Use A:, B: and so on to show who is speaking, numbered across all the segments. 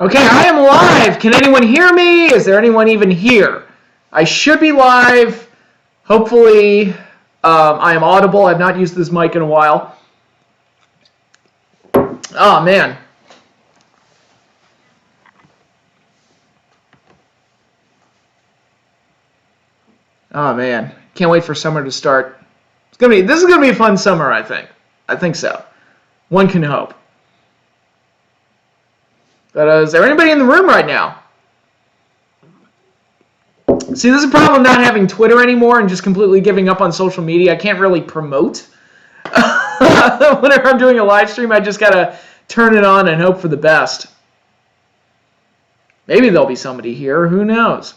A: Okay, I am live. Can anyone hear me? Is there anyone even here? I should be live. Hopefully, I am audible. I've not used this mic in a while. Oh, man. Oh, man. Can't wait for summer to start. This is gonna be a fun summer, I think. I think so. One can hope. But is there anybody in the room right now? See, this is a problem not having Twitter anymore and just completely giving up on social media. I can't really promote. Whenever I'm doing a live stream, I just gotta turn it on and hope for the best. Maybe there'll be somebody here. Who knows?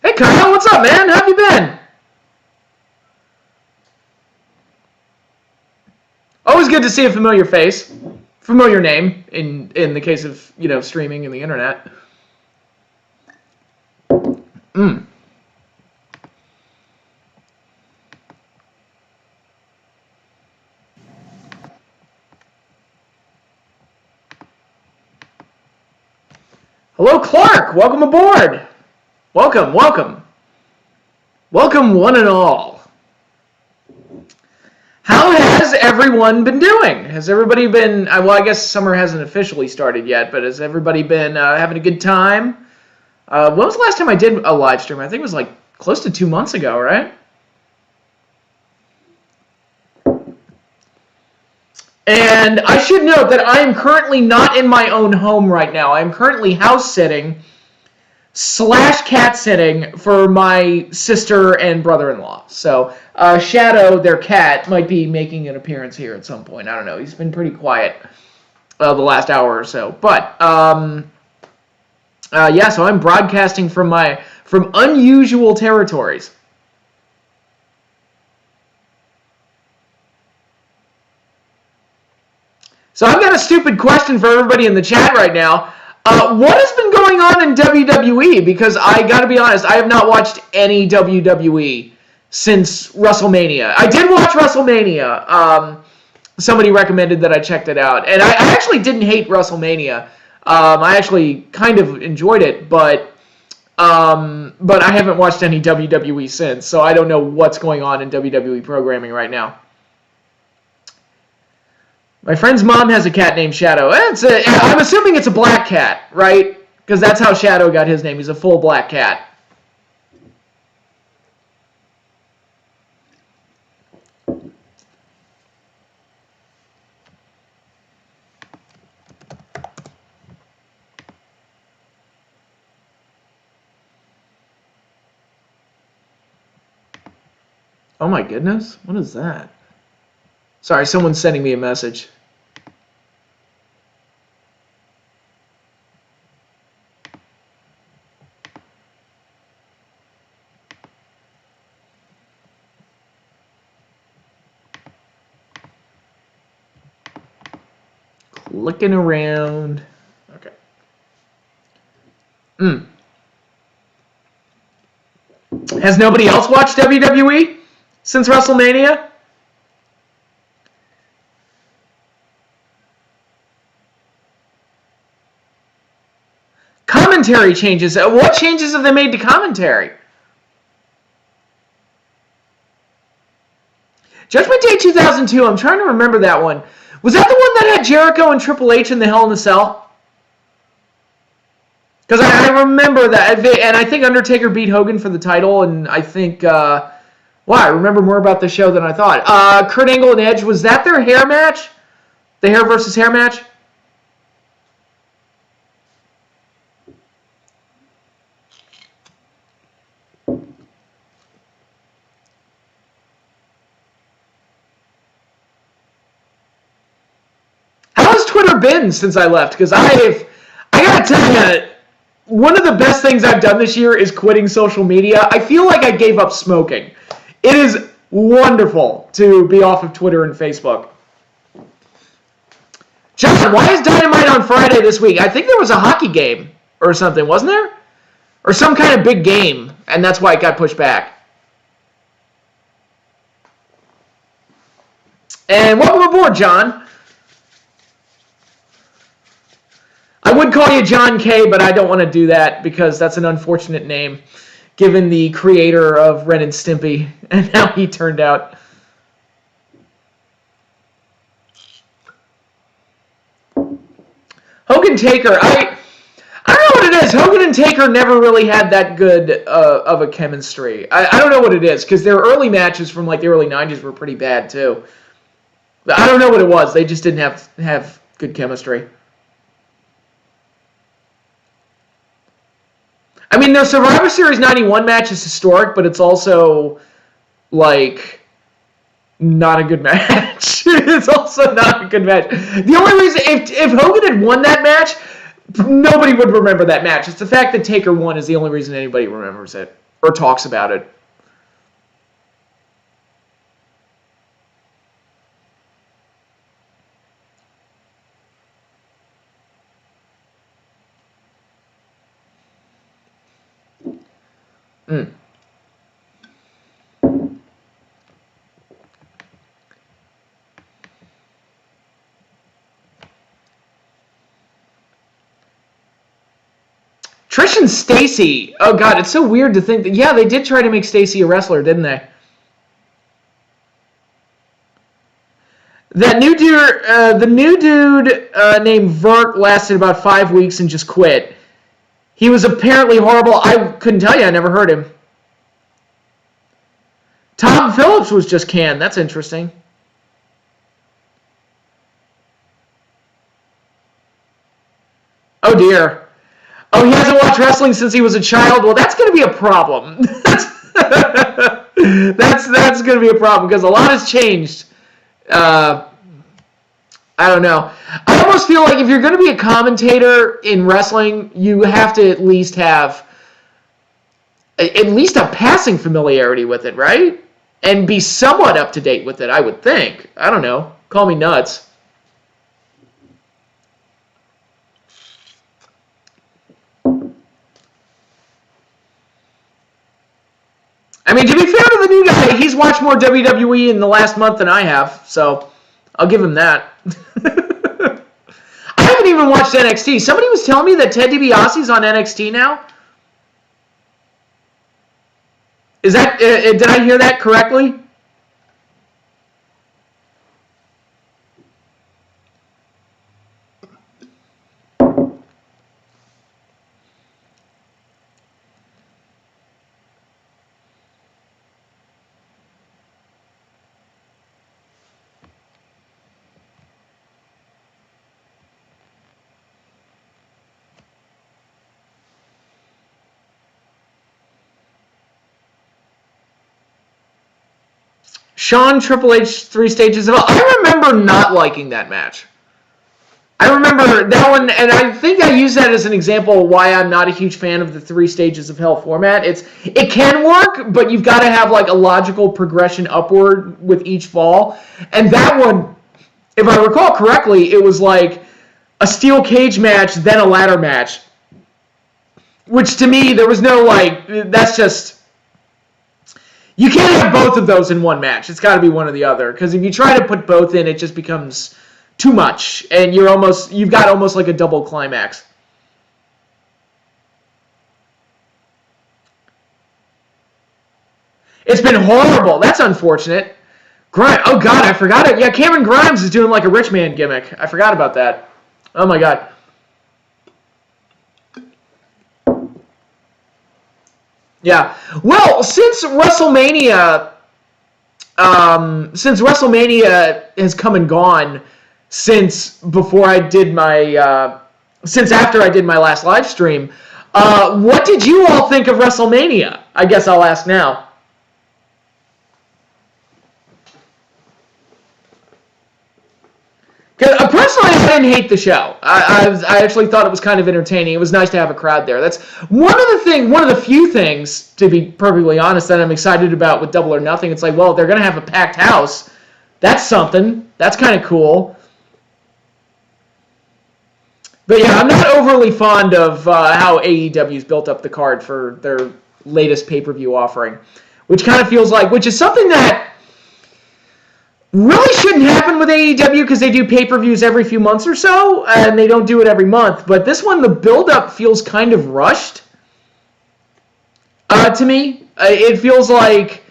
A: Hey, Kyle, what's up, man? How have you been? Always good to see a familiar face, familiar name in the case of, streaming and the internet. Hello, Clark. Welcome aboard. Welcome, welcome. Welcome, one and all. How has everyone been doing? Has everybody been, well, I guess summer hasn't officially started yet, but has everybody been having a good time? When was the last time I did a live stream? I think it was like close to 2 months ago, right? And I should note that I am currently not in my own home right now. I am currently house sitting / cat sitting for my sister and brother-in-law. So Shadow, their cat, might be making an appearance here at some point. I don't know. He's been pretty quiet the last hour or so. But yeah, so I'm broadcasting from unusual territories. So I've got a stupid question for everybody in the chat right now. What has been going on in WWE? Because I got to be honest, I have not watched any WWE since WrestleMania. I did watch WrestleMania. Somebody recommended that I checked it out. And I actually didn't hate WrestleMania. I actually kind of enjoyed it, but I haven't watched any WWE since. So I don't know what's going on in WWE programming right now. My friend's mom has a cat named Shadow. I'm assuming it's a black cat, right? Because that's how Shadow got his name. He's a full black cat. Oh my goodness, what is that? Sorry, someone's sending me a message. Clicking around. Okay. Has nobody else watched WWE since WrestleMania? Commentary changes. What changes have they made to commentary? Judgment Day 2002. I'm trying to remember that one. Was that the one that had Jericho and Triple H in the Hell in a Cell? Because I remember that. And I think Undertaker beat Hogan for the title. And I think, I remember more about the show than I thought. Kurt Angle and Edge, was that their hair match? The hair versus hair match? Twitter been since I left? Because I gotta tell you, one of the best things I've done this year is quitting social media. I feel like I gave up smoking. It is wonderful to be off of Twitter and Facebook. John, why is Dynamite on Friday this week? I think there was a hockey game or something, wasn't there? Or some kind of big game, and that's why it got pushed back. And welcome aboard, John. I would call you John K, but I don't want to do that because that's an unfortunate name, given the creator of Ren and Stimpy and how he turned out. Hogan Taker, I don't know what it is. Hogan and Taker never really had that good of a chemistry. I don't know what it is, because their early matches from like the early 90s were pretty bad too. I don't know what it was. They just didn't have good chemistry. I mean, their Survivor Series 91 match is historic, but it's also like not a good match. It's also not a good match. The only reason, if Hogan had won that match, nobody would remember that match. It's the fact that Taker won is the only reason anybody remembers it or talks about it. Trish and Stacy. Oh god, it's so weird to think that. Yeah, they did try to make Stacy a wrestler, didn't they? That new dude, the new dude named Vert lasted about 5 weeks and just quit. He was apparently horrible. I couldn't tell you. I never heard him. Tom Phillips was just canned. That's interesting. Oh dear. Oh, he hasn't watched wrestling since he was a child. Well, that's going to be a problem. that's going to be a problem because a lot has changed. I don't know. I almost feel like if you're going to be a commentator in wrestling, you have to at least have at least a passing familiarity with it, right? And be somewhat up to date with it, I would think. I don't know. Call me nuts. I mean, to be fair to the new guy, he's watched more WWE in the last month than I have, so I'll give him that. I haven't even watched NXT. Somebody was telling me that Ted DiBiase's on NXT now. Is that did I hear that correctly? Shawn Triple H 3 Stages of Hell. I remember not liking that match. I remember that one, and I think I use that as an example of why I'm not a huge fan of the 3 Stages of Hell format. It can work, but you've got to have like a logical progression upward with each fall. And that one, if I recall correctly, it was like a steel cage match, then a ladder match. Which to me, there was no like, that's just... You can't have both of those in one match. It's got to be one or the other. Because if you try to put both in, it just becomes too much. And you've got almost like a double climax. It's been horrible. That's unfortunate. Oh, God, I forgot it. Yeah, Cameron Grimes is doing like a rich man gimmick. I forgot about that. Oh, my God. Yeah. Well, since WrestleMania has come and gone since after I did my last live stream, what did you all think of WrestleMania? I guess I'll ask now. Personally, I didn't hate the show. I actually thought it was kind of entertaining. It was nice to have a crowd there. That's one of the few things, to be perfectly honest, that I'm excited about with Double or Nothing. It's like, well, they're going to have a packed house. That's something. That's kind of cool. But yeah, I'm not overly fond of how AEW's built up the card for their latest pay-per-view offering, which kind of feels like, which is something that Really shouldn't happen with AEW because they do pay-per-views every few months or so, and they don't do it every month. But this one, the build-up feels kind of rushed to me. It feels like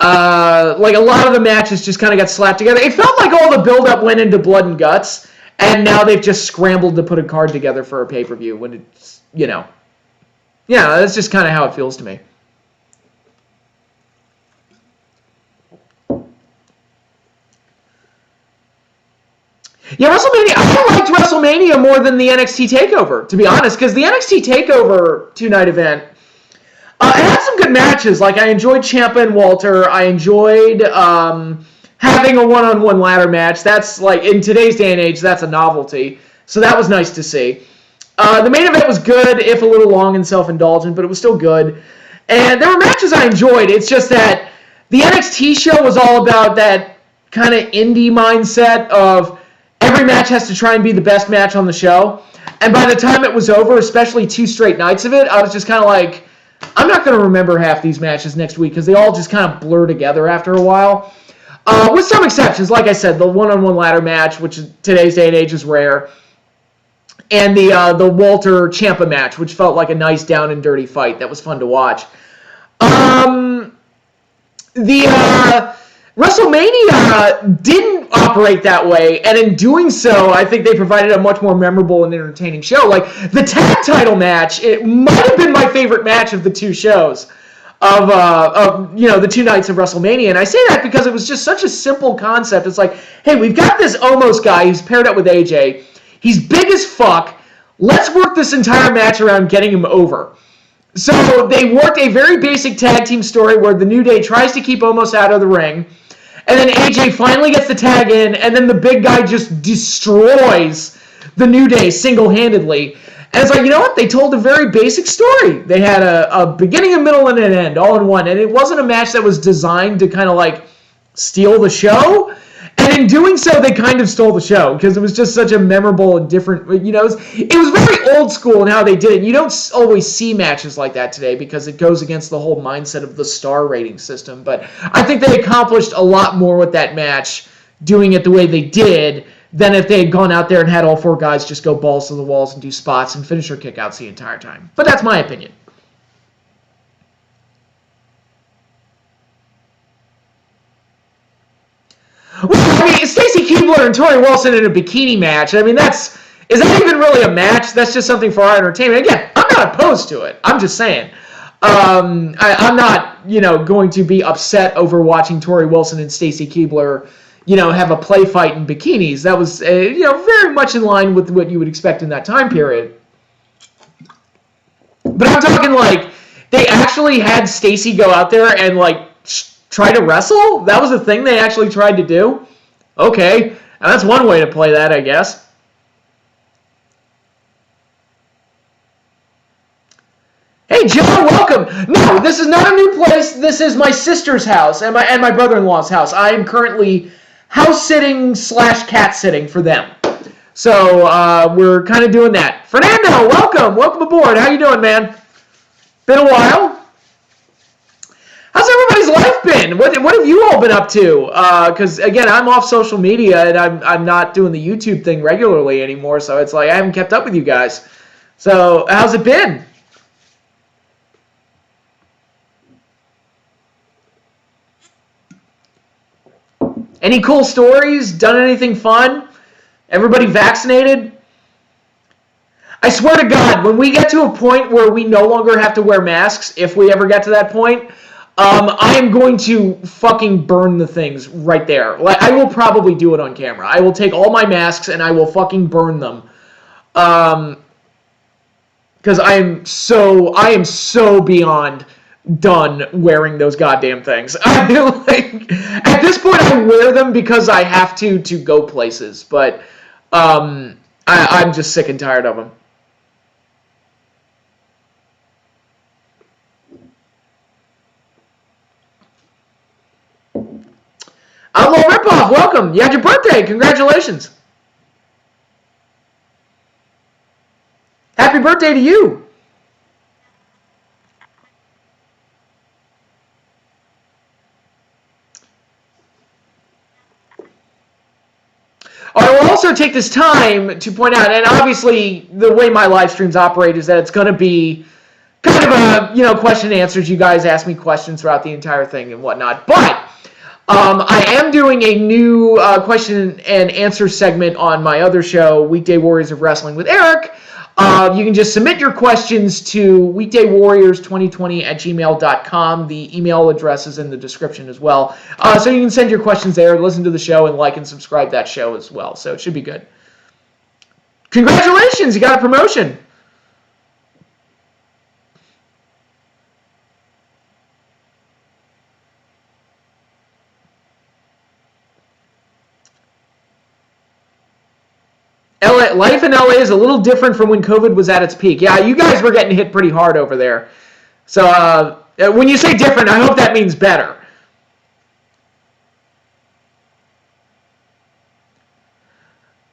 A: a lot of the matches just kind of got slapped together. It felt like all the build-up went into blood and guts, and now they've just scrambled to put a card together for a pay-per-view when it's, yeah, that's just kind of how it feels to me. Yeah, WrestleMania. I liked WrestleMania more than the NXT TakeOver, to be honest, because the NXT TakeOver two-night event it had some good matches. Like, I enjoyed Ciampa and Walter. I enjoyed having a one-on-one ladder match. That's, like, in today's day and age, that's a novelty. So that was nice to see. The main event was good, if a little long and self-indulgent, but it was still good. And there were matches I enjoyed. It's just that the NXT show was all about that kind of indie mindset of every match has to try and be the best match on the show. And by the time it was over, especially 2 straight nights of it, I was just kind of like, I'm not going to remember half these matches next week because they all just kind of blur together after a while. With some exceptions, like I said, the one-on-one ladder match, which in today's day and age is rare, and the Walter Ciampa match, which felt like a nice down and dirty fight that was fun to watch. The WrestleMania didn't operate that way, and in doing so, I think they provided a much more memorable and entertaining show. Like, the tag title match, it might have been my favorite match of the 2 shows of the 2 nights of WrestleMania, and I say that because it was just such a simple concept. It's like, hey, we've got this Omos guy who's paired up with AJ. He's big as fuck. Let's work this entire match around getting him over. So they worked a very basic tag team story where the New Day tries to keep Omos out of the ring, and then AJ finally gets the tag in, and then the big guy just destroys the New Day single-handedly. And it's like, you know what? They told a very basic story. They had a beginning, a middle, and an end all in one. And it wasn't a match that was designed to kind of like steal the show. And in doing so, they kind of stole the show because it was just such a memorable and different, it was very old school in how they did it. You don't always see matches like that today because it goes against the whole mindset of the star rating system. But I think they accomplished a lot more with that match doing it the way they did than if they had gone out there and had all 4 guys just go balls to the walls and do spots and finisher kickouts the entire time. But that's my opinion. Well, I mean, Stacy Keibler and Tori Wilson in a bikini match. I mean, is that even really a match? That's just something for our entertainment. Again, I'm not opposed to it. I'm just saying. I'm not, going to be upset over watching Tori Wilson and Stacy Keibler, have a play fight in bikinis. That was, very much in line with what you would expect in that time period. But I'm talking like they actually had Stacy go out there and like try to wrestle? That was a thing they actually tried to do? Okay, that's one way to play that, I guess. Hey, Joe, welcome. No, this is not a new place. This is my sister's house and my brother-in-law's house. I am currently house sitting / cat sitting for them. So we're kind of doing that. Fernando, welcome. Welcome aboard. How you doing, man? Been a while. How's everybody's life been? What have you all been up to? Because, again, I'm off social media, and I'm not doing the YouTube thing regularly anymore, so it's like I haven't kept up with you guys. So, how's it been? Any cool stories? Done anything fun? Everybody vaccinated? I swear to God, when we get to a point where we no longer have to wear masks, if we ever get to that point, I am going to fucking burn the things right there. Like, I will probably do it on camera. I will take all my masks and I will fucking burn them. Because I am so beyond done wearing those goddamn things. At this point, I wear them because I have to go places. But I'm just sick and tired of them. Outlaw Ripoff, welcome. You had your birthday. Congratulations. Happy birthday to you. also take this time to point out, and obviously the way my live streams operate is that it's going to be kind of a, question and answers. You guys ask me questions throughout the entire thing and whatnot. But I am doing a new question and answer segment on my other show, Weekday Warriors of Wrestling with Eric. You can just submit your questions to weekdaywarriors2020@gmail.com. The email address is in the description as well. So you can send your questions there, listen to the show, and like and subscribe that show as well. So it should be good. Congratulations, you got a promotion. Life in LA is a little different from when COVID was at its peak. Yeah, you guys were getting hit pretty hard over there. So when you say different, I hope that means better.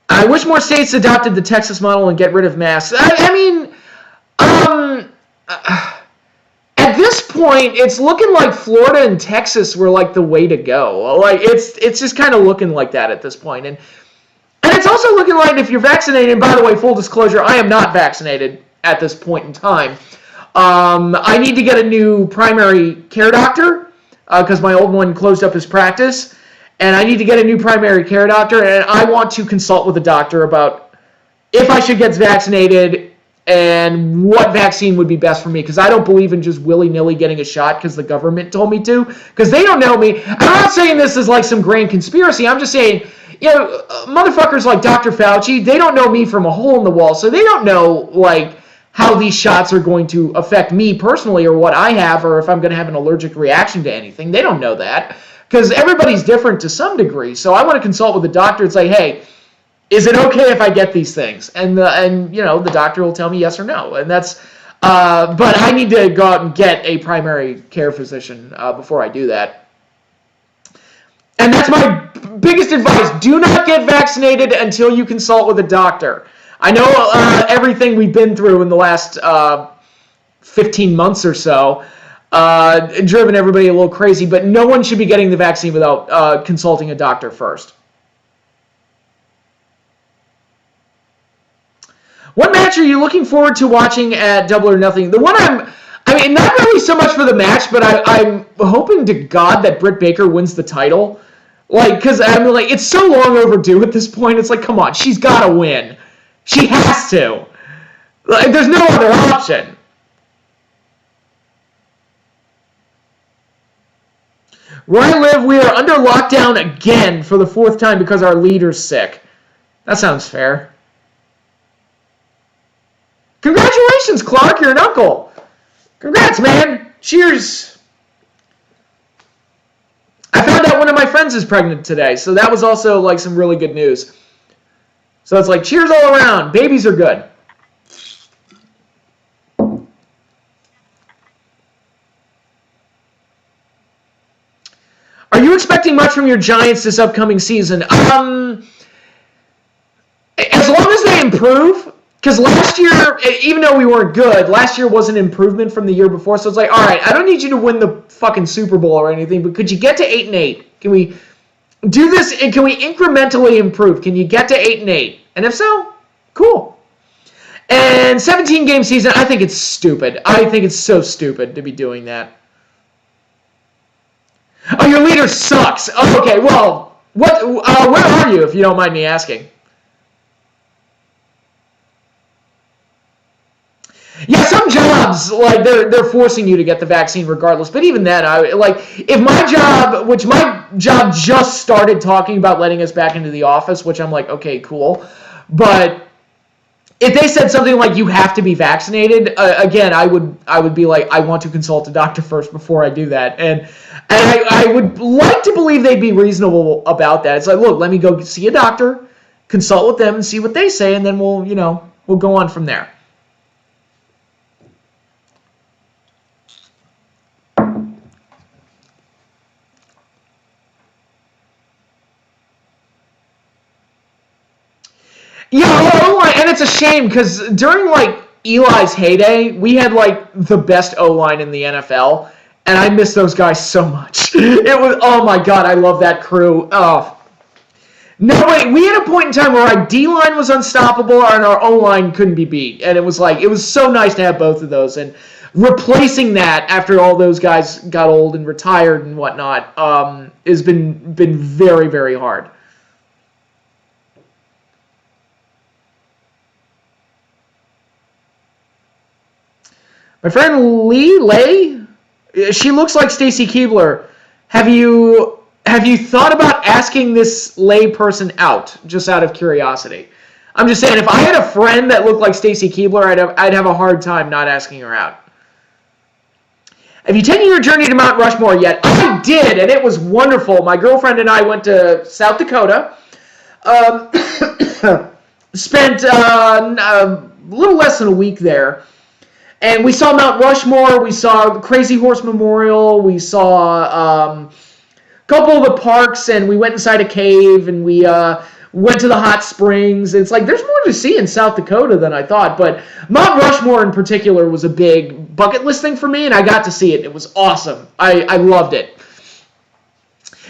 A: I wish more states adopted the Texas model and get rid of masks. At this point, it's looking like Florida and Texas were like the way to go. Like it's just kind of looking like that at this point. And it's also looking like if you're vaccinated, and by the way, full disclosure, I am not vaccinated at this point in time. I need to get a new primary care doctor because my old one closed up his practice. And I need to get a new primary care doctor, and I want to consult with a doctor about if I should get vaccinated and what vaccine would be best for me, because I don't believe in just willy-nilly getting a shot because the government told me to, because they don't know me. I'm not saying this is like some grand conspiracy. I'm just saying, motherfuckers like Dr. Fauci, they don't know me from a hole in the wall, so they don't know, like, how these shots are going to affect me personally or what I have or if I'm going to have an allergic reaction to anything. They don't know that. Because everybody's different to some degree. So I want to consult with the doctor and say, hey, is it okay if I get these things? And the doctor will tell me yes or no. And that's, but I need to go out and get a primary care physician before I do that. And that's my biggest advice. Do not get vaccinated until you consult with a doctor. I know everything we've been through in the last 15 months or so. Driven everybody a little crazy, but no one should be getting the vaccine without consulting a doctor first. What match are you looking forward to watching at Double or Nothing? The one not really so much for the match, but I'm hoping to God that Britt Baker wins the title. Because it's so long overdue at this point. It's like, come on, she's got to win. She has to. There's no other option. Where I live, we are under lockdown again for the 4th time because our leader's sick. That sounds fair. Congratulations, Clark, you're an uncle. Congrats, man. Cheers. I found out one of my friends is pregnant today, so that was also like some really good news. So it's like cheers all around. Babies are good. Are you expecting much from your Giants this upcoming season? As long as they improve, because last year, even though we weren't good, last year was an improvement from the year before. So it's like, all right, I don't need you to win the fucking Super Bowl or anything, but could you get to 8-8? Can we do this? And can we incrementally improve? Can you get to 8-8? And if so, cool. And 17-game season, I think it's stupid. I think it's so stupid to be doing that. Oh, your leader sucks. Oh, okay, well, where are you, if you don't mind me asking? Yeah, some jobs, like, they're forcing you to get the vaccine regardless. But even then, if my job just started talking about letting us back into the office, which I'm like, okay, cool. But if they said something like you have to be vaccinated, again, I would be like, I want to consult a doctor first before I do that. And I would like to believe they'd be reasonable about that. It's like, look, let me go see a doctor, consult with them, and see what they say, and then we'll go on from there. Yeah, and it's a shame because during Eli's heyday, we had the best O-line in the NFL, and I miss those guys so much. It was, oh my God, I love that crew. Oh, Nobody. We had a point in time where our D line was unstoppable and our O line couldn't be beat, and it was so nice to have both of those. And replacing that after all those guys got old and retired and whatnot has been very, very hard. My friend Lay, she looks like Stacy Keibler. Have you thought about asking this lay person out, just out of curiosity? I'm just saying, if I had a friend that looked like Stacy Keibler, I'd have a hard time not asking her out. Have you taken your journey to Mount Rushmore yet? I did, and it was wonderful. My girlfriend and I went to South Dakota. Spent a little less than a week there. And we saw Mount Rushmore, we saw the Crazy Horse Memorial, we saw a couple of the parks, and we went inside a cave, and we went to the hot springs. It's like, there's more to see in South Dakota than I thought, but Mount Rushmore in particular was a big bucket list thing for me, and I got to see it. It was awesome. I loved it.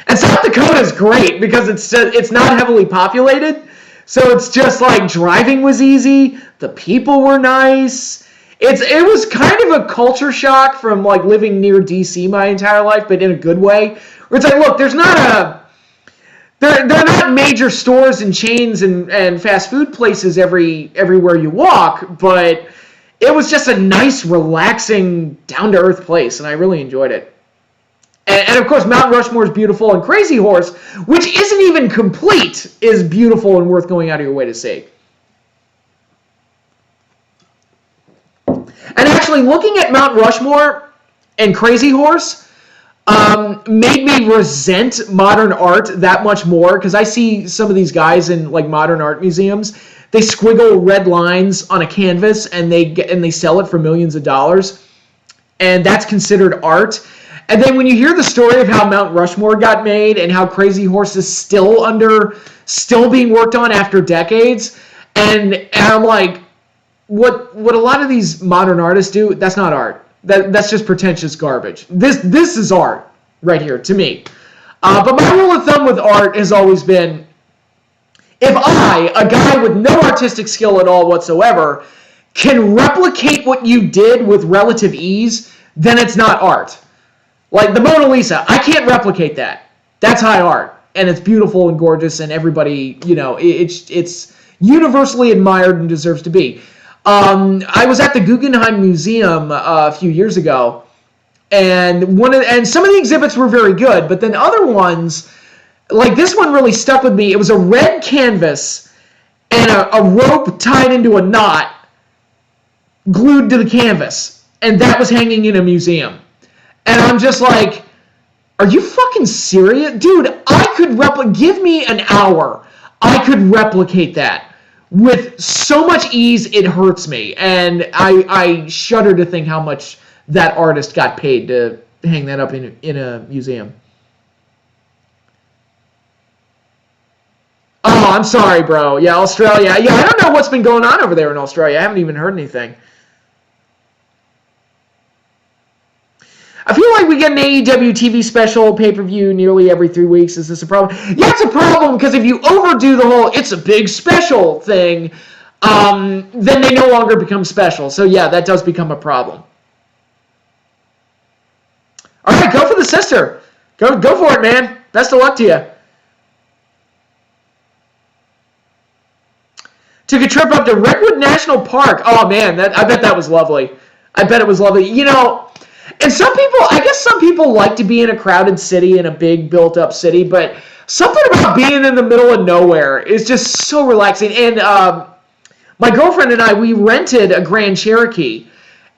A: And South Dakota is great because it's not heavily populated, so it's just like driving was easy, the people were nice. It was kind of a culture shock from like living near DC my entire life, but in a good way. Where it's like, look, they're not major stores and chains and fast food places everywhere you walk, but it was just a nice, relaxing, down-to-earth place, and I really enjoyed it. And of course, Mount Rushmore is beautiful, and Crazy Horse, which isn't even complete, is beautiful and worth going out of your way to see. And actually, looking at Mount Rushmore and Crazy Horse made me resent modern art that much more, because I see some of these guys in like modern art museums. They squiggle red lines on a canvas and they sell it for millions of dollars, and that's considered art. And then when you hear the story of how Mount Rushmore got made and how Crazy Horse is still being worked on after decades, and I'm like, what a lot of these modern artists do, that's not art. That's just pretentious garbage. This is art right here to me. But my rule of thumb with art has always been, if I, a guy with no artistic skill at all whatsoever, can replicate what you did with relative ease, then it's not art. Like the Mona Lisa, I can't replicate that. That's high art, and it's beautiful and gorgeous, and everybody, it's universally admired and deserves to be. I was at the Guggenheim Museum a few years ago, and some of the exhibits were very good, but then other ones, like this one really stuck with me. It was a red canvas and a rope tied into a knot glued to the canvas, and that was hanging in a museum. And I'm just like, are you fucking serious? Dude, give me an hour. I could replicate that with so much ease it hurts me. And I shudder to think how much that artist got paid to hang that up in a museum. Oh, I'm sorry, bro. Yeah, Australia. Yeah, I don't know what's been going on over there in Australia. I haven't even heard anything. I feel like we get an AEW TV special pay-per-view nearly every 3 weeks. Is this a problem? Yeah, it's a problem because if you overdo the whole "it's a big special" thing, then they no longer become special. So yeah, that does become a problem. All right, go for the sister. Go for it, man. Best of luck to you. Took a trip up to Redwood National Park. Oh man, I bet that was lovely. I bet it was lovely. You know. And I guess some people like to be in a crowded city, in a big built-up city, but something about being in the middle of nowhere is just so relaxing. And my girlfriend and I, we rented a Grand Cherokee,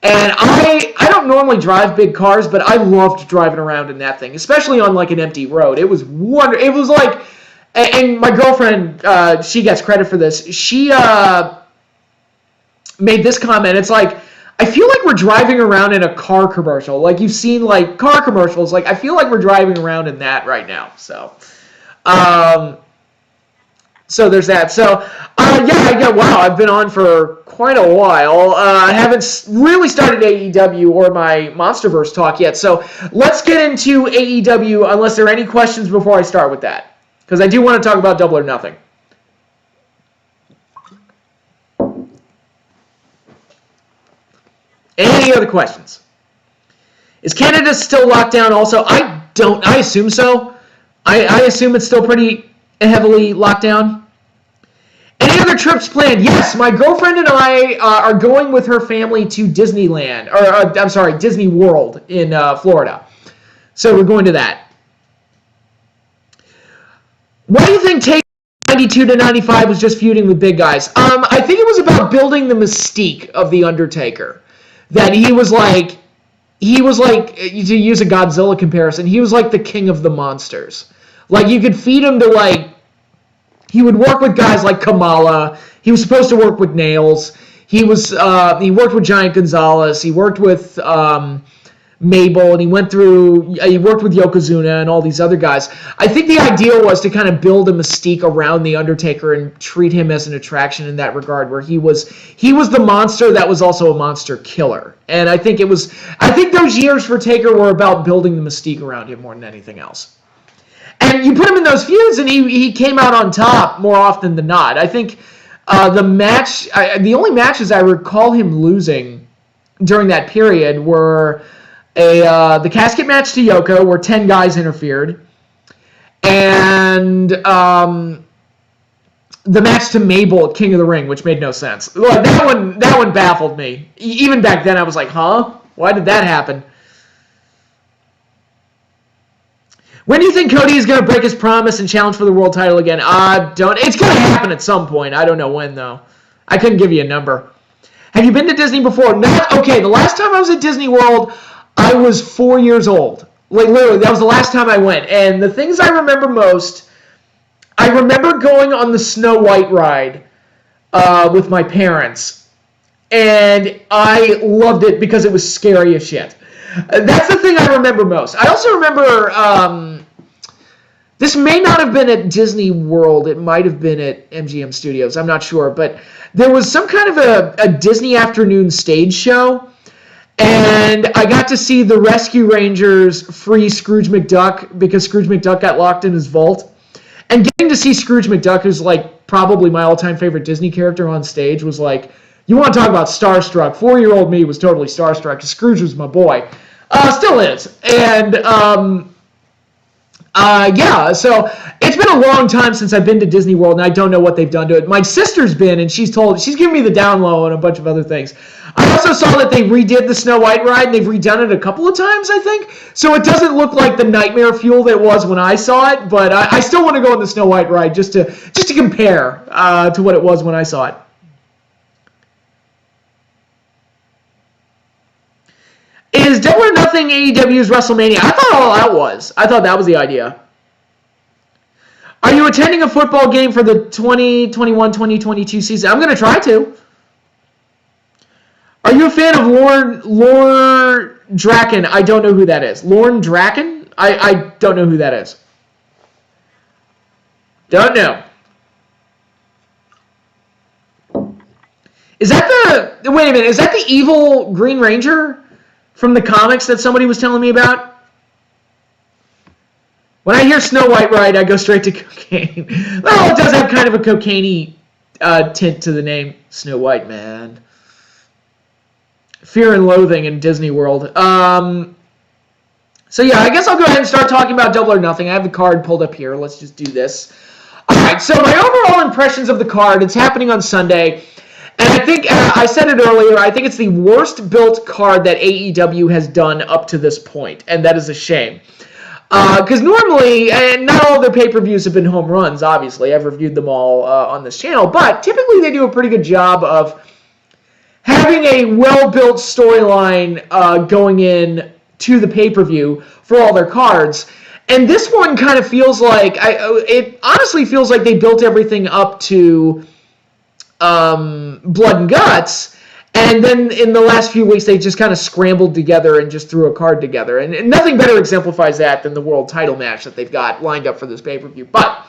A: and I don't normally drive big cars, but I loved driving around in that thing, especially on like an empty road. It was wonderful. It was like, and my girlfriend, she gets credit for this. She made this comment. It's like, I feel like we're driving around in a car commercial. Like you've seen like car commercials. Like I feel like we're driving around in that right now. So, so there's that. So, yeah. Wow, I've been on for quite a while. I haven't really started AEW or my Monsterverse talk yet. So let's get into AEW. Unless there are any questions before I start with that. because I do want to talk about Double or Nothing. Any other questions? Is Canada still locked down also? I assume so. I assume it's still pretty heavily locked down. Any other trips planned? Yes, my girlfriend and I are going with her family to Disneyland, or I'm sorry, Disney World in Florida. So we're going to that. Why do you think Taker 92 to 95 was just feuding with big guys? I think it was about building the mystique of The Undertaker. That he was like, to use a Godzilla comparison, he was like the king of the monsters. Like, you could feed him to, like, he would work with guys like Kamala. He was supposed to work with Nails. He worked with Giant Gonzalez. He worked with Mabel, and he worked with Yokozuna and all these other guys. I think the idea was to kind of build a mystique around The Undertaker and treat him as an attraction in that regard, where he was the monster that was also a monster killer. And I think those years for Taker were about building the mystique around him more than anything else. And you put him in those feuds, and he came out on top more often than not. I think the only matches I recall him losing during that period were the casket match to Yoko, where 10 guys interfered, and the match to Mabel at King of the Ring, which made no sense. Well, that one baffled me. Even back then, I was like, huh? Why did that happen? When do you think Cody is going to break his promise and challenge for the world title again? It's going to happen at some point. I don't know when, though. I couldn't give you a number. Have you been to Disney before? Okay, the last time I was at Disney World, I was 4 years old. Like, literally, that was the last time I went. And the things I remember most, I remember going on the Snow White ride with my parents. And I loved it because it was scary as shit. That's the thing I remember most. I also remember, this may not have been at Disney World. It might have been at MGM Studios. I'm not sure. But there was some kind of a Disney afternoon stage show. And I got to see the Rescue Rangers free Scrooge McDuck because Scrooge McDuck got locked in his vault. And getting to see Scrooge McDuck, who's like probably my all-time favorite Disney character on stage, was like, you want to talk about starstruck. 4-year-old me was totally starstruck because Scrooge was my boy. Still is. And, yeah, so it's been a long time since I've been to Disney World, and I don't know what they've done to it. My sister's been, and she's given me the down low and a bunch of other things. I also saw that they redid the Snow White ride, and they've redone it a couple of times, I think. So it doesn't look like the nightmare fuel that it was when I saw it, but I still want to go on the Snow White ride just to compare to what it was when I saw it. Is Double or Nothing AEW's WrestleMania? I thought all that was. I thought that was the idea. Are you attending a football game for the 2021-2022 season? I'm going to try to. Are you a fan of Lorne Draken? I don't know who that is. Lorne Draken? I don't know who that is. Don't know. Is that the... Wait a minute. Is that the evil Green Ranger from the comics that somebody was telling me about? When I hear Snow White ride, I go straight to cocaine. Well, it does have kind of a cocaine-y tint to the name. Snow White, man. Fear and Loathing in Disney World. So yeah, I guess I'll go ahead and start talking about Double or Nothing. I have the card pulled up here. Let's just do this. All right, so my overall impressions of the card. It's happening on Sunday. And I think, I said it earlier, I think it's the worst built card that AEW has done up to this point. And that is a shame. Because normally, and not all of their pay-per-views have been home runs, obviously. I've reviewed them all on this channel. But typically they do a pretty good job of having a well-built storyline going in to the pay-per-view for all their cards. And this one kind of feels like, it honestly feels like they built everything up to Blood and Guts, and then in the last few weeks they just kind of scrambled together and just threw a card together. And nothing better exemplifies that than the world title match that they've got lined up for this pay-per-view. But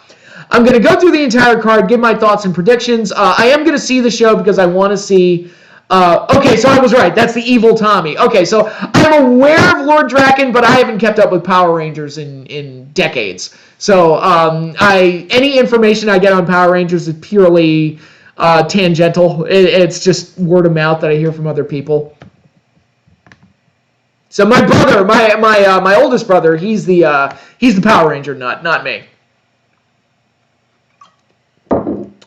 A: I'm going to go through the entire card, give my thoughts and predictions. I am going to see the show because I want to see... okay, so I was right. That's the evil Tommy. Okay, so I'm aware of Lord Draken, but I haven't kept up with Power Rangers in decades. So any information I get on Power Rangers is purely tangential. It's just word of mouth that I hear from other people. So my brother, my oldest brother, he's the Power Ranger nut, not me.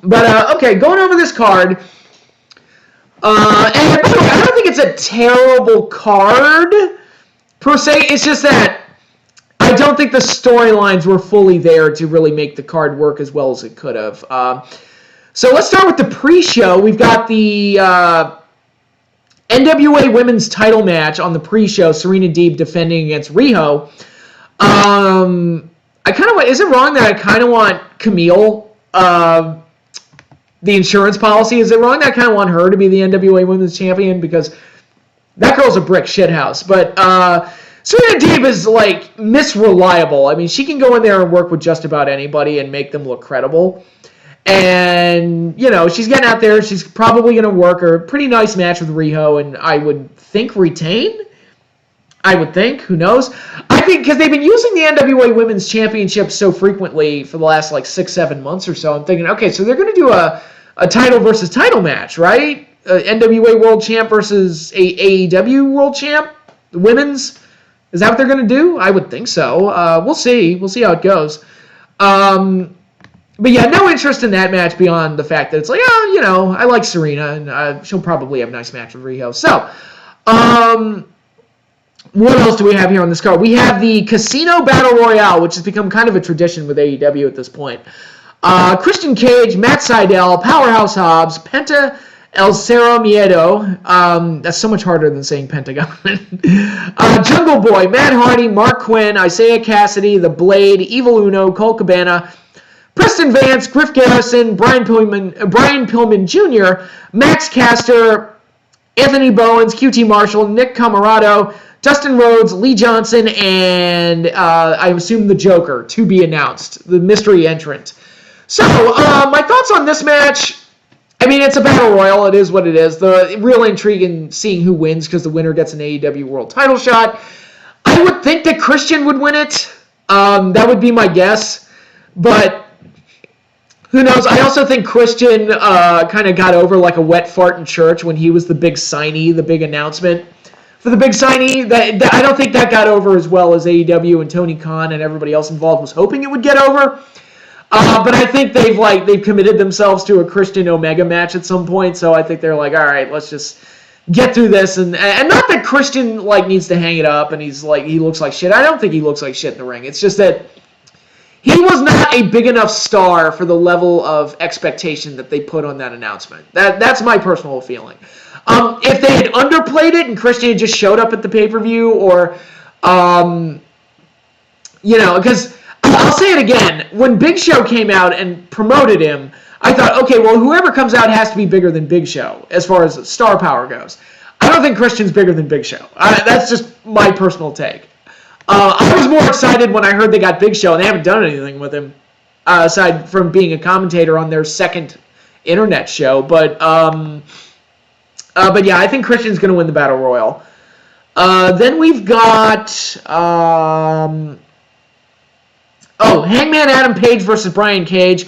A: But okay, going over this card. And by the way, I don't think it's a terrible card per se. It's just that I don't think the storylines were fully there to really make the card work as well as it could have. So let's start with the pre-show. We've got the NWA Women's Title match on the pre-show. Serena Deeb defending against Riho. I kind of want. Is it wrong that I kind of want Camille? The insurance policy, is it wrong that I kind of want her to be the NWA Women's Champion? Because that girl's a brick shithouse. But Serena Deeb is like Miss Reliable. I mean, she can go in there and work with just about anybody and make them look credible. And, you know, she's getting out there. She's probably going to work a pretty nice match with Riho, and I would think retain. I would think. Who knows? I think because they've been using the NWA Women's Championship so frequently for the last, like, 6-7 months or so. I'm thinking, okay, so they're going to do a title versus title match, right? NWA World Champ versus AEW World Champ? The women's? Is that what they're going to do? I would think so. We'll see. We'll see how it goes. But yeah, no interest in that match beyond the fact that it's like, oh, you know, I like Serena, and she'll probably have a nice match with Riho. So, what else do we have here on this card? We have the Casino Battle Royale, which has become kind of a tradition with AEW at this point. Christian Cage, Matt Sydal, Powerhouse Hobbs, Penta El Cero Miedo. That's so much harder than saying Pentagon. Jungle Boy, Matt Hardy, Mark Quinn, Isaiah Cassidy, The Blade, Evil Uno, Colt Cabana, Preston Vance, Griff Garrison, Brian Pillman Jr., Max Caster, Anthony Bowens, QT Marshall, Nick Camarado, Dustin Rhodes, Lee Johnson, and I assume the Joker to be announced, the mystery entrant. So, my thoughts on this match, I mean, it's a battle royal. It is what it is. The real intrigue in seeing who wins because the winner gets an AEW World title shot. I would think that Christian would win it. That would be my guess. But who knows? I also think Christian kind of got over like a wet fart in church when he was the big signee, the big announcement for the big signee. That I don't think that got over as well as AEW and Tony Khan and everybody else involved was hoping it would get over. But I think they've committed themselves to a Christian Omega match at some point. So I think they're like, all right, let's just get through this. And not that Christian like needs to hang it up and he looks like shit. I don't think he looks like shit in the ring. It's just that he was not a big enough star for the level of expectation that they put on that announcement. That's my personal feeling. If they had underplayed it and Christian had just showed up at the pay-per-view or, because I'll say it again. When Big Show came out and promoted him, I thought, okay, well, whoever comes out has to be bigger than Big Show as far as star power goes. I don't think Christian's bigger than Big Show. That's just my personal take. I was more excited when I heard they got Big Show, and they haven't done anything with him aside from being a commentator on their second internet show. But yeah, I think Christian's going to win the Battle Royal. Then we've got Hangman Adam Page versus Brian Cage.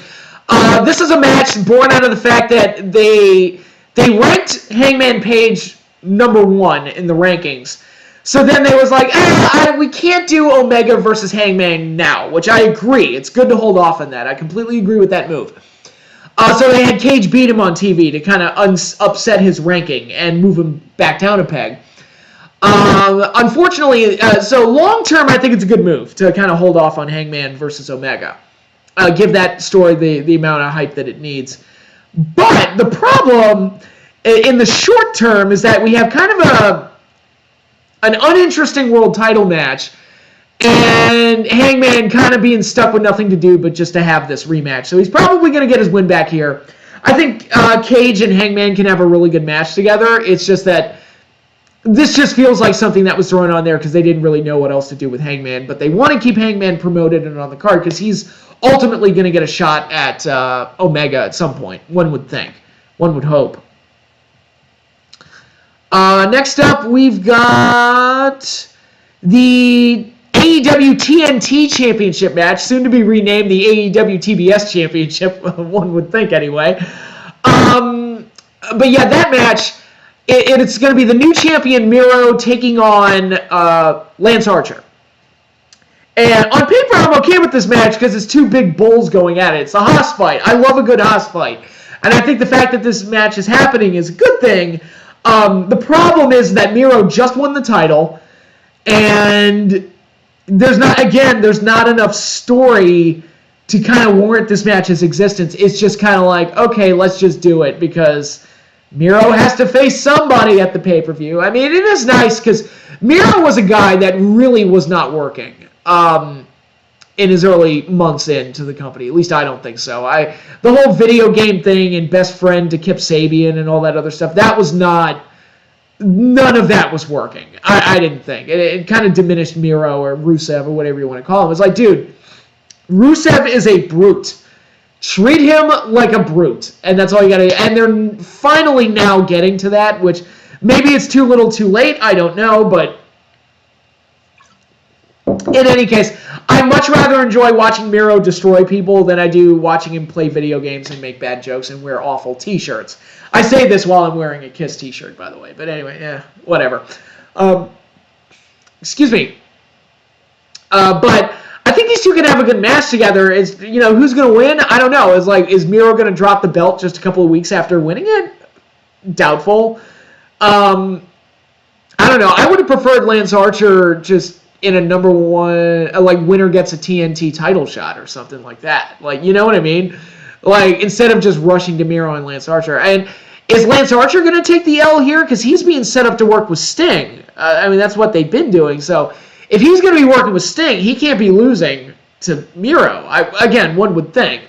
A: This is a match born out of the fact that they ranked Hangman Page number 1 in the rankings. So then they was like, we can't do Omega versus Hangman now, which I agree. It's good to hold off on that. I completely agree with that move. So they had Cage beat him on TV to kind of upset his ranking and move him back down a peg. Unfortunately, so long term, I think it's a good move to kind of hold off on Hangman versus Omega. Give that story the amount of hype that it needs. But the problem in the short term is that we have kind of an uninteresting world title match, and Hangman kind of being stuck with nothing to do but just to have this rematch. So he's probably going to get his win back here. I think Cage and Hangman can have a really good match together. It's just that this just feels like something that was thrown on there because they didn't really know what else to do with Hangman, but they want to keep Hangman promoted and on the card because he's ultimately going to get a shot at Omega at some point, one would think. One would hope. Next up, we've got the AEW TNT Championship match, soon to be renamed the AEW TBS Championship, one would think anyway. But yeah, that match, it's going to be the new champion Miro taking on Lance Archer. And on paper, I'm okay with this match because it's two big bulls going at it. It's a Haas fight. I love a good Haas fight. And I think the fact that this match is happening is a good thing. The problem is that Miro just won the title, and there's not enough story to kind of warrant this match's existence. It's just kind of like, okay, let's just do it because Miro has to face somebody at the pay-per-view. I mean, it is nice because Miro was a guy that really was not working in his early months into the company. At least I don't think so. The whole video game thing and best friend to Kip Sabian and all that other stuff, none of that was working. I didn't think. It kind of diminished Miro or Rusev or whatever you want to call him. It's like, dude, Rusev is a brute. Treat him like a brute. And that's all you got to do. And they're finally now getting to that, which maybe it's too little too late. I don't know. But in any case, I much rather enjoy watching Miro destroy people than I do watching him play video games and make bad jokes and wear awful t-shirts. I say this while I'm wearing a Kiss t-shirt, by the way. But anyway, whatever. Excuse me. But I think these two can have a good match together. Who's going to win? I don't know. Is Miro going to drop the belt just a couple of weeks after winning it? Doubtful. I don't know. I would have preferred Lance Archer just in a number one, winner gets a TNT title shot or something like that. You know what I mean? Instead of just rushing to Miro and Lance Archer. And is Lance Archer going to take the L here? Because he's being set up to work with Sting. That's what they've been doing. So if he's going to be working with Sting, he can't be losing to Miro. One would think.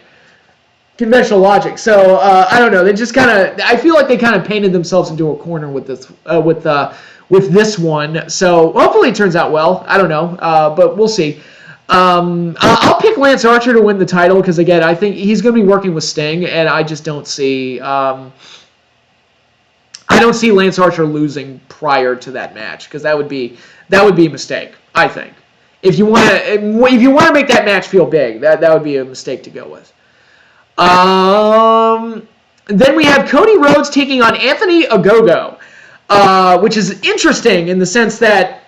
A: Conventional logic. So, I don't know. They just I feel like they kind of painted themselves into a corner with this, with this one. So hopefully it turns out well. I don't know. But we'll see. I'll pick Lance Archer to win the title because, again, I think he's going to be working with Sting, and I just don't see Lance Archer losing prior to that match because that would be a mistake, I think. If you want to make that match feel big, that would be a mistake to go with. Then we have Cody Rhodes taking on Anthony Ogogo, which is interesting in the sense that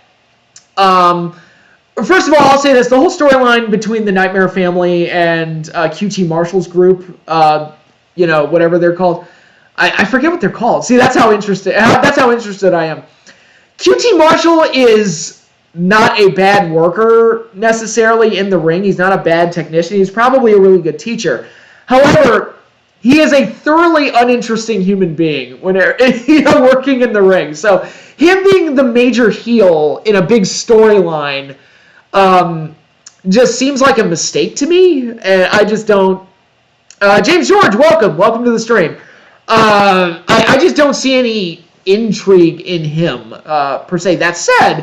A: first of all, I'll say this. The whole storyline between the Nightmare Family and QT Marshall's group, whatever they're called. I forget what they're called. See, that's how interested I am. QT Marshall is not a bad worker necessarily in the ring. He's not a bad technician. He's probably a really good teacher. However, he is a thoroughly uninteresting human being when working in the ring. So him being the major heel in a big storyline just seems like a mistake to me, and I just don't. James George, welcome to the stream. I just don't see any intrigue in him per se. That said,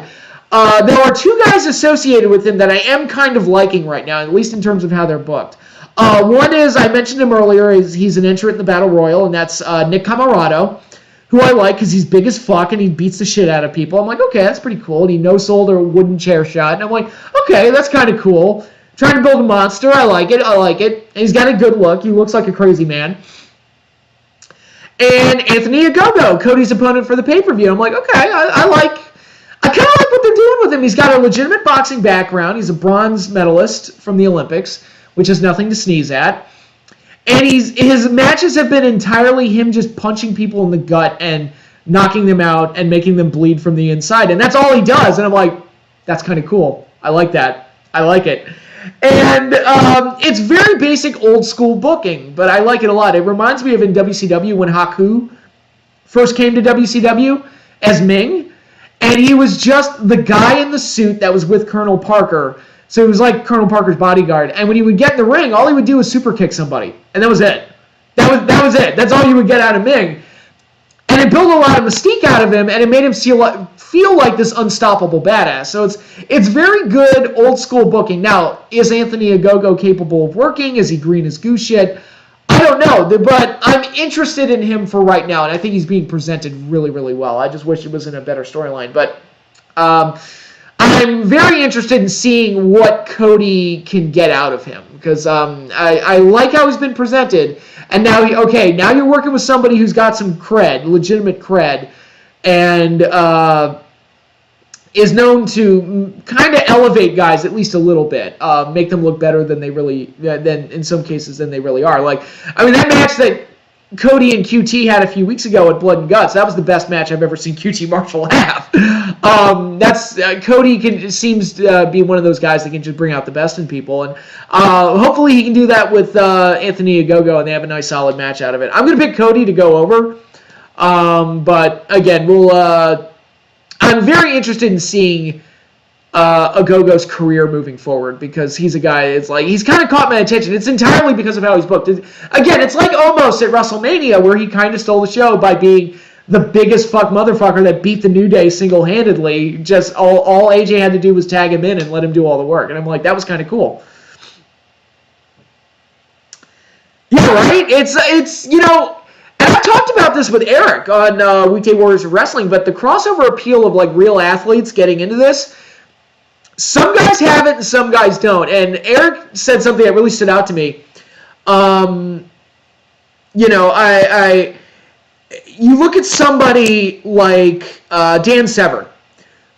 A: there are two guys associated with him that I am kind of liking right now, at least in terms of how they're booked. One is, I mentioned him earlier, he's an entrant in the Battle Royal, and that's Nick Camarado, who I like because he's big as fuck and he beats the shit out of people. I'm like, okay, that's pretty cool. And he no-sold a wooden chair shot. And I'm like, okay, that's kind of cool. Trying to build a monster. I like it. And he's got a good look. He looks like a crazy man. And Anthony Ogogo, Cody's opponent for the pay-per-view. I'm like, okay, I kind of like what they're doing with him. He's got a legitimate boxing background. He's a bronze medalist from the Olympics, which is nothing to sneeze at. And his matches have been entirely him just punching people in the gut and knocking them out and making them bleed from the inside. And that's all he does. And I'm like, that's kind of cool. I like that. I like it. And it's very basic old school booking, but I like it a lot. It reminds me of in WCW when Haku first came to WCW as Ming. And he was just the guy in the suit that was with Colonel Parker. So he was like Colonel Parker's bodyguard. And when he would get in the ring, all he would do was super kick somebody. And that was it. That was it. That's all you would get out of Ming. And it built a lot of mystique out of him, and it made him feel like this unstoppable badass. So it's very good old school booking. Now, is Anthony Ogogo capable of working? Is he green as goose yet? I don't know, but I'm interested in him for right now, and I think he's being presented really, really well. I just wish it was in a better storyline. But I I'm very interested in seeing what Cody can get out of him, because I like how he's been presented, and now now you're working with somebody who's got some cred, legitimate cred, and is known to kind of elevate guys at least a little bit, make them look better than they really, than in some cases than they really are. Like, I mean, that match that Cody and QT had a few weeks ago at Blood and Guts, that was the best match I've ever seen QT Marshall have. Cody seems to be one of those guys that can just bring out the best in people, and hopefully he can do that with Anthony Ogogo, and they have a nice solid match out of it. I'm going to pick Cody to go over, but again, I'm very interested in seeing Ogogo's career moving forward, because he's a guy, he's kind of caught my attention. It's entirely because of how he's booked. Again, it's like almost at WrestleMania, where he kind of stole the show by being the biggest fuck motherfucker that beat the New Day single-handedly. Just all AJ had to do was tag him in and let him do all the work. And I'm like, that was kind of cool. Yeah, right? It's and I've talked about this with Eric on Weekday Warriors of Wrestling, but the crossover appeal of real athletes getting into this, some guys have it and some guys don't. And Eric said something that really stood out to me. You look at somebody like Dan Severn,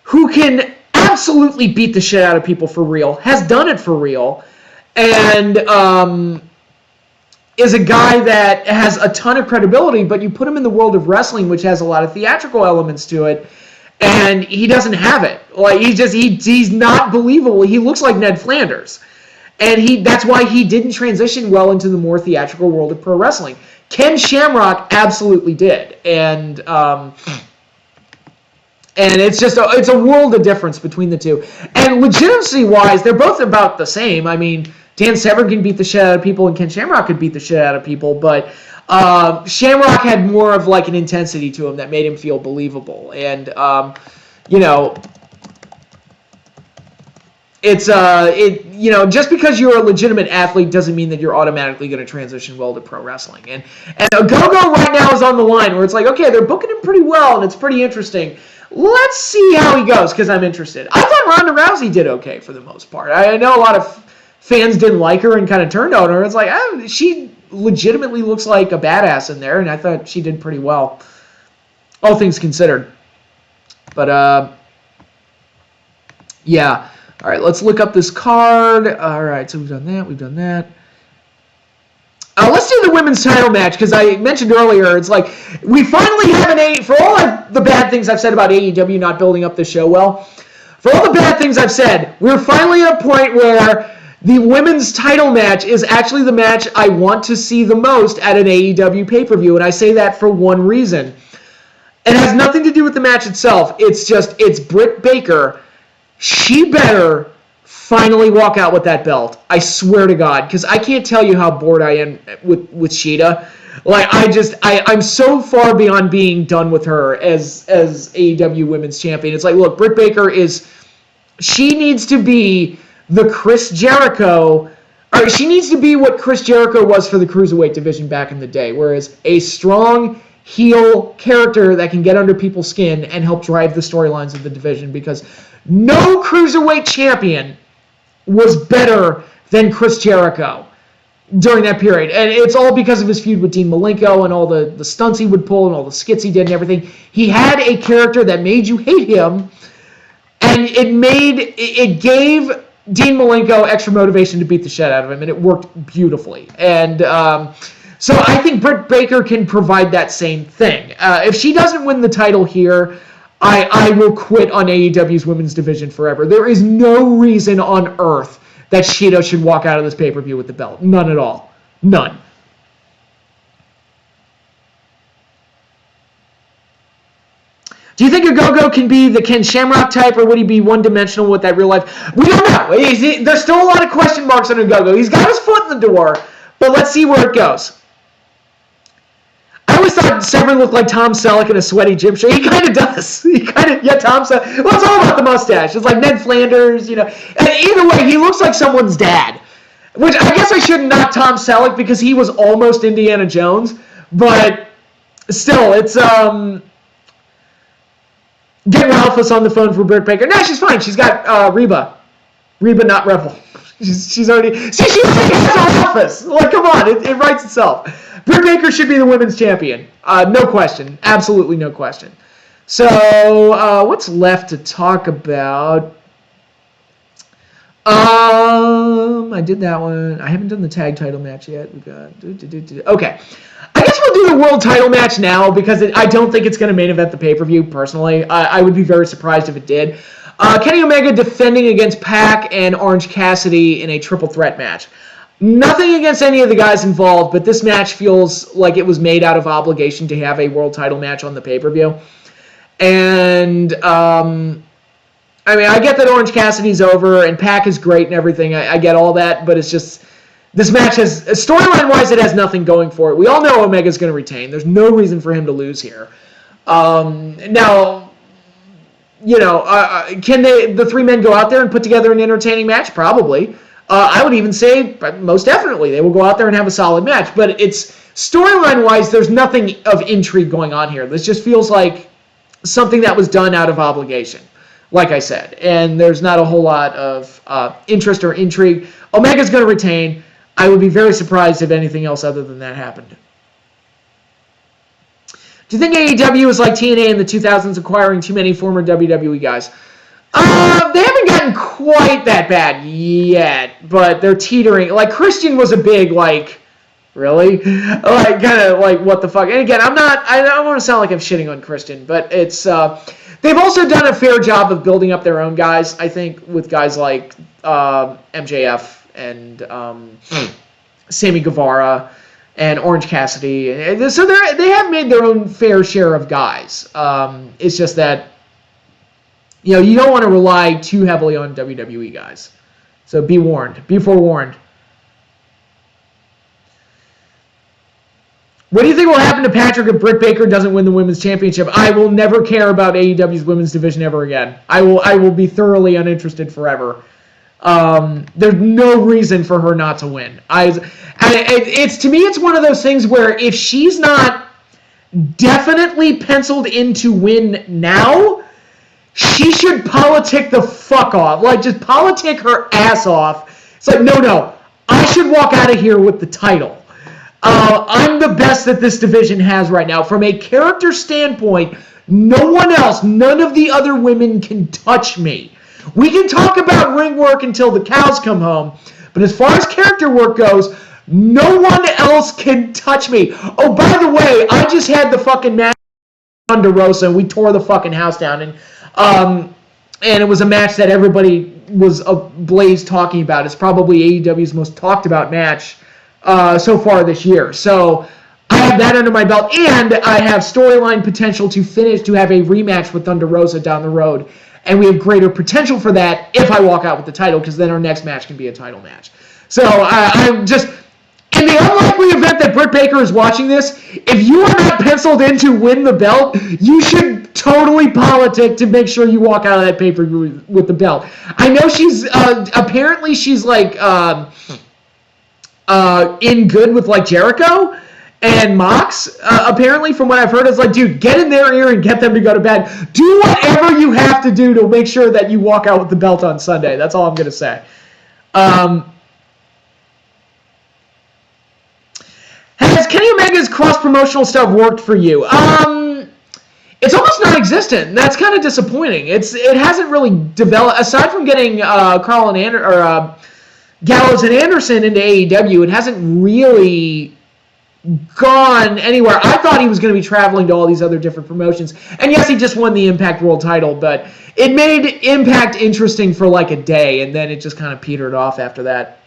A: who can absolutely beat the shit out of people for real, has done it for real, and is a guy that has a ton of credibility, but you put him in the world of wrestling, which has a lot of theatrical elements to it, and he doesn't have it. He's not believable. He looks like Ned Flanders. And that's why he didn't transition well into the more theatrical world of pro wrestling. Ken Shamrock absolutely did. And it's it's a world of difference between the two. And legitimacy-wise, they're both about the same. I mean, Dan Severn can beat the shit out of people, and Ken Shamrock could beat the shit out of people, but Shamrock had more of an intensity to him that made him feel believable. And just because you're a legitimate athlete doesn't mean that you're automatically going to transition well to pro wrestling. And Ogogo right now is on the line where it's okay, they're booking him pretty well, and it's pretty interesting. Let's see how he goes, because I'm interested. I thought Ronda Rousey did okay for the most part. I know a lot of fans didn't like her and kind of turned on her. It's she legitimately looks like a badass in there, and I thought she did pretty well, all things considered. But, yeah. All right, let's look up this card. All right, so we've done that. Let's do the women's title match, because I mentioned earlier, it's we finally have for all the bad things I've said about AEW not building up the show well, for all the bad things I've said, we're finally at a point where the women's title match is actually the match I want to see the most at an AEW pay-per-view, and I say that for one reason. It has nothing to do with the match itself. It's Britt Baker. She better finally walk out with that belt. I swear to God, because I can't tell you how bored I am with Sheeta. I'm so far beyond being done with her as AEW Women's Champion. It's look, Britt Baker she needs to be the Chris Jericho, or she needs to be what Chris Jericho was for the Cruiserweight division back in the day, whereas a strong heel character that can get under people's skin and help drive the storylines of the division, because no Cruiserweight champion was better than Chris Jericho during that period. And it's all because of his feud with Dean Malenko and all the stunts he would pull and all the skits he did and everything. He had a character that made you hate him, and it gave Dean Malenko extra motivation to beat the shit out of him, and it worked beautifully. And so I think Britt Baker can provide that same thing. If she doesn't win the title here, I will quit on AEW's women's division forever. There is no reason on earth that Sheeta should walk out of this pay-per-view with the belt. None at all. None. Do you think Ogogo can be the Ken Shamrock type, or would he be one-dimensional with that real life? We don't know. There's still a lot of question marks on Ogogo. He's got his foot in the door, but let's see where it goes. I always thought Severn looked like Tom Selleck in a sweaty gym shirt. He kind of does. Tom Selleck. Well, it's all about the mustache. It's like Ned Flanders, And either way, he looks like someone's dad. Which I guess I shouldn't knock Tom Selleck, because he was almost Indiana Jones. But still, it's Get Ralphus on the phone for Britt Baker. No, she's fine. She's got Reba. Reba, not Rebel. She's already... See, she already has Ralphus. Like, come on. It writes itself. Britt Baker should be the women's champion. No question. Absolutely no question. So, what's left to talk about? I did that one. I haven't done the tag title match yet. We got... Okay. I guess we'll do the world title match now because I don't think it's going to main event the pay-per-view, personally. I would be very surprised if it did. Kenny Omega defending against Pac and Orange Cassidy in a triple threat match. Nothing against any of the guys involved, but this match feels like it was made out of obligation to have a world title match on the pay-per-view. And, I mean, I get that Orange Cassidy's over and Pac is great and everything. I get all that, but it's just... This match has, storyline-wise, it has nothing going for it. We all know Omega's going to retain. There's no reason for him to lose here. Now, you know, can the three men go out there and put together an entertaining match? Probably. I would even say, most definitely, they will go out there and have a solid match. But it's, storyline-wise, there's nothing of intrigue going on here. This just feels like something that was done out of obligation, like I said. And there's not a whole lot of interest or intrigue. Omega's going to retain. I would be very surprised if anything else other than that happened. Do you think AEW is like TNA in the 2000s, acquiring too many former WWE guys? They haven't gotten quite that bad yet, but they're teetering. Like, Christian was a big, like, really? Like, kind of like, what the fuck? And again, I don't want to sound like I'm shitting on Christian, but it's, they've also done a fair job of building up their own guys, I think, with guys like MJF and Sammy Guevara and Orange Cassidy. And so they have made their own fair share of guys. It's just that, you know, you don't want to rely too heavily on WWE guys. So be warned. Be forewarned. What do you think will happen to Patrick if Britt Baker doesn't win the women's championship? I will never care about AEW's women's division ever again. I will be thoroughly uninterested forever. There's no reason for her not to win. It's to me, it's one of those things where if she's not definitely penciled in to win now, she should politic the fuck off. Like, just politic her ass off. It's like, no, I should walk out of here with the title. I'm the best that this division has right now. From a character standpoint, no one else, none of the other women can touch me. We can talk about ring work until the cows come home, but as far as character work goes, no one else can touch me. Oh, by the way, I just had the fucking match with Thunder Rosa, and we tore the fucking house down, and it was a match that everybody was ablaze talking about. It's probably AEW's most talked about match so far this year. So I have that under my belt, and I have storyline potential to have a rematch with Thunder Rosa down the road. And we have greater potential for that if I walk out with the title, because then our next match can be a title match. So I'm just, in the unlikely event that Britt Baker is watching this, if you are not penciled in to win the belt, you should totally politic to make sure you walk out of that pay-per-view with the belt. I know she's, apparently she's like, in good with like Jericho and Mox, apparently, from what I've heard, is like, dude, get in their ear and get them to go to bed. Do whatever you have to do to make sure that you walk out with the belt on Sunday. That's all I'm going to say. Has Kenny Omega's cross-promotional stuff worked for you? It's almost non-existent. That's kind of disappointing. It hasn't really developed, aside from getting Gallows and Anderson into AEW, it hasn't really gone anywhere. I thought he was going to be traveling to all these other different promotions. And yes, he just won the Impact World title, but it made Impact interesting for like a day, and then it just kind of petered off after that.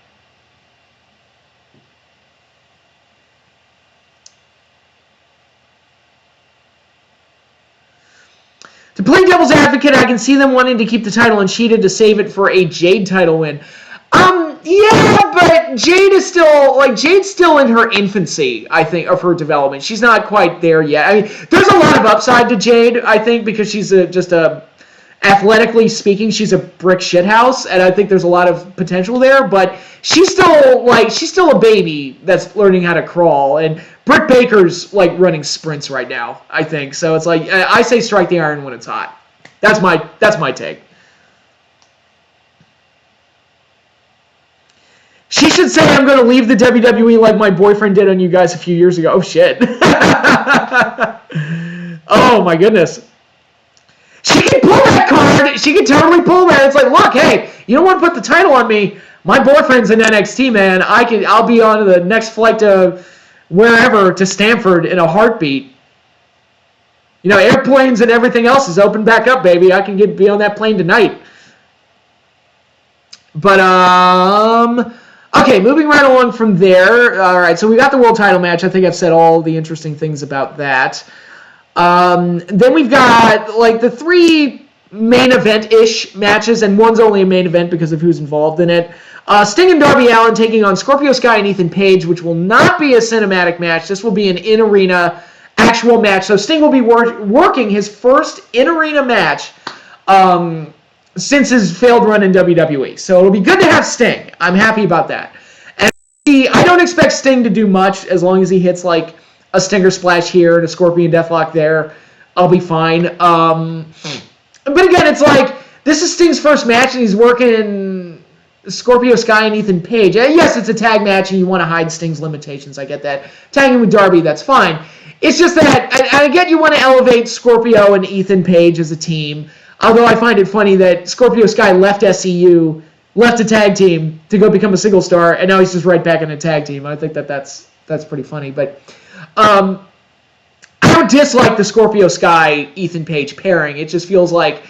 A: To play devil's advocate, I can see them wanting to keep the title and Sheeta to save it for a Jade title win. Yeah, but Jade's still in her infancy, I think, of her development. She's not quite there yet. I mean, there's a lot of upside to Jade, I think, because she's athletically speaking, she's a brick shithouse, and I think there's a lot of potential there, but she's still a baby that's learning how to crawl, and Britt Baker's, like, running sprints right now, I think. So it's like, I say strike the iron when it's hot. That's my take. She should say I'm going to leave the WWE like my boyfriend did on you guys a few years ago. Oh, shit. Oh, my goodness. She can pull that card. She can totally pull that. It's like, look, hey, you don't want to put the title on me. My boyfriend's in NXT, man. I'll be on the next flight to wherever, to Stamford, in a heartbeat. You know, airplanes and everything else is open back up, baby. I can be on that plane tonight. But, okay, moving right along from there. All right, so we got the world title match. I think I've said all the interesting things about that. Then we've got, like, the 3 main event-ish matches, and one's only a main event because of who's involved in it. Sting and Darby Allin taking on Scorpio Sky and Ethan Page, which will not be a cinematic match. This will be an in-arena actual match. So Sting will be working his first in-arena match since his failed run in WWE. So it'll be good to have Sting. I'm happy about that. And I don't expect Sting to do much as long as he hits like a Stinger Splash here and a Scorpion Deathlock there. I'll be fine. But again, it's like, this is Sting's first match and he's working Scorpio Sky and Ethan Page. Yes, it's a tag match and you want to hide Sting's limitations. I get that. Tagging with Darby, that's fine. It's just that, I get you want to elevate Scorpio and Ethan Page as a team. Although I find it funny that Scorpio Sky left SCU, left a tag team to go become a single star, and now he's just right back in a tag team. I think that's pretty funny. But I don't dislike the Scorpio Sky Ethan Page pairing. It just feels like,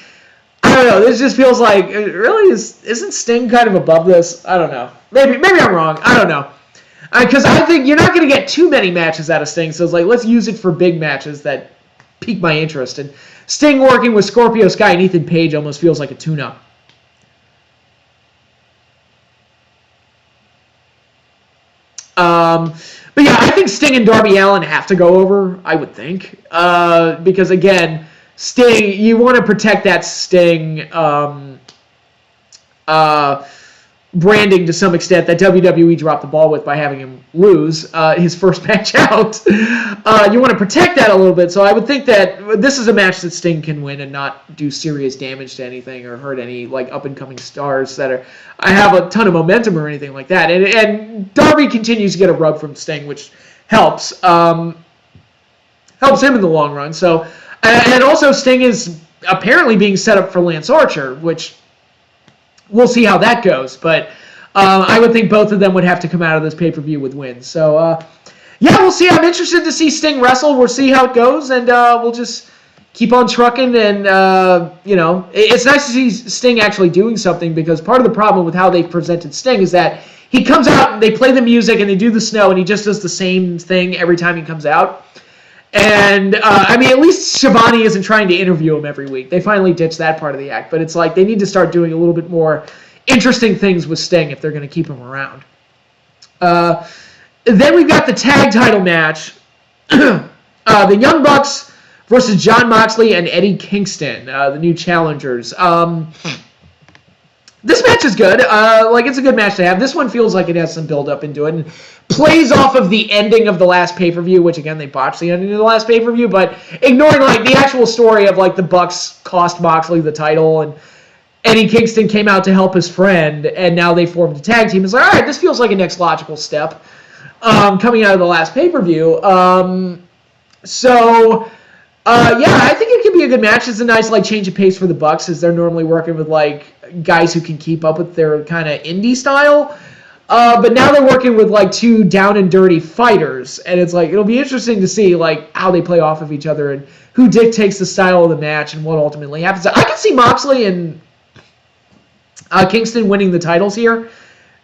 A: I don't know. This just feels like, really, isn't Sting kind of above this? I don't know. Maybe I'm wrong. I don't know. Because I think you're not going to get too many matches out of Sting, so it's like, let's use it for big matches that pique my interest. And Sting working with Scorpio Sky and Ethan Page almost feels like a tune-up. But yeah, I think Sting and Darby Allin have to go over, I would think. Because again, Sting, you want to protect that Sting branding to some extent that WWE dropped the ball with by having him lose his first match out. You want to protect that a little bit, so I would think that this is a match that Sting can win and not do serious damage to anything or hurt any like up-and-coming stars that have a ton of momentum or anything like that. And Darby continues to get a rub from Sting, which helps him in the long run. So, and also Sting is apparently being set up for Lance Archer, which we'll see how that goes, but I would think both of them would have to come out of this pay-per-view with wins. So, yeah, we'll see. I'm interested to see Sting wrestle. We'll see how it goes, and we'll just keep on trucking. And, you know, it's nice to see Sting actually doing something, because part of the problem with how they presented Sting is that he comes out, and they play the music, and they do the snow, and he just does the same thing every time he comes out. And, I mean, at least Shivani isn't trying to interview him every week. They finally ditched that part of the act. But it's like they need to start doing a little bit more interesting things with Sting if they're going to keep him around. Then we've got the tag title match. The Young Bucks versus Jon Moxley and Eddie Kingston, the new challengers. This match is good. Like, it's a good match to have. This one feels like it has some build-up into it and plays off of the ending of the last pay-per-view, which, again, they botched the ending of the last pay-per-view, but ignoring, like, the actual story of, like, the Bucks cost Moxley the title, and Eddie Kingston came out to help his friend, and now they formed a tag team. It's like, all right, this feels like a next logical step coming out of the last pay-per-view. Yeah, I think it could be a good match. It's a nice, like, change of pace for the Bucks, as they're normally working with, like, guys who can keep up with their kind of indie style. But now they're working with, like, two down and dirty fighters. And it's like, it'll be interesting to see, like, how they play off of each other and who dictates the style of the match and what ultimately happens. I can see Moxley and Kingston winning the titles here.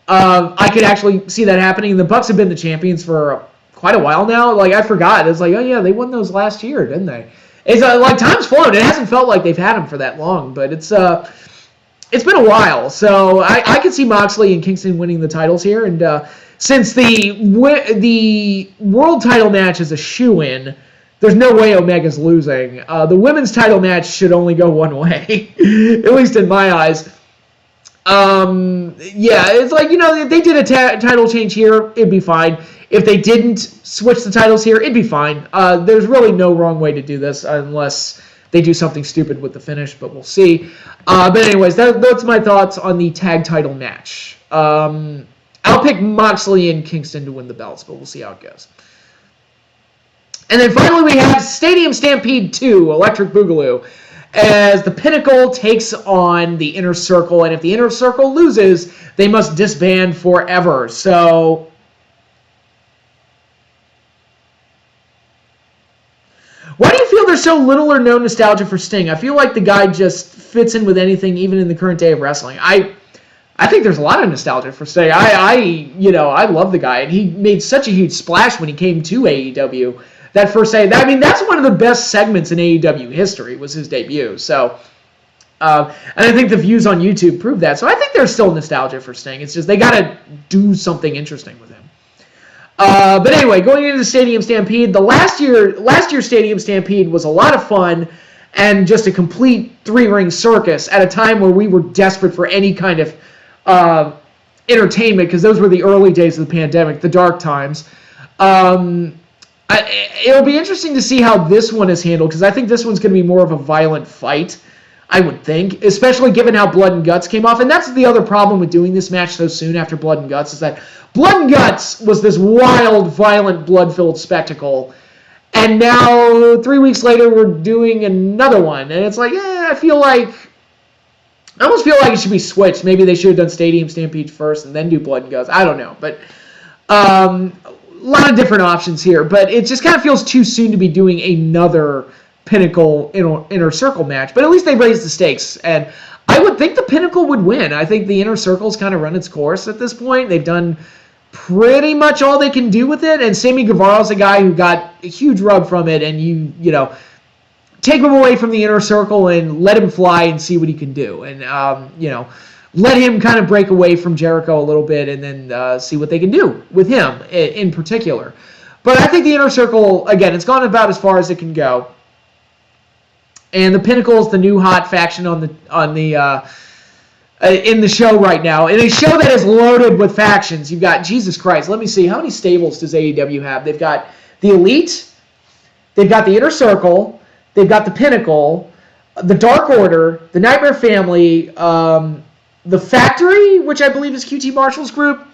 A: I could actually see that happening. The Bucks have been the champions for quite a while now. Like, I forgot. It's like, oh, yeah, they won those last year, didn't they? It's like, time's flown. It hasn't felt like they've had them for that long, but it's been a while. So I could see Moxley and Kingston winning the titles here. And since the world title match is a shoo-in, there's no way Omega's losing. The women's title match should only go one way, at least in my eyes. Yeah, it's like, you know, if they did a title change here, it'd be fine. If they didn't switch the titles here, it'd be fine. There's really no wrong way to do this unless they do something stupid with the finish, but we'll see. But anyways, that's my thoughts on the tag title match. I'll pick Moxley and Kingston to win the belts, but we'll see how it goes. And then finally we have Stadium Stampede 2, Electric Boogaloo, as the Pinnacle takes on the Inner Circle, and if the Inner Circle loses, they must disband forever. So why do you feel there's so little or no nostalgia for Sting? I feel like the guy just fits in with anything, even in the current day of wrestling. I think there's a lot of nostalgia for Sting. I love the guy, and he made such a huge splash when he came to AEW. That first day, that's one of the best segments in AEW history, was his debut. So, and I think the views on YouTube prove that. So I think there's still nostalgia for Sting. It's just they got to do something interesting with him. But anyway, going into the Stadium Stampede, the last year's Stadium Stampede was a lot of fun and just a complete three-ring circus at a time where we were desperate for any kind of entertainment, because those were the early days of the pandemic, the dark times. It'll be interesting to see how this one is handled, because I think this one's going to be more of a violent fight, I would think, especially given how Blood and Guts came off. And that's the other problem with doing this match so soon after Blood and Guts, is that Blood and Guts was this wild, violent, blood-filled spectacle. And now, 3 weeks later, we're doing another one. And it's like, I almost feel like it should be switched. Maybe they should have done Stadium Stampede first and then do Blood and Guts. I don't know. But a lot of different options here. But it just kind of feels too soon to be doing another Pinnacle Inner Circle match. But at least they raised the stakes. And I would think the Pinnacle would win. I think the Inner Circle's kind of run its course at this point. They've done pretty much all they can do with it. And Sammy Guevara's a guy who got a huge rub from it. And you know, take him away from the Inner Circle and let him fly and see what he can do. And, let him kind of break away from Jericho a little bit and then see what they can do with him in particular. But I think the Inner Circle, again, it's gone about as far as it can go. And the Pinnacle is the new hot faction in the show right now. In a show that is loaded with factions, you've got, Jesus Christ, let me see, how many stables does AEW have? They've got the Elite, they've got the Inner Circle, they've got the Pinnacle, the Dark Order, the Nightmare Family, the Factory, which I believe is QT Marshall's group.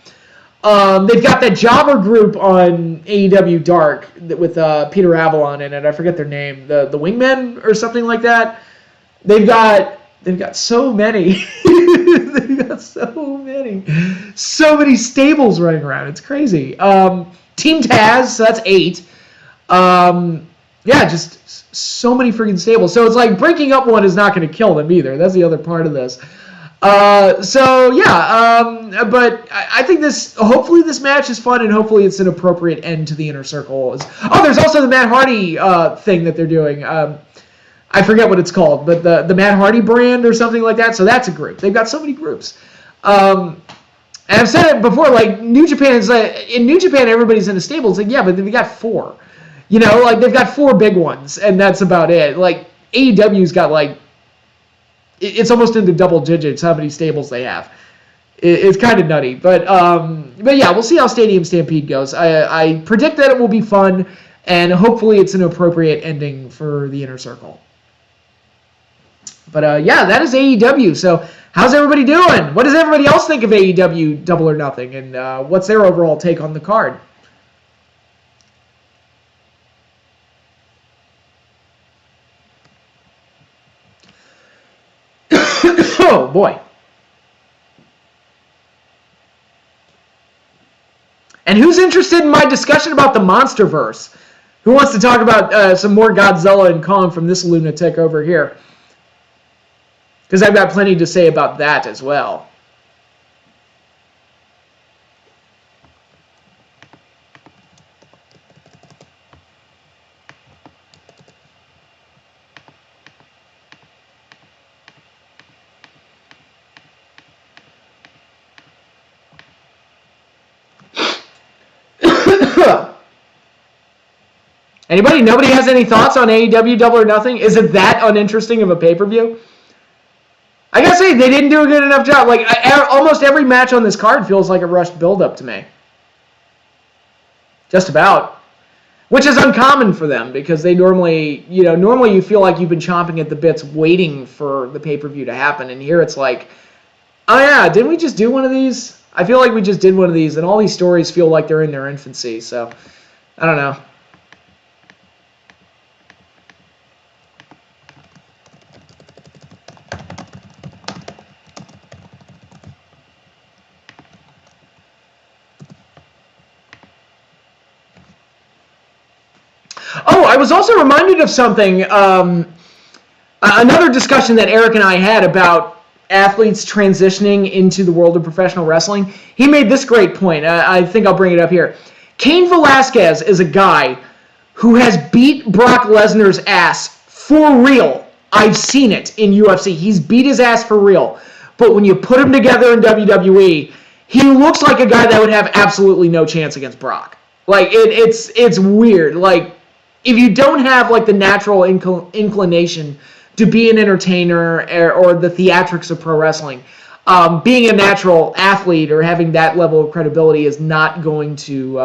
A: They've got that jobber group on AEW Dark with Peter Avalon in it. I forget their name. The Wingmen or something like that. They've got so many. They've got so many stables running around. It's crazy. Team Taz, so that's 8. Just so many freaking stables. So it's like breaking up one is not going to kill them either. That's the other part of this. But I think hopefully this match is fun, and hopefully it's an appropriate end to the Inner Circle. There's also the Matt Hardy thing that they're doing. I forget what it's called, but the Matt Hardy brand or something like that. So that's a group. They've got so many groups. And I've said it before, like New Japan is in New Japan, everybody's in a stable. It's like, yeah, but they've got 4. You know, like they've got 4 big ones, and that's about it. Like AEW's got like, it's almost into double digits how many stables they have. It's kind of nutty. But yeah, we'll see how Stadium Stampede goes. I predict that it will be fun, and hopefully it's an appropriate ending for the Inner Circle. But that is AEW. So how's everybody doing? What does everybody else think of AEW Double or Nothing? And what's their overall take on the card? Oh, boy. And who's interested in my discussion about the Monsterverse? Who wants to talk about some more Godzilla and Kong from this lunatic over here? Because I've got plenty to say about that as well. Anybody? Nobody has any thoughts on AEW Double or Nothing? Is it that uninteresting of a pay-per-view? I gotta say, they didn't do a good enough job. Like, almost every match on this card feels like a rushed build-up to me. Just about. which is uncommon for them because they normally you feel like you've been chomping at the bits waiting for the pay-per-view to happen, and here it's like, oh yeah, didn't we just do one of these? I feel like we just did one of these, and all these stories feel like they're in their infancy, so I don't know. Oh, I was also reminded of something, another discussion that Eric and I had about athletes transitioning into the world of professional wrestling. He made this great point. I think I'll bring it up here. Cain Velasquez is a guy who has beat Brock Lesnar's ass for real. I've seen it in UFC. He's beat his ass for real. But when you put him together in WWE, he looks like a guy that would have absolutely no chance against Brock. Like, it's weird. Like, if you don't have like the natural inclination to be an entertainer or the theatrics of pro wrestling, being a natural athlete or having that level of credibility is not going to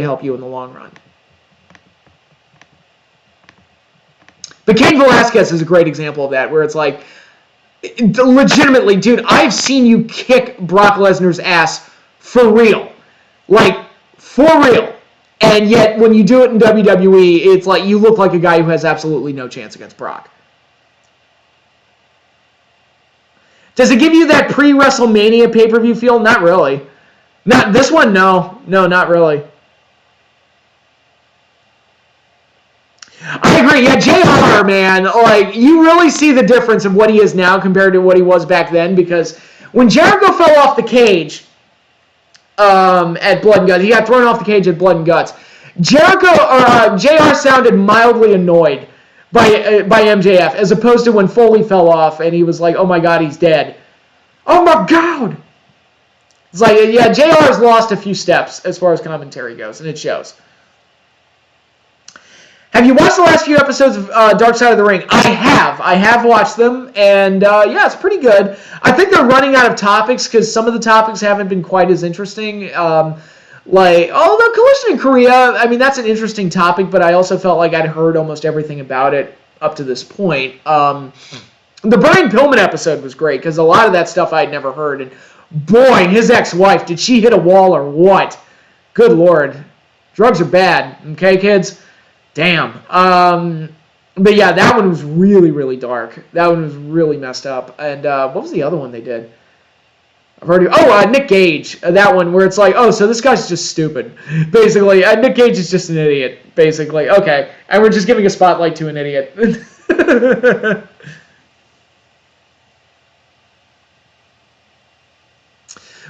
A: help you in the long run. But Cain Velasquez is a great example of that, where it's like, legitimately, dude, I've seen you kick Brock Lesnar's ass for real. Like, for real. And yet, when you do it in WWE, it's like you look like a guy who has absolutely no chance against Brock. Does it give you that pre-WrestleMania pay-per-view feel? Not really. Not this one, no. No, not really. I agree. Yeah, JR, man, like, you really see the difference of what he is now compared to what he was back then, because when Jericho fell off the cage at Blood and Guts, he got thrown off the cage at Blood and Guts. JR sounded mildly annoyed by MJF, as opposed to when Foley fell off and he was like, oh my God, he's dead. Oh my God! It's like, yeah, JR has lost a few steps as far as commentary goes, and it shows. Have you watched the last few episodes of Dark Side of the Ring? I have watched them, and yeah, it's pretty good. I think they're running out of topics because some of the topics haven't been quite as interesting. Like, the collision in Korea, I mean, that's an interesting topic, but I also felt like I'd heard almost everything about it up to this point. The Brian Pillman episode was great because a lot of that stuff I'd never heard, and boy, his ex-wife, did she hit a wall or what? Good Lord. Drugs are bad, okay, kids? Damn. But yeah, that one was really, really dark. That one was really messed up. And what was the other one they did? I've heard of, Nick Gage. That one where it's like, oh, so this guy's just stupid. Basically, Nick Gage is just an idiot, basically. Okay, and we're just giving a spotlight to an idiot.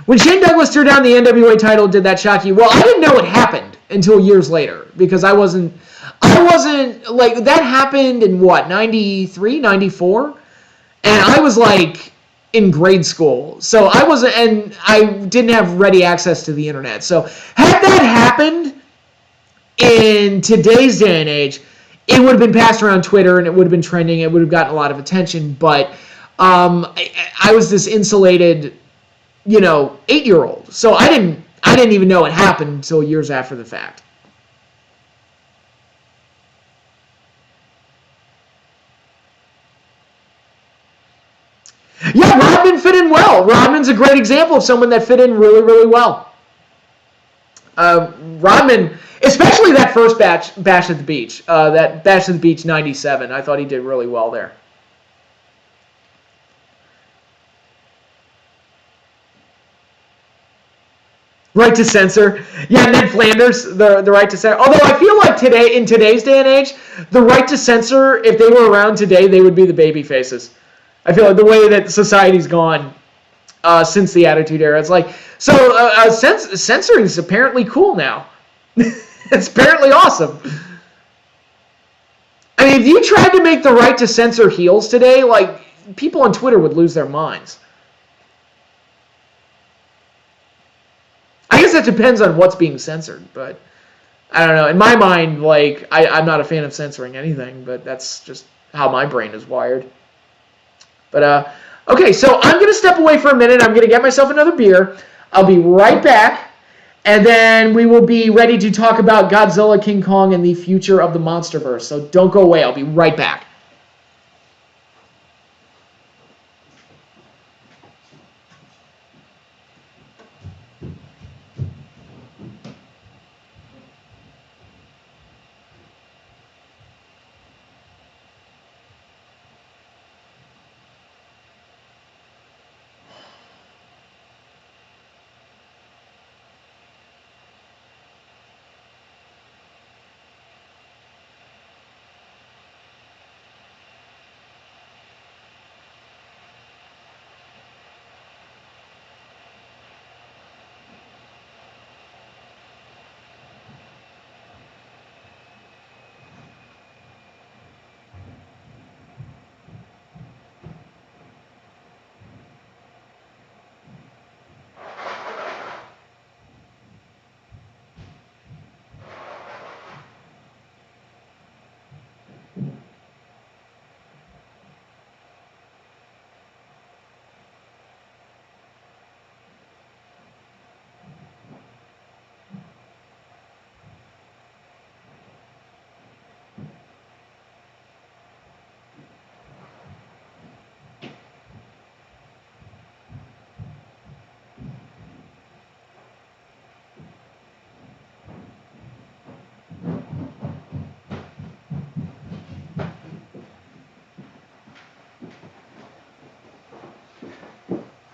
A: When Shane Douglas threw down the NWA title, did that shock you? Well, I didn't know it happened until years later because I wasn't, like, that happened in what, 93, 94? And I was like in grade school. So I wasn't, and I didn't have ready access to the internet. So had that happened in today's day and age, it would have been passed around Twitter and it would have been trending. It would have gotten a lot of attention. But I was this insulated, 8-year-old. So I didn't even know it happened until years after the fact. Yeah, Rodman fit in well. Rodman's a great example of someone that fit in really, really well. Rodman, especially that first Bash at the Beach, that Bash at the Beach 97, I thought he did really well there. Right to censor. Yeah, Ned Flanders, the right to censor. Although I feel like in today's day and age, the right to censor, if they were around today, they would be the baby faces. I feel like the way that society's gone since the Attitude Era, it's like, so censoring is apparently cool now. It's apparently awesome. I mean, if you tried to make the right to censor heels today, like, people on Twitter would lose their minds. I guess it depends on what's being censored, but I don't know. In my mind, like, I'm not a fan of censoring anything, but that's just how my brain is wired. But, okay, so I'm going to step away for a minute. I'm going to get myself another beer. I'll be right back. And then we will be ready to talk about Godzilla, King Kong, and the future of the Monsterverse. So don't go away. I'll be right back.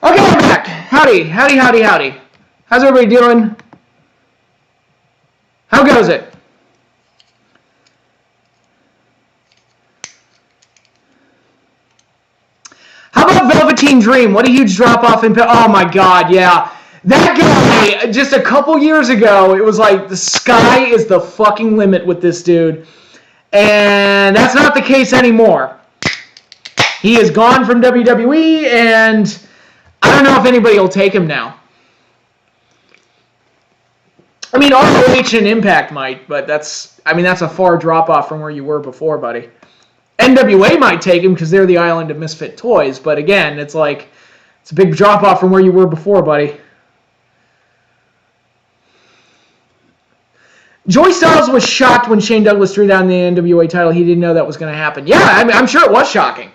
A: Okay, I'm back. Howdy, howdy, howdy, howdy. How's everybody doing? How goes it? How about Velveteen Dream? What a huge drop off in. Oh my God, yeah. That guy, just a couple years ago, it was like the sky is the fucking limit with this dude. And that's not the case anymore. He is gone from WWE, and I don't know if anybody will take him now. I mean, ROH and Impact might, but that's a far drop off from where you were before, buddy. NWA might take him because they're the island of misfit toys, but again, it's a big drop off from where you were before, buddy. Joey Styles was shocked when Shane Douglas threw down the NWA title. He didn't know that was going to happen. Yeah, I'm sure it was shocking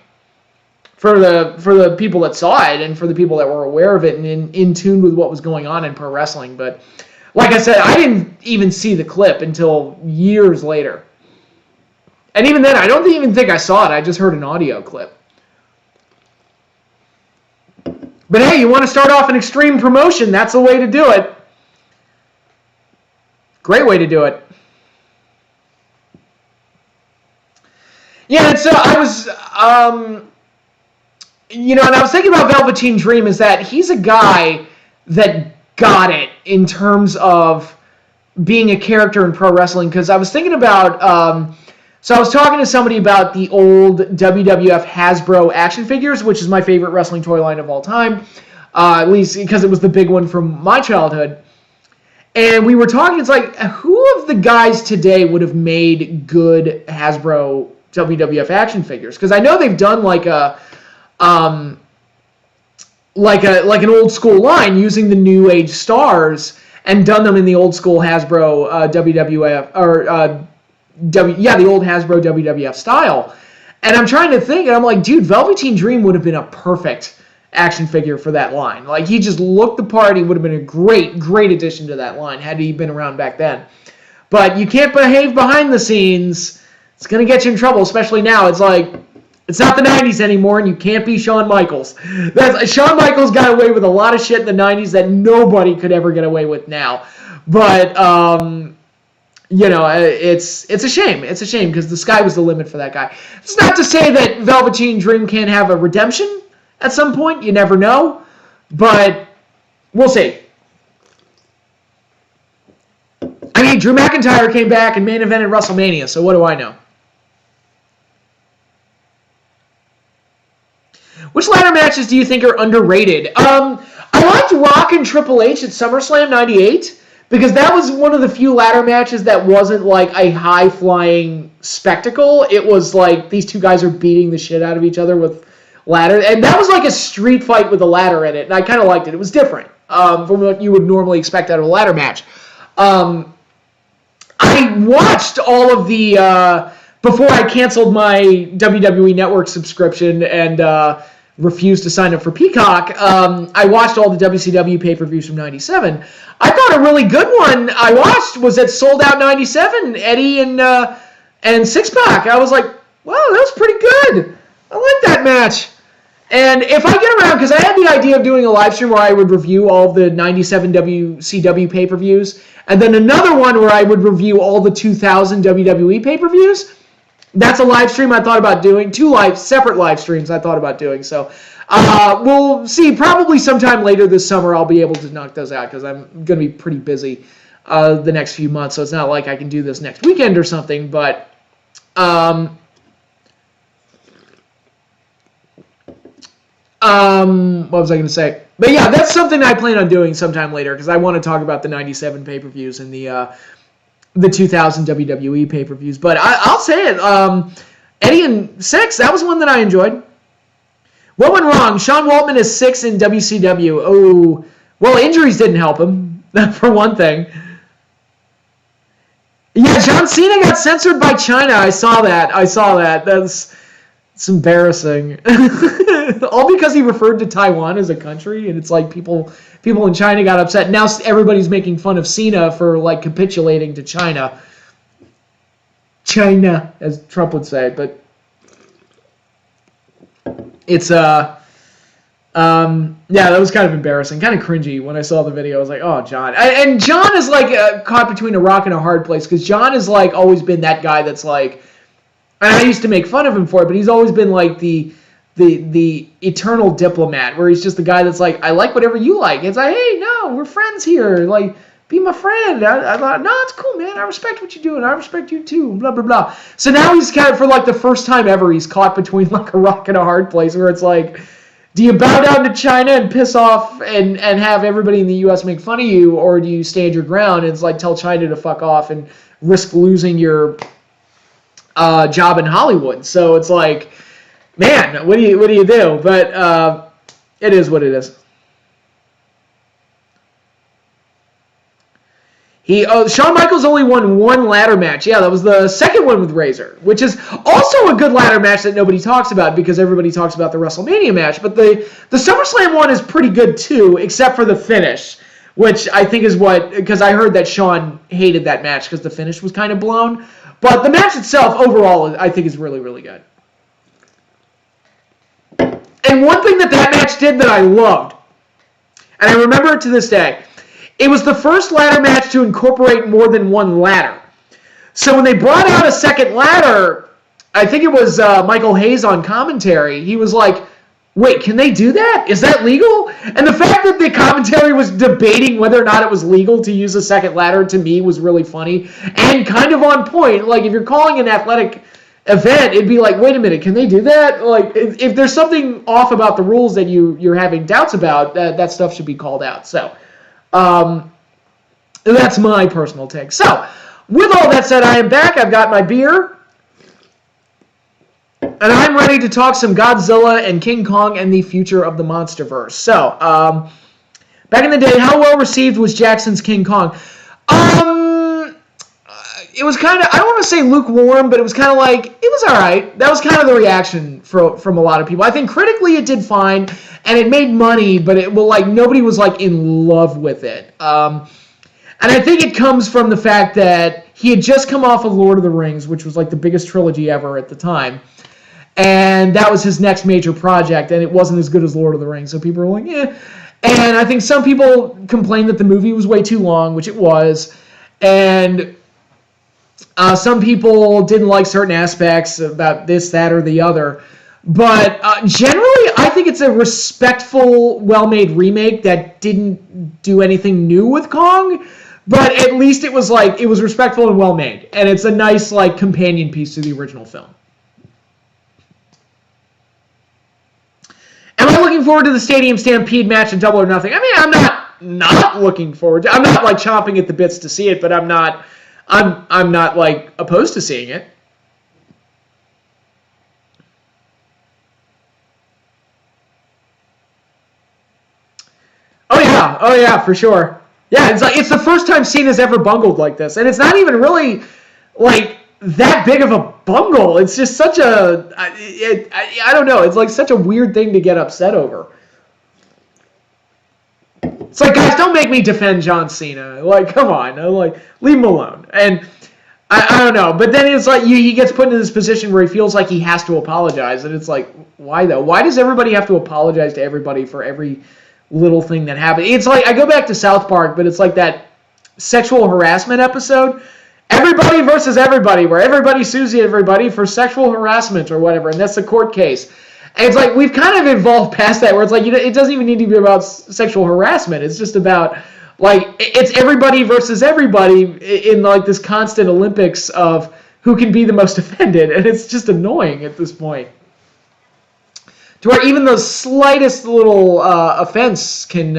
A: for the people that saw it and for the people that were aware of it and in tune with what was going on in pro wrestling. But like I said, I didn't even see the clip until years later. And even then, I don't even think I saw it. I just heard an audio clip. But hey, you want to start off an extreme promotion, that's the way to do it. Great way to do it. Yeah, and so I was, and I was thinking about Velveteen Dream is that he's a guy that got it in terms of being a character in pro wrestling. Because I was thinking about, so I was talking to somebody about the old WWF Hasbro action figures, which is my favorite wrestling toy line of all time, at least because it was the big one from my childhood. And we were talking, it's like, who of the guys today would have made good Hasbro WWF action figures? Because I know they've done like an old school line using the new age stars and done them in the old school Hasbro WWF or the old Hasbro WWF style. And I'm trying to think, and I'm like, dude, Velveteen Dream would have been a perfect action figure for that line. Like, he just looked the part. He would have been a great, great addition to that line had he been around back then. But you can't behave behind the scenes. It's going to get you in trouble, especially now. It's like, it's not the 90s anymore, and you can't be Shawn Michaels. Shawn Michaels got away with a lot of shit in the 90s that nobody could ever get away with now. But, it's a shame. It's a shame because the sky was the limit for that guy. It's not to say that Velveteen Dream can't have a redemption at some point. You never know. But we'll see. I mean, Drew McIntyre came back and main evented WrestleMania, so what do I know? Which ladder matches do you think are underrated? I liked Rock and Triple H at SummerSlam 98 because that was one of the few ladder matches that wasn't like a high-flying spectacle. It was like these two guys are beating the shit out of each other with ladder. And that was like a street fight with a ladder in it, and I kind of liked it. It was different. from what you would normally expect out of a ladder match. I watched all of the before I canceled my WWE Network subscription and refused to sign up for Peacock. I watched all the WCW pay-per-views from '97. I thought a really good one I watched was at Sold Out '97, Eddie and Six Pack. I was like, wow, that was pretty good. I like that match. And if I get around, because I had the idea of doing a live stream where I would review all of the '97 WCW pay-per-views, and then another one where I would review all the 2000 WWE pay-per-views. That's a live stream I thought about doing. Two separate live streams I thought about doing. So we'll see. Probably sometime later this summer I'll be able to knock those out because I'm going to be pretty busy the next few months. So it's not like I can do this next weekend or something. But what was I going to say? But yeah, that's something I plan on doing sometime later because I want to talk about the '97 pay-per-views and the 2000 WWE pay-per-views. But I'll say it. Eddie and Six, that was one that I enjoyed. What went wrong? Sean Waltman is 6 in WCW. Oh, well, injuries didn't help him, for one thing. Yeah, John Cena got censored by China. I saw that. It's embarrassing. All because he referred to Taiwan as a country, and it's like people in China got upset. Now everybody's making fun of Cena for like capitulating to China. China, as Trump would say, but it's yeah, that was kind of embarrassing, kind of cringy when I saw the video. I was like, oh, John. And John is like caught between a rock and a hard place because John has like always been that guy that's like, and I used to make fun of him for it, but he's always been like the eternal diplomat, where he's just the guy that's like, I like whatever you like. It's like, hey, no, we're friends here. Like, be my friend. I thought, no, it's cool, man. I respect what you're doing. I respect you too. Blah, blah, blah. So now he's kind of, for like the first time ever, he's caught between like a rock and a hard place where it's like, do you bow down to China and piss off and have everybody in the U.S. make fun of you, or do you stand your ground and it's like tell China to fuck off and risk losing your job in Hollywood? So it's like, man, what do you do? But it is what it is. Shawn Michaels only won one ladder match. Yeah, that was the second one with Razor, which is also a good ladder match that nobody talks about because everybody talks about the WrestleMania match. But the SummerSlam one is pretty good too, except for the finish, which I think is because I heard that Shawn hated that match because the finish was kind of blown. But the match itself, overall, I think is really, really good. And one thing that match did that I loved, and I remember it to this day, it was the first ladder match to incorporate more than one ladder. So when they brought out a second ladder, I think it was Michael Hayes on commentary, he was like, wait, can they do that? Is that legal? And the fact that the commentary was debating whether or not it was legal to use a second ladder, to me, was really funny and kind of on point. Like, if you're calling an athletic event, it'd be like, wait a minute, can they do that? Like, if there's something off about the rules that you're having doubts about, that stuff should be called out. So that's my personal take. So with all that said, I am back. I've got my beer, and I'm ready to talk some Godzilla and King Kong and the future of the Monsterverse. So back in the day, how well received was Jackson's King Kong? It was kind of, I don't want to say lukewarm, but it was kind of like, it was all right. That was kind of the reaction from a lot of people. I think critically it did fine, and it made money, but nobody was like in love with it. And I think it comes from the fact that he had just come off of Lord of the Rings, which was like the biggest trilogy ever at the time. And that was his next major project, and it wasn't as good as Lord of the Rings. So people were like, eh. And I think some people complained that the movie was way too long, which it was. And some people didn't like certain aspects about this, that, or the other. But generally, I think it's a respectful, well-made remake that didn't do anything new with Kong. But at least it was respectful and well-made. And it's a nice like companion piece to the original film. Am I looking forward to the Stadium Stampede match and Double or Nothing? I mean, I'm not looking forward to it. I'm not like chomping at the bits to see it, but I'm not like opposed to seeing it. Oh yeah, yeah. Oh, yeah, for sure. Yeah, it's the first time Cena's ever bungled like this. And it's not even really, like, that big of a bungle. It's just such a... I don't know. It's, like, such a weird thing to get upset over. It's like, guys, don't make me defend John Cena. Like, come on. Like, leave him alone. And I don't know. But then it's like he gets put into this position where he feels like he has to apologize. And it's like, why, though? Why does everybody have to apologize to everybody for every little thing that happened? It's like, I go back to South Park, but it's like that sexual harassment episode. Everybody versus everybody, where everybody sues everybody for sexual harassment or whatever. And that's the court case. And it's like, we've kind of evolved past that, where it's like, it doesn't even need to be about sexual harassment. It's just about, like, it's everybody versus everybody in, like, this constant Olympics of who can be the most offended. And it's just annoying at this point. To where even the slightest little offense can,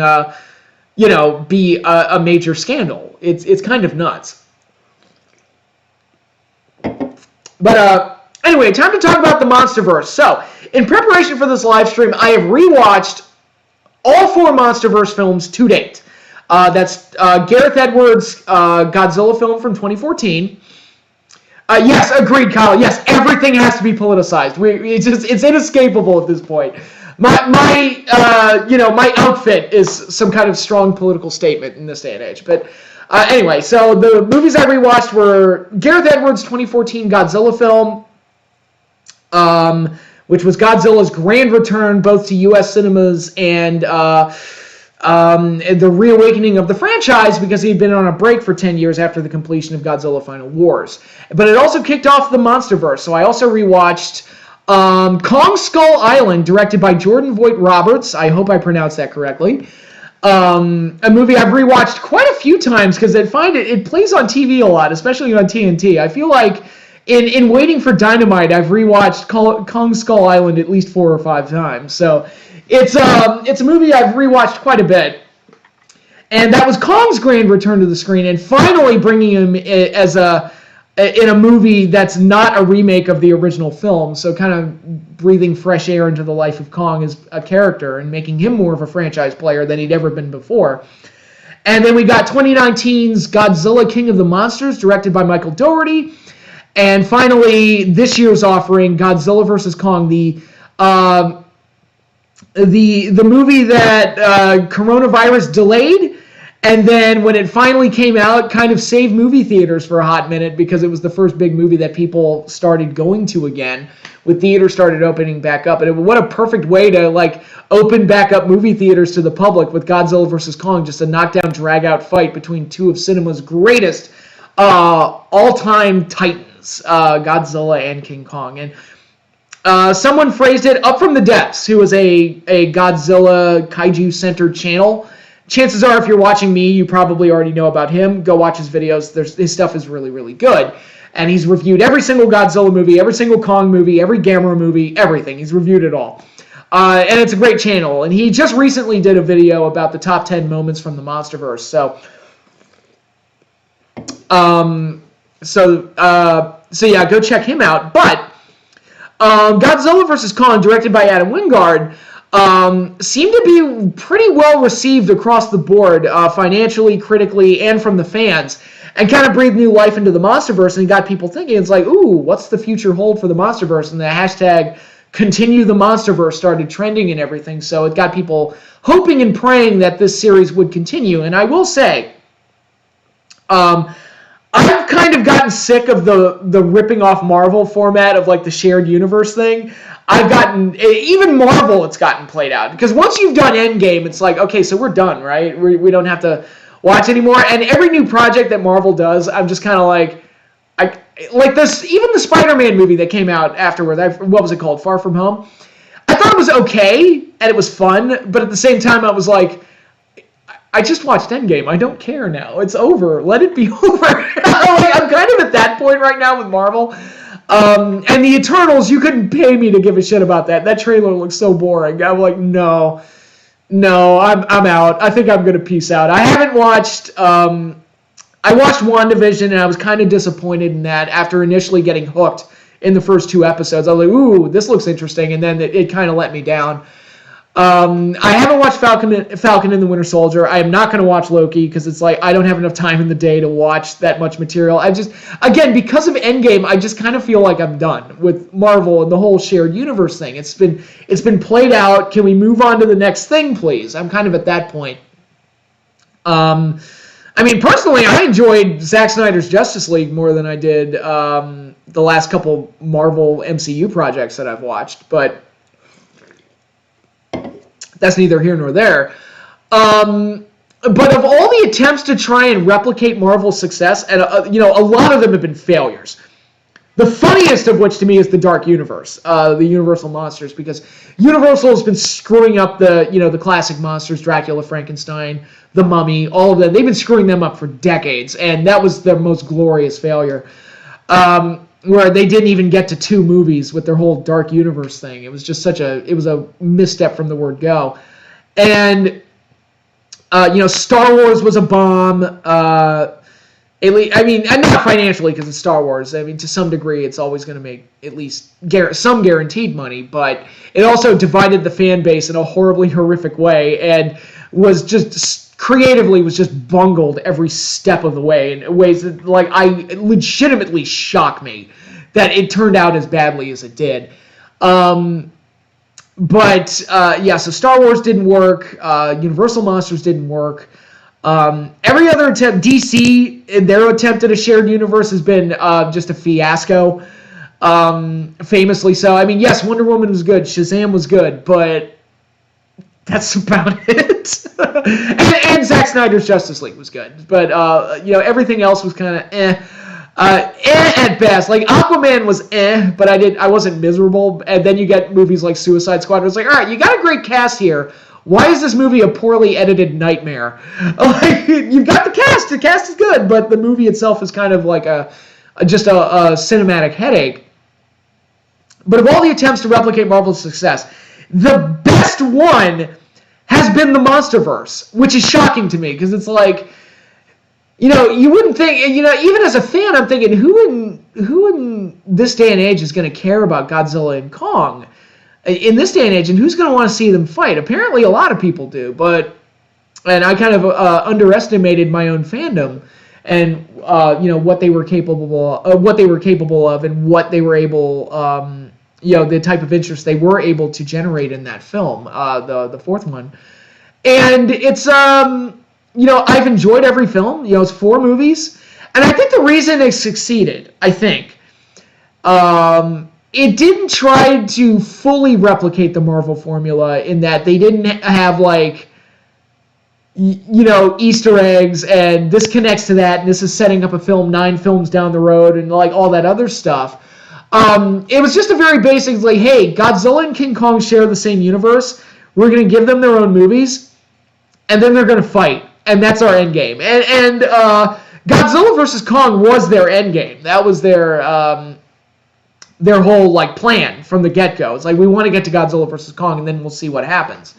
A: be a major scandal. It's kind of nuts. But anyway, time to talk about the Monsterverse. So, in preparation for this live stream, I have rewatched all 4 Monsterverse films to date. That's Gareth Edwards' Godzilla film from 2014. Yes, agreed, Kyle. Yes, everything has to be politicized. It's inescapable at this point. My outfit is some kind of strong political statement in this day and age. But anyway, so the movies I rewatched were Gareth Edwards' 2014 Godzilla film, which was Godzilla's grand return both to U.S. cinemas and the reawakening of the franchise, because he had been on a break for 10 years after the completion of Godzilla Final Wars. But it also kicked off the Monsterverse, so I also rewatched Kong Skull Island, directed by Jordan Vogt-Roberts. I hope I pronounced that correctly. A movie I've rewatched quite a few times because I find it plays on TV a lot, especially on TNT. I feel like in waiting for Dynamite, I've rewatched Kong Skull Island at least 4 or 5 times. So it's a movie I've rewatched quite a bit. And that was Kong's grand return to the screen, and finally bringing him as in a movie that's not a remake of the original film, so kind of breathing fresh air into the life of Kong as a character and making him more of a franchise player than he'd ever been before. And then we got 2019's Godzilla King of the Monsters, directed by Michael Dougherty. And finally, this year's offering, Godzilla vs. Kong, the movie that coronavirus delayed, and then when it finally came out, kind of saved movie theaters for a hot minute because it was the first big movie that people started going to again, with theaters started opening back up. And what a perfect way to, like, open back up movie theaters to the public with Godzilla vs. Kong, just a knockdown, drag-out fight between 2 of cinema's greatest all-time titans, Godzilla and King Kong. And someone phrased it, Up From the Depths, who is a Godzilla kaiju-centered channel. Chances are, if you're watching me, you probably already know about him. Go watch his videos. His stuff is really, really good. And he's reviewed every single Godzilla movie, every single Kong movie, every Gamera movie, everything. He's reviewed it all. And it's a great channel. And he just recently did a video about the top 10 moments from the Monsterverse. So yeah, go check him out. But Godzilla vs. Kong, directed by Adam Wingard, seemed to be pretty well received across the board, financially, critically, and from the fans, and kind of breathed new life into the Monsterverse, and got people thinking. It's like, ooh, what's the future hold for the Monsterverse? And the hashtag Continue the Monsterverse started trending and everything, so it got people hoping and praying that this series would continue. And I will say, I've kind of gotten sick of the ripping off Marvel format of, like, the shared universe thing. I've gotten, even Marvel, it's gotten played out. Because once you've done Endgame, it's like, okay, so we're done, right? We don't have to watch anymore. And every new project that Marvel does, I'm just kind of like this, even the Spider-Man movie that came out afterward, what was it called? Far From Home? I thought it was okay, and it was fun, but at the same time, I was like, I just watched Endgame. I don't care now. It's over. Let it be over. I'm kind of at that point right now with Marvel. And the Eternals, you couldn't pay me to give a shit about that. That trailer looks so boring. I'm like, no, I'm out. I think I'm going to peace out. I haven't watched, I watched WandaVision, and I was kind of disappointed in that after initially getting hooked in the first 2 episodes. I was like, ooh, this looks interesting, and then it kind of let me down. I haven't watched Falcon and the Winter Soldier. I am not going to watch Loki because it's like I don't have enough time in the day to watch that much material. Again, because of Endgame, I just kind of feel like I'm done with Marvel and the whole shared universe thing. It's been played out. Can we move on to the next thing, please? I'm kind of at that point. I mean, personally, I enjoyed Zack Snyder's Justice League more than I did the last couple Marvel MCU projects that I've watched, but that's neither here nor there. But of all the attempts to try and replicate Marvel's success, and a lot of them have been failures. The funniest of which to me is the Dark Universe, the Universal monsters, because Universal has been screwing up the classic monsters, Dracula, Frankenstein, the Mummy, all of them. They've been screwing them up for decades, and that was their most glorious failure, where they didn't even get to 2 movies with their whole Dark Universe thing. It was just it was a misstep from the word go. And, Star Wars was a bomb. I mean, and not financially because it's Star Wars. I mean, to some degree, it's always going to make at least some guaranteed money, but it also divided the fan base in a horribly horrific way and was just creatively bungled every step of the way in ways that, like, legitimately shock me that it turned out as badly as it did. So Star Wars didn't work. Universal Monsters didn't work. Every other attempt, DC, in their attempt at a shared universe has been just a fiasco, famously so. I mean, yes, Wonder Woman was good, Shazam was good, but that's about it. and Zack Snyder's Justice League was good, but everything else was kind of at best. Like Aquaman was but I wasn't miserable. And then you get movies like Suicide Squad. It's like, all right, you got a great cast here. Why is this movie a poorly edited nightmare? Like, you've got the cast. The cast is good, but the movie itself is kind of like just a cinematic headache. But of all the attempts to replicate Marvel's success, the best one has been the Monsterverse, which is shocking to me because it's like, you wouldn't think, even as a fan, I'm thinking, who in this day and age is going to care about Godzilla and Kong? In this day and age, and who's going to want to see them fight? Apparently, a lot of people do, and I kind of underestimated my own fandom and what they were capable of, and what they were able, the type of interest they were able to generate in that film, the fourth one, and it's I've enjoyed every film. It's 4 movies, and I think the reason it succeeded, it didn't try to fully replicate the Marvel formula in that they didn't have, like, Easter eggs and this connects to that and this is setting up a film 9 films down the road and, like, all that other stuff. It was just a very basic, like, hey, Godzilla and King Kong share the same universe. We're going to give them their own movies, and then they're going to fight. And that's our end game. And Godzilla vs. Kong was their end game. That was their whole, like, plan from the get-go. It's like, we want to get to Godzilla vs. Kong, and then we'll see what happens.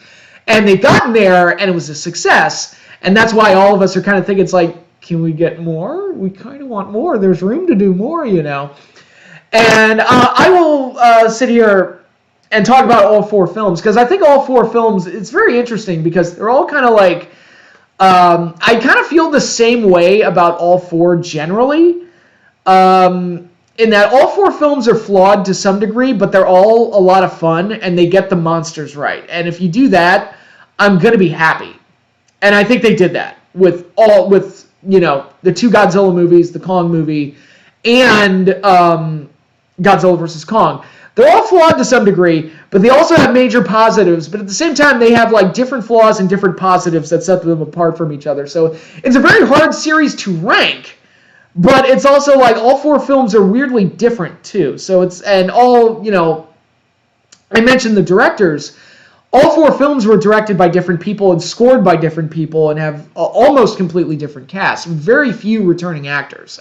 A: And they've gotten there, and it was a success, and that's why all of us are kind of thinking, it's like, can we get more? We kind of want more. There's room to do more, And I will sit here and talk about all 4 films, because I think all 4 films, it's very interesting, because they're all kind of like, I kind of feel the same way about all 4 generally, in that all 4 films are flawed to some degree, but they're all a lot of fun, and they get the monsters right. And if you do that, I'm going to be happy. And I think they did that with the 2 Godzilla movies, the Kong movie, and Godzilla vs. Kong. They're all flawed to some degree, but they also have major positives. But at the same time, they have, like, different flaws and different positives that set them apart from each other. So it's a very hard series to rank. But it's also like all 4 films are weirdly different too. So I mentioned the directors. All 4 films were directed by different people and scored by different people and have almost completely different casts. Very few returning actors.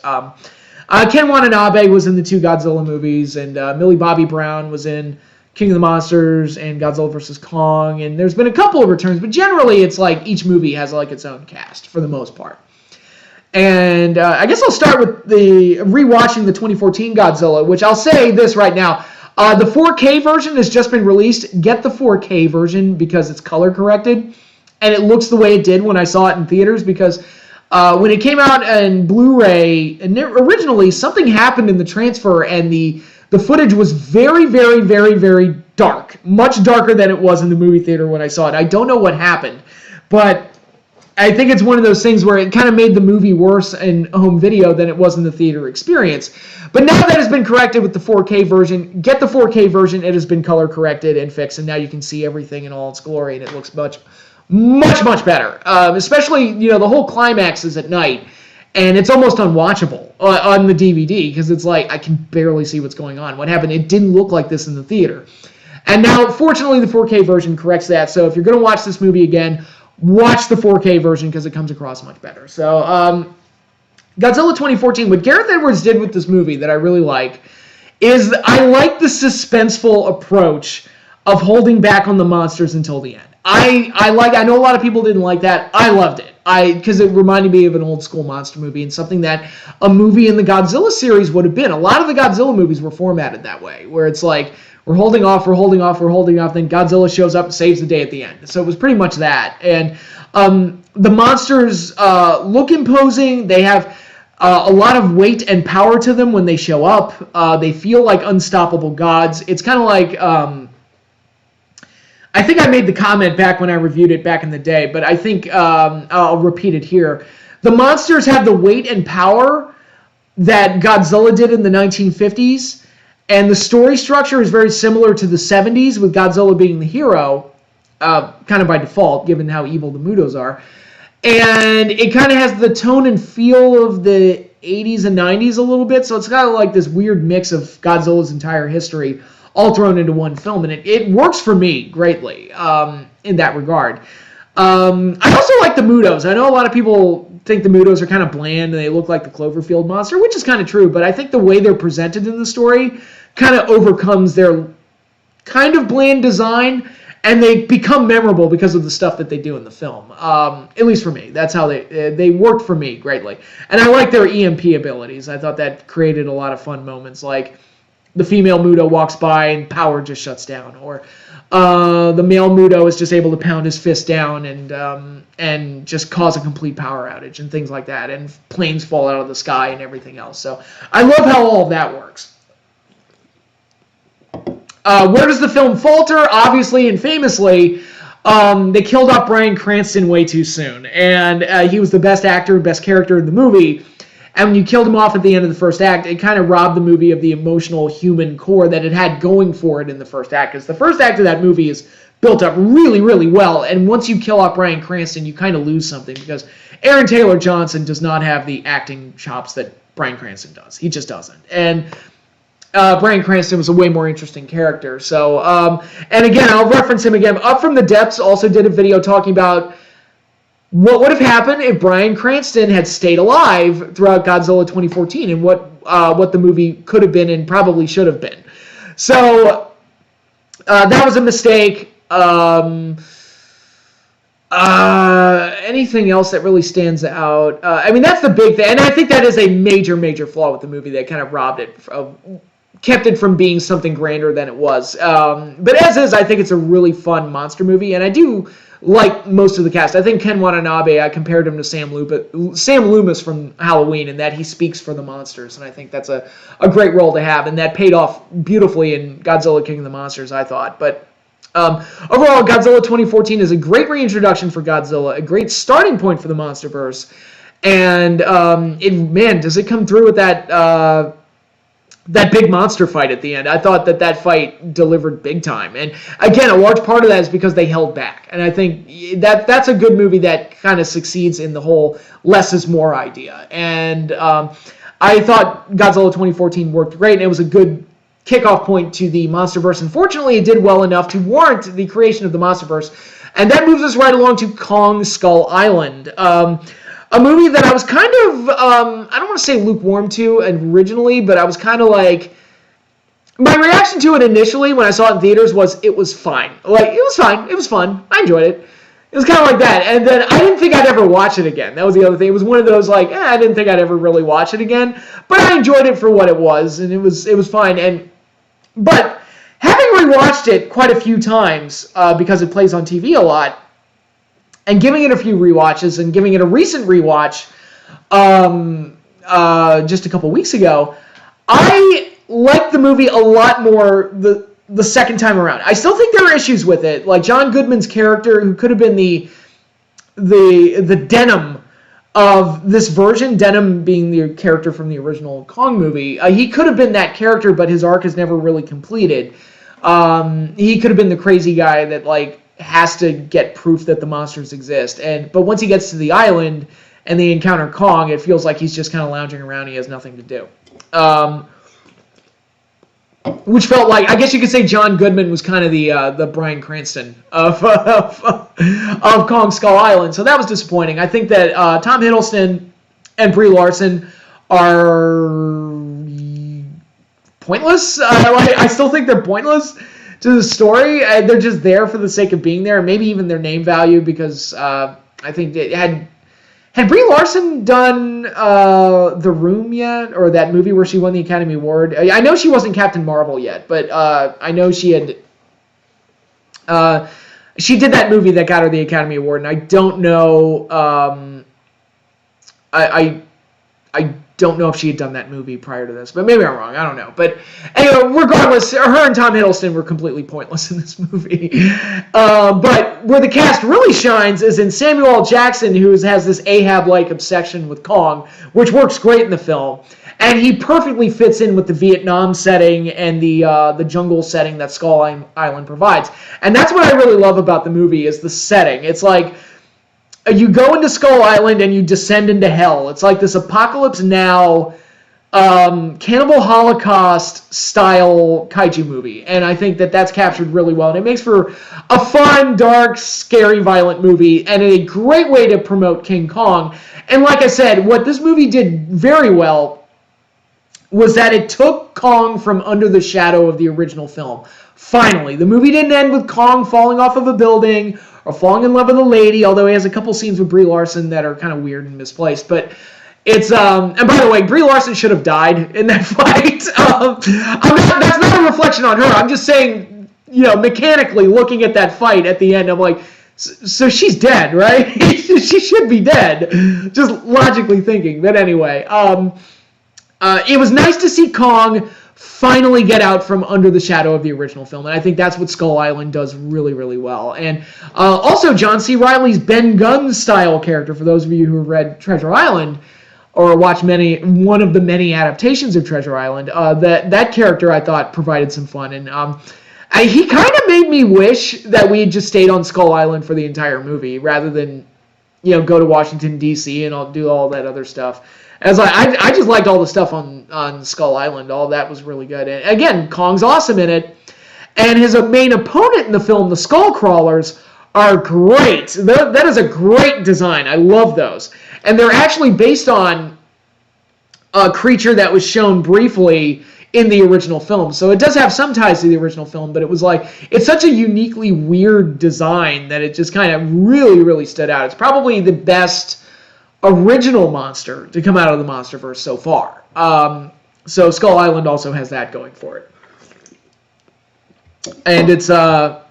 A: Ken Watanabe was in the 2 Godzilla movies, and Millie Bobby Brown was in King of the Monsters and Godzilla vs. Kong. And there's been a couple of returns, but generally it's like each movie has, like, its own cast for the most part. And I guess I'll start with rewatching the 2014 Godzilla, which I'll say this right now. The 4K version has just been released. Get the 4K version because it's color corrected, and it looks the way it did when I saw it in theaters, because when it came out in Blu-ray, and originally something happened in the transfer, and the footage was very, very, very, very dark. Much darker than it was in the movie theater when I saw it. I don't know what happened, but I think it's one of those things where it kind of made the movie worse in home video than it was in the theater experience. But now that has been corrected with the 4K version. Get the 4K version. It has been color corrected and fixed, and now you can see everything in all its glory, and it looks much, much, much better. Especially, the whole climax is at night, and it's almost unwatchable on the DVD, because it's like, I can barely see what's going on. What happened? It didn't look like this in the theater. And now, fortunately, the 4K version corrects that. So if you're going to watch this movie again, watch the 4K version, because it comes across much better. So, Godzilla 2014, what Gareth Edwards did with this movie that I really like is I like the suspenseful approach of holding back on the monsters until the end. I know a lot of people didn't like that. I loved it. Because it reminded me of an old school monster movie, and something that a movie in the Godzilla series would have been. A lot of the Godzilla movies were formatted that way, where it's like, we're holding off, then Godzilla shows up and saves the day at the end. So it was pretty much that. And the monsters look imposing. They have a lot of weight and power to them when they show up. They feel like unstoppable gods. It's kind of like, I think I made the comment back when I reviewed it back in the day, but I think I'll repeat it here. The monsters have the weight and power that Godzilla did in the 1950s. And the story structure is very similar to the 70s, with Godzilla being the hero, kind of by default, given how evil the Mutos are. And it kind of has the tone and feel of the 80s and 90s a little bit, so it's kind of like this weird mix of Godzilla's entire history all thrown into one film, and it works for me greatly in that regard. I also like the Mutos. I know a lot of people think the Mutos are kind of bland and they look like the Cloverfield monster, which is kind of true, but I think the way they're presented in the story kind of overcomes their kind of bland design, and they become memorable because of the stuff that they do in the film. At least for me. That's how they worked for me greatly. And I like their EMP abilities. I thought that created a lot of fun moments, like the female Muto walks by and power just shuts down, or the male Muto is just able to pound his fist down and just cause a complete power outage and things like that, and planes fall out of the sky and everything else. So I love how all of that works. Where does the film falter? Obviously and famously, they killed off Bryan Cranston way too soon, and he was the best actor and best character in the movie. And when you killed him off at the end of the first act, it kind of robbed the movie of the emotional human core that it had going for it in the first act. Because the first act of that movie is built up really, really well. And once you kill off Bryan Cranston, you kind of lose something. Because Aaron Taylor Johnson does not have the acting chops that Bryan Cranston does. He just doesn't. And Bryan Cranston was a way more interesting character. So, and again, I'll reference him again. Up From the Depths also did a video talking about what would have happened if Bryan Cranston had stayed alive throughout Godzilla 2014, and what the movie could have been and probably should have been. So that was a mistake. Anything else that really stands out? I mean, that's the big thing, and I think that is a major, major flaw with the movie that kind of robbed it, kept it from being something grander than it was. But as is, I think it's a really fun monster movie, and I do like most of the cast. I think Ken Watanabe, I compared him to Sam Loomis from Halloween, in that he speaks for the monsters, and I think that's a great role to have, and that paid off beautifully in Godzilla King of the Monsters, I thought. But overall, Godzilla 2014 is a great reintroduction for Godzilla, a great starting point for the Monsterverse, and man, does it come through with that big monster fight at the end. I thought that fight delivered big time. And again, a large part of that is because they held back. And I think that's a good movie that kind of succeeds in the whole less is more idea. And I thought Godzilla 2014 worked great, and it was a good kickoff point to the Monsterverse. Unfortunately, it did well enough to warrant the creation of the Monsterverse. And that moves us right along to Kong Skull Island. A movie that I was kind of, I don't want to say lukewarm to originally, but I was kind of like, my reaction to it initially when I saw it in theaters was, it was fine. Like, it was fine. It was fun. I enjoyed it. It was kind of like that. And then I didn't think I'd ever watch it again. That was the other thing. It was one of those, like, I didn't think I'd ever really watch it again. But I enjoyed it for what it was, and it was fine. But having rewatched it quite a few times because it plays on TV a lot, and giving it a few rewatches and giving it a recent rewatch just a couple weeks ago, I liked the movie a lot more the second time around. I still think there are issues with it, like John Goodman's character, who could have been the Denim of this version, Denim being the character from the original Kong movie. He could have been that character, but his arc is never really completed. He could have been the crazy guy that like has to get proof that the monsters exist. But once he gets to the island and they encounter Kong, it feels like he's just kind of lounging around. He has nothing to do. Which felt like, I guess you could say John Goodman was kind of the Bryan Cranston of Kong Skull Island. So that was disappointing. I think that Tom Hiddleston and Brie Larson are pointless. I still think they're pointless to the story. They're just there for the sake of being there. Maybe even their name value, because I think it had Brie Larson done The Room yet, or that movie where she won the Academy Award? I know she wasn't Captain Marvel yet, but I know she had. She did that movie that got her the Academy Award, and I don't know. I don't know if she had done that movie prior to this, but maybe I'm wrong. I don't know. But anyway, regardless, her and Tom Hiddleston were completely pointless in this movie. But where the cast really shines is in Samuel L. Jackson, who has this Ahab-like obsession with Kong, which works great in the film. And he perfectly fits in with the Vietnam setting and the jungle setting that Skull Island provides. And that's what I really love about the movie, is the setting. It's like, you go into Skull Island and you descend into hell. It's like this Apocalypse Now, Cannibal Holocaust style kaiju movie. And I think that that's captured really well. And it makes for a fun, dark, scary, violent movie, and a great way to promote King Kong. And like I said, what this movie did very well was that it took Kong from under the shadow of the original film. Finally, the movie didn't end with Kong falling off of a building or falling in love with a lady, although he has a couple scenes with Brie Larson that are kind of weird and misplaced. But it's, and by the way, Brie Larson should have died in that fight. That's not a reflection on her. I'm just saying, mechanically looking at that fight at the end, I'm like, so she's dead, right? She should be dead, just logically thinking. But anyway, it was nice to see Kong finally get out from under the shadow of the original film, and I think that's what Skull Island does really, really well. And also John C. Reilly's Ben Gunn style character, for those of you who have read Treasure Island or watched one of the many adaptations of Treasure Island, that character I thought provided some fun, and he kind of made me wish that we had just stayed on Skull Island for the entire movie rather than go to Washington D.C. and do all that other stuff. As I just liked all the stuff on Skull Island. All of that was really good. And again, Kong's awesome in it. And his main opponent in the film, the Skull Crawlers, are great. That is a great design. I love those. And they're actually based on a creature that was shown briefly in the original film. So it does have some ties to the original film, but it was it's such a uniquely weird design that it just kind of really, really stood out. It's probably the best original monster to come out of the Monsterverse so far. So Skull Island also has that going for it. And it's really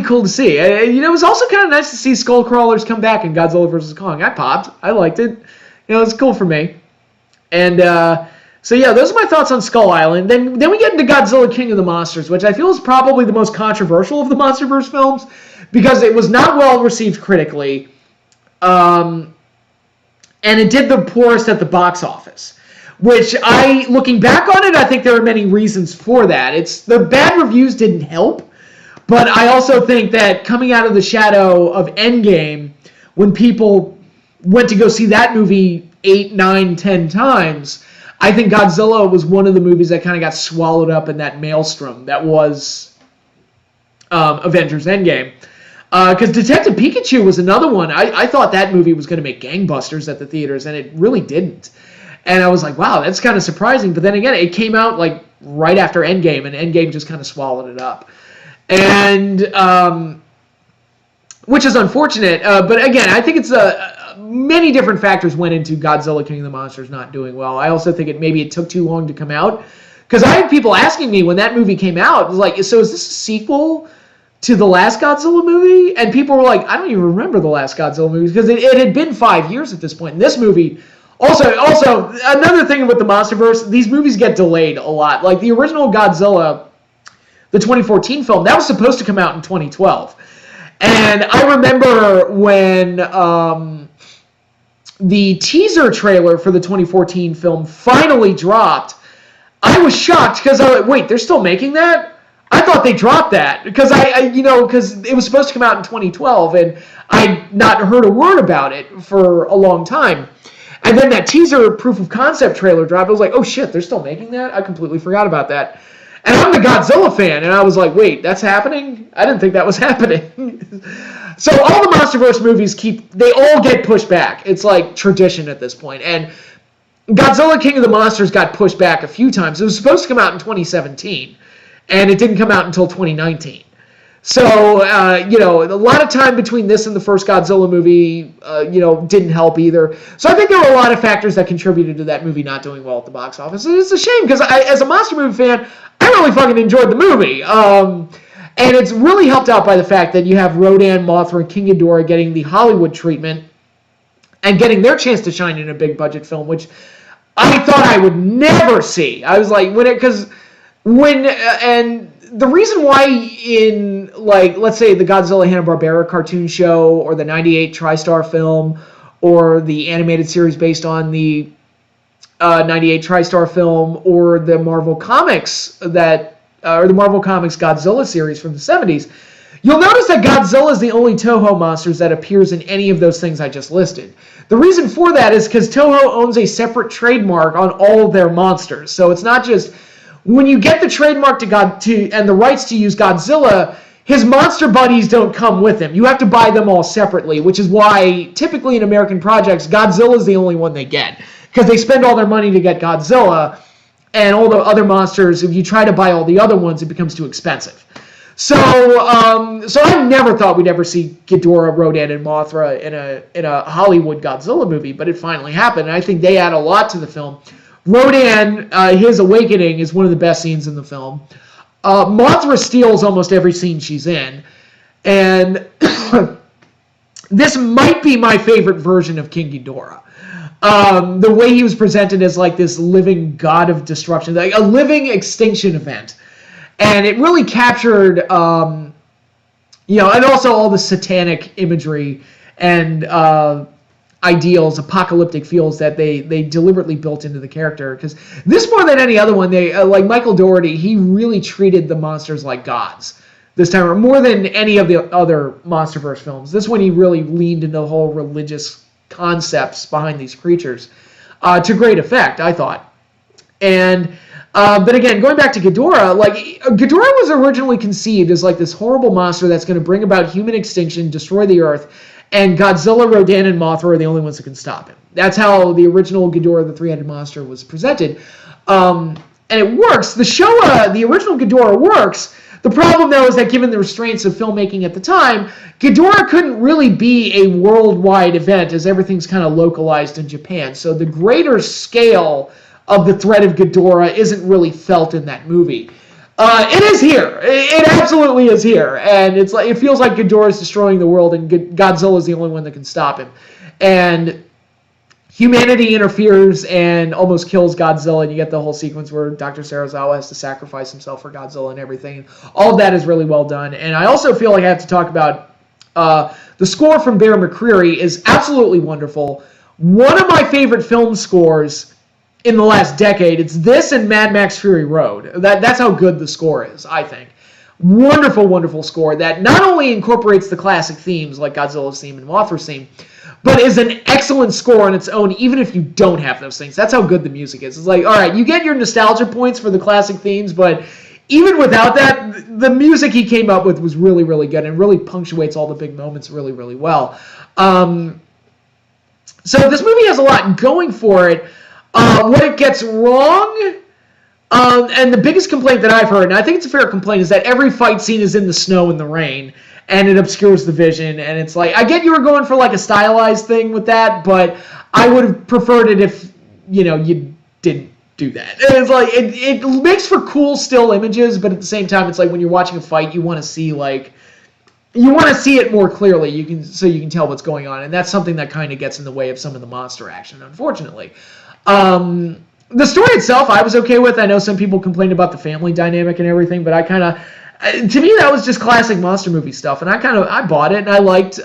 A: cool to see. It was also kind of nice to see Skull Crawlers come back in Godzilla vs. Kong. I popped. I liked it. It's cool for me. And so yeah, those are my thoughts on Skull Island. Then we get into Godzilla King of the Monsters, which I feel is probably the most controversial of the Monsterverse films, because it was not well received critically, and it did the poorest at the box office. Which looking back on it, I think there are many reasons for that. The bad reviews didn't help, but I also think that coming out of the shadow of Endgame, when people went to go see that movie 8, 9, 10 times, I think Godzilla was one of the movies that kind of got swallowed up in that maelstrom that was Avengers Endgame. Because Detective Pikachu was another one. I thought that movie was going to make gangbusters at the theaters, and it really didn't. And I was like, wow, that's kind of surprising. But then again, it came out right after Endgame, and Endgame just kind of swallowed it up. And which is unfortunate. But again, I think it's many different factors went into Godzilla King of the Monsters not doing well. I also think maybe it took too long to come out Because I had people asking me when that movie came out, it was like, so is this a sequel to the last Godzilla movie? And people were like, I don't even remember the last Godzilla movie, because it had been 5 years at this point. And this movie, also another thing with the Monsterverse, these movies get delayed a lot. Like the original Godzilla, the 2014 film, that was supposed to come out in 2012. And I remember when the teaser trailer for the 2014 film finally dropped, I was shocked because I was like, wait, they're still making that? I thought they dropped that because because it was supposed to come out in 2012 and I'd not heard a word about it for a long time. And then that teaser proof of concept trailer dropped. I was like, oh shit, they're still making that? I completely forgot about that. And I'm a Godzilla fan, and I was like, wait, that's happening? I didn't think that was happening. So all the Monsterverse movies they all get pushed back. It's like tradition at this point. And Godzilla King of the Monsters got pushed back a few times. It was supposed to come out in 2017, and it didn't come out until 2019. So, a lot of time between this and the first Godzilla movie, didn't help either. So I think there were a lot of factors that contributed to that movie not doing well at the box office. And it's a shame, because as a monster movie fan, I really fucking enjoyed the movie. And it's really helped out by the fact that you have Rodan, Mothra, and King Ghidorah getting the Hollywood treatment and getting their chance to shine in a big budget film, which I thought I would never see. I was like, and the reason why in, like, let's say the Godzilla Hanna-Barbera cartoon show or the 98 TriStar film or the animated series based on the 98 TriStar film or the Marvel Comics Godzilla series from the 70s, you'll notice that Godzilla is the only Toho monsters that appears in any of those things I just listed. The reason for that is because Toho owns a separate trademark on all of their monsters. So it's not just, when you get the trademark and the rights to use Godzilla, his monster buddies don't come with him. You have to buy them all separately, which is why typically in American projects, Godzilla is the only one they get, because they spend all their money to get Godzilla, and all the other monsters, if you try to buy all the other ones, it becomes too expensive. So I never thought we'd ever see Ghidorah, Rodan, and Mothra in a Hollywood Godzilla movie, but it finally happened, and I think they add a lot to the film. Rodan, his awakening is one of the best scenes in the film. Mothra steals almost every scene she's in, and this might be my favorite version of King Ghidorah. The way he was presented as like this living god of destruction, like a living extinction event. And it really captured, and also all the satanic imagery and ideals, apocalyptic feels that they deliberately built into the character. Because this, more than any other one, they like Michael Dougherty, he really treated the monsters like gods this time, or more than any of the other Monsterverse films. This one, he really leaned into the whole religious concepts behind these creatures to great effect, I thought. And but again, going back to Ghidorah, like Ghidorah was originally conceived as like this horrible monster that's going to bring about human extinction, destroy the Earth, and Godzilla, Rodan, and Mothra are the only ones that can stop him. That's how the original Ghidorah, the three-headed monster, was presented, and it works. The show, the original Ghidorah works. The problem, though, is that given the restraints of filmmaking at the time, Ghidorah couldn't really be a worldwide event, as everything's kind of localized in Japan. So the greater scale of the threat of Ghidorah isn't really felt in that movie. It is here. It absolutely is here. And it's like, it feels like Ghidorah is destroying the world, and Godzilla is the only one that can stop him. And humanity interferes and almost kills Godzilla, and you get the whole sequence where Dr. Serizawa has to sacrifice himself for Godzilla and everything. All of that is really well done. And I also feel like I have to talk about the score from Bear McCreary is absolutely wonderful. One of my favorite film scores in the last decade. It's this and Mad Max Fury Road. That's how good the score is, I think. Wonderful, wonderful score that not only incorporates the classic themes like Godzilla's theme and Mothra's theme, but is an excellent score on its own, even if you don't have those things. That's how good the music is. It's like, all right, you get your nostalgia points for the classic themes, but even without that, the music he came up with was really, really good and really punctuates all the big moments really, really well. So this movie has a lot going for it. What it gets wrong, and the biggest complaint that I've heard, and I think it's a fair complaint, is that every fight scene is in the snow and the rain, and it obscures the vision, and it's like, I get you were going for like a stylized thing with that, but I would have preferred it if, you didn't do that. And it's like it makes for cool still images, but at the same time, it's like when you're watching a fight, you want to see it more clearly. You can tell what's going on, and that's something that kind of gets in the way of some of the monster action, unfortunately. The story itself, I was okay with. I know some people complained about the family dynamic and everything, but I kind of, to me, that was just classic monster movie stuff, and I bought it, and I liked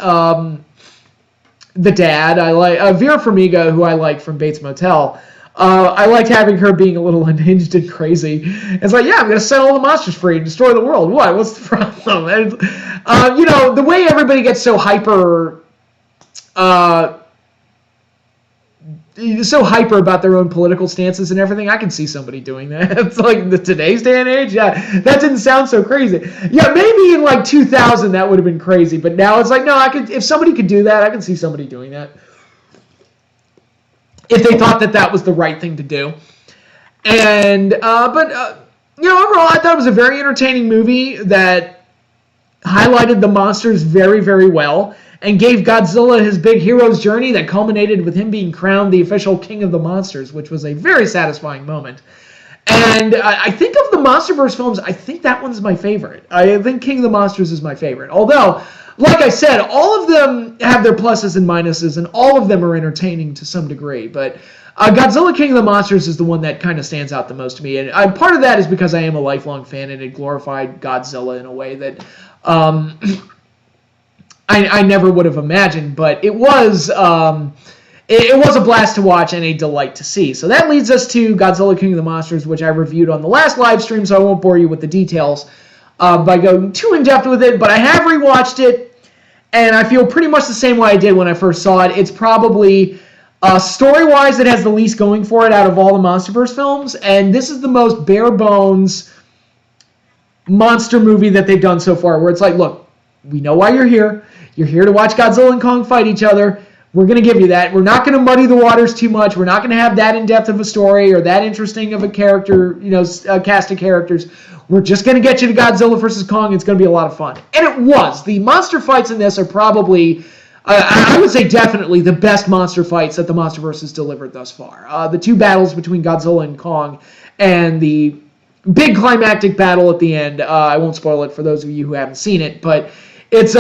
A: the dad. I like Vera Farmiga, who I like from Bates Motel. I liked having her being a little unhinged and crazy. It's like, yeah, I'm going to set all the monsters free and destroy the world. What? What's the problem? And, the way everybody gets so hyper about their own political stances and everything, I can see somebody doing that. It's like today's day and age, yeah, that didn't sound so crazy. Yeah, maybe in like 2000 that would have been crazy, but now it's like, no, if somebody could do that, I can see somebody doing that. If they thought that was the right thing to do. And, overall, I thought it was a very entertaining movie that highlighted the monsters very, very well and gave Godzilla his big hero's journey that culminated with him being crowned the official king of the monsters, which was a very satisfying moment. And I think of the Monsterverse films, I think that one's my favorite. I think King of the Monsters is my favorite. Although, like I said, all of them have their pluses and minuses, and all of them are entertaining to some degree. But Godzilla King of the Monsters is the one that kind of stands out the most to me. And part of that is because I am a lifelong fan, and it glorified Godzilla in a way that I never would have imagined. But it was a blast to watch and a delight to see. So that leads us to Godzilla King of the Monsters, which I reviewed on the last live stream, so I won't bore you with the details by going too in-depth with it, but I have rewatched it, and I feel pretty much the same way I did when I first saw it. It's probably, story-wise, it has the least going for it out of all the Monsterverse films, and this is the most bare-bones monster movie that they've done so far, where it's like, look, we know why you're here. You're here to watch Godzilla and Kong fight each other. We're going to give you that. We're not going to muddy the waters too much. We're not going to have that in-depth of a story or that interesting of a character, a cast of characters. We're just going to get you to Godzilla vs. Kong. It's going to be a lot of fun. And it was. The monster fights in this are probably, I would say definitely, the best monster fights that the Monsterverse has delivered thus far. The two battles between Godzilla and Kong and the big climactic battle at the end. I won't spoil it for those of you who haven't seen it, but it's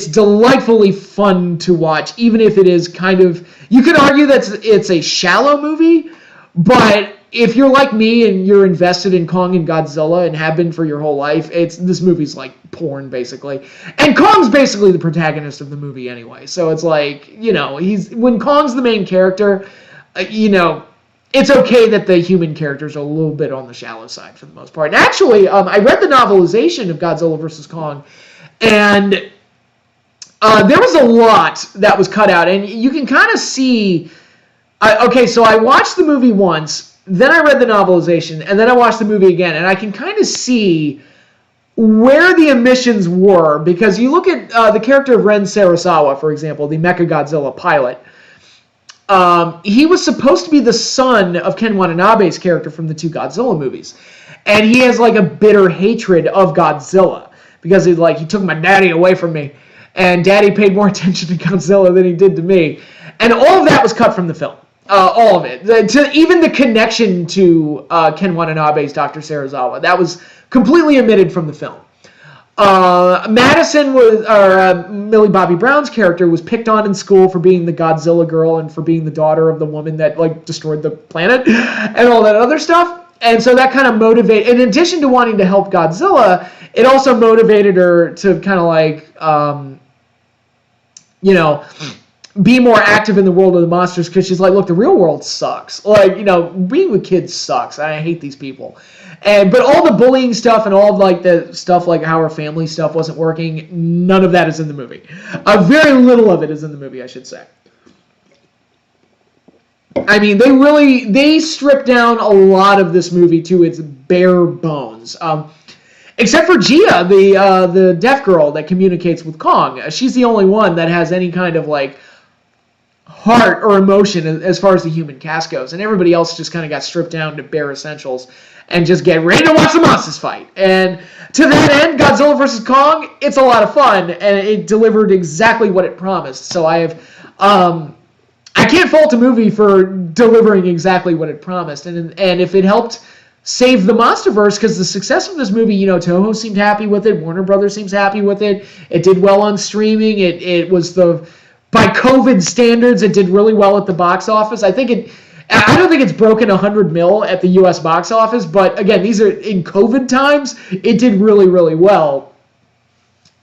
A: delightfully fun to watch, even if it is kind of, you could argue that it's a shallow movie, but if you're like me and you're invested in Kong and Godzilla and have been for your whole life, this movie's like porn, basically. And Kong's basically the protagonist of the movie anyway. So it's like, when Kong's the main character, it's okay that the human characters are a little bit on the shallow side for the most part. And actually, I read the novelization of Godzilla vs. Kong, and there was a lot that was cut out. And you can kind of see, so I watched the movie once, then I read the novelization, and then I watched the movie again, and I can kind of see where the omissions were, because you look at the character of Ren Sarasawa, for example, the Mechagodzilla pilot. He was supposed to be the son of Ken Watanabe's character from the two Godzilla movies, and he has like a bitter hatred of Godzilla, because he took my daddy away from me, and daddy paid more attention to Godzilla than he did to me, and all of that was cut from the film. All of it. Even the connection to Ken Watanabe's Dr. Sarasawa, that was completely omitted from the film. Millie Bobby Brown's character was picked on in school for being the Godzilla girl and for being the daughter of the woman that destroyed the planet and all that other stuff. And so that kind of motivated, in addition to wanting to help Godzilla, it also motivated her to kind of be more active in the world of the monsters, because she's like, look, the real world sucks. Being with kids sucks. I hate these people. But all the bullying stuff and all of the stuff how her family stuff wasn't working, none of that is in the movie. Very little of it is in the movie, I should say. I mean, they stripped down a lot of this movie to its bare bones. Except for Gia, the deaf girl that communicates with Kong. She's the only one that has any kind of heart or emotion as far as the human cast goes, and everybody else just kind of got stripped down to bare essentials and just get ready to watch the monsters fight. And to that end, Godzilla vs. Kong, it's a lot of fun, and it delivered exactly what it promised. So I have I can't fault a movie for delivering exactly what it promised. And if it helped save the Monsterverse, because the success of this movie, Toho seemed happy with it. Warner Brothers seems happy with it. It did well on streaming. It was by COVID standards, it did really well at the box office. I don't think it's broken 100 mil at the U.S. box office, but again, these are in COVID times. It did really, really well.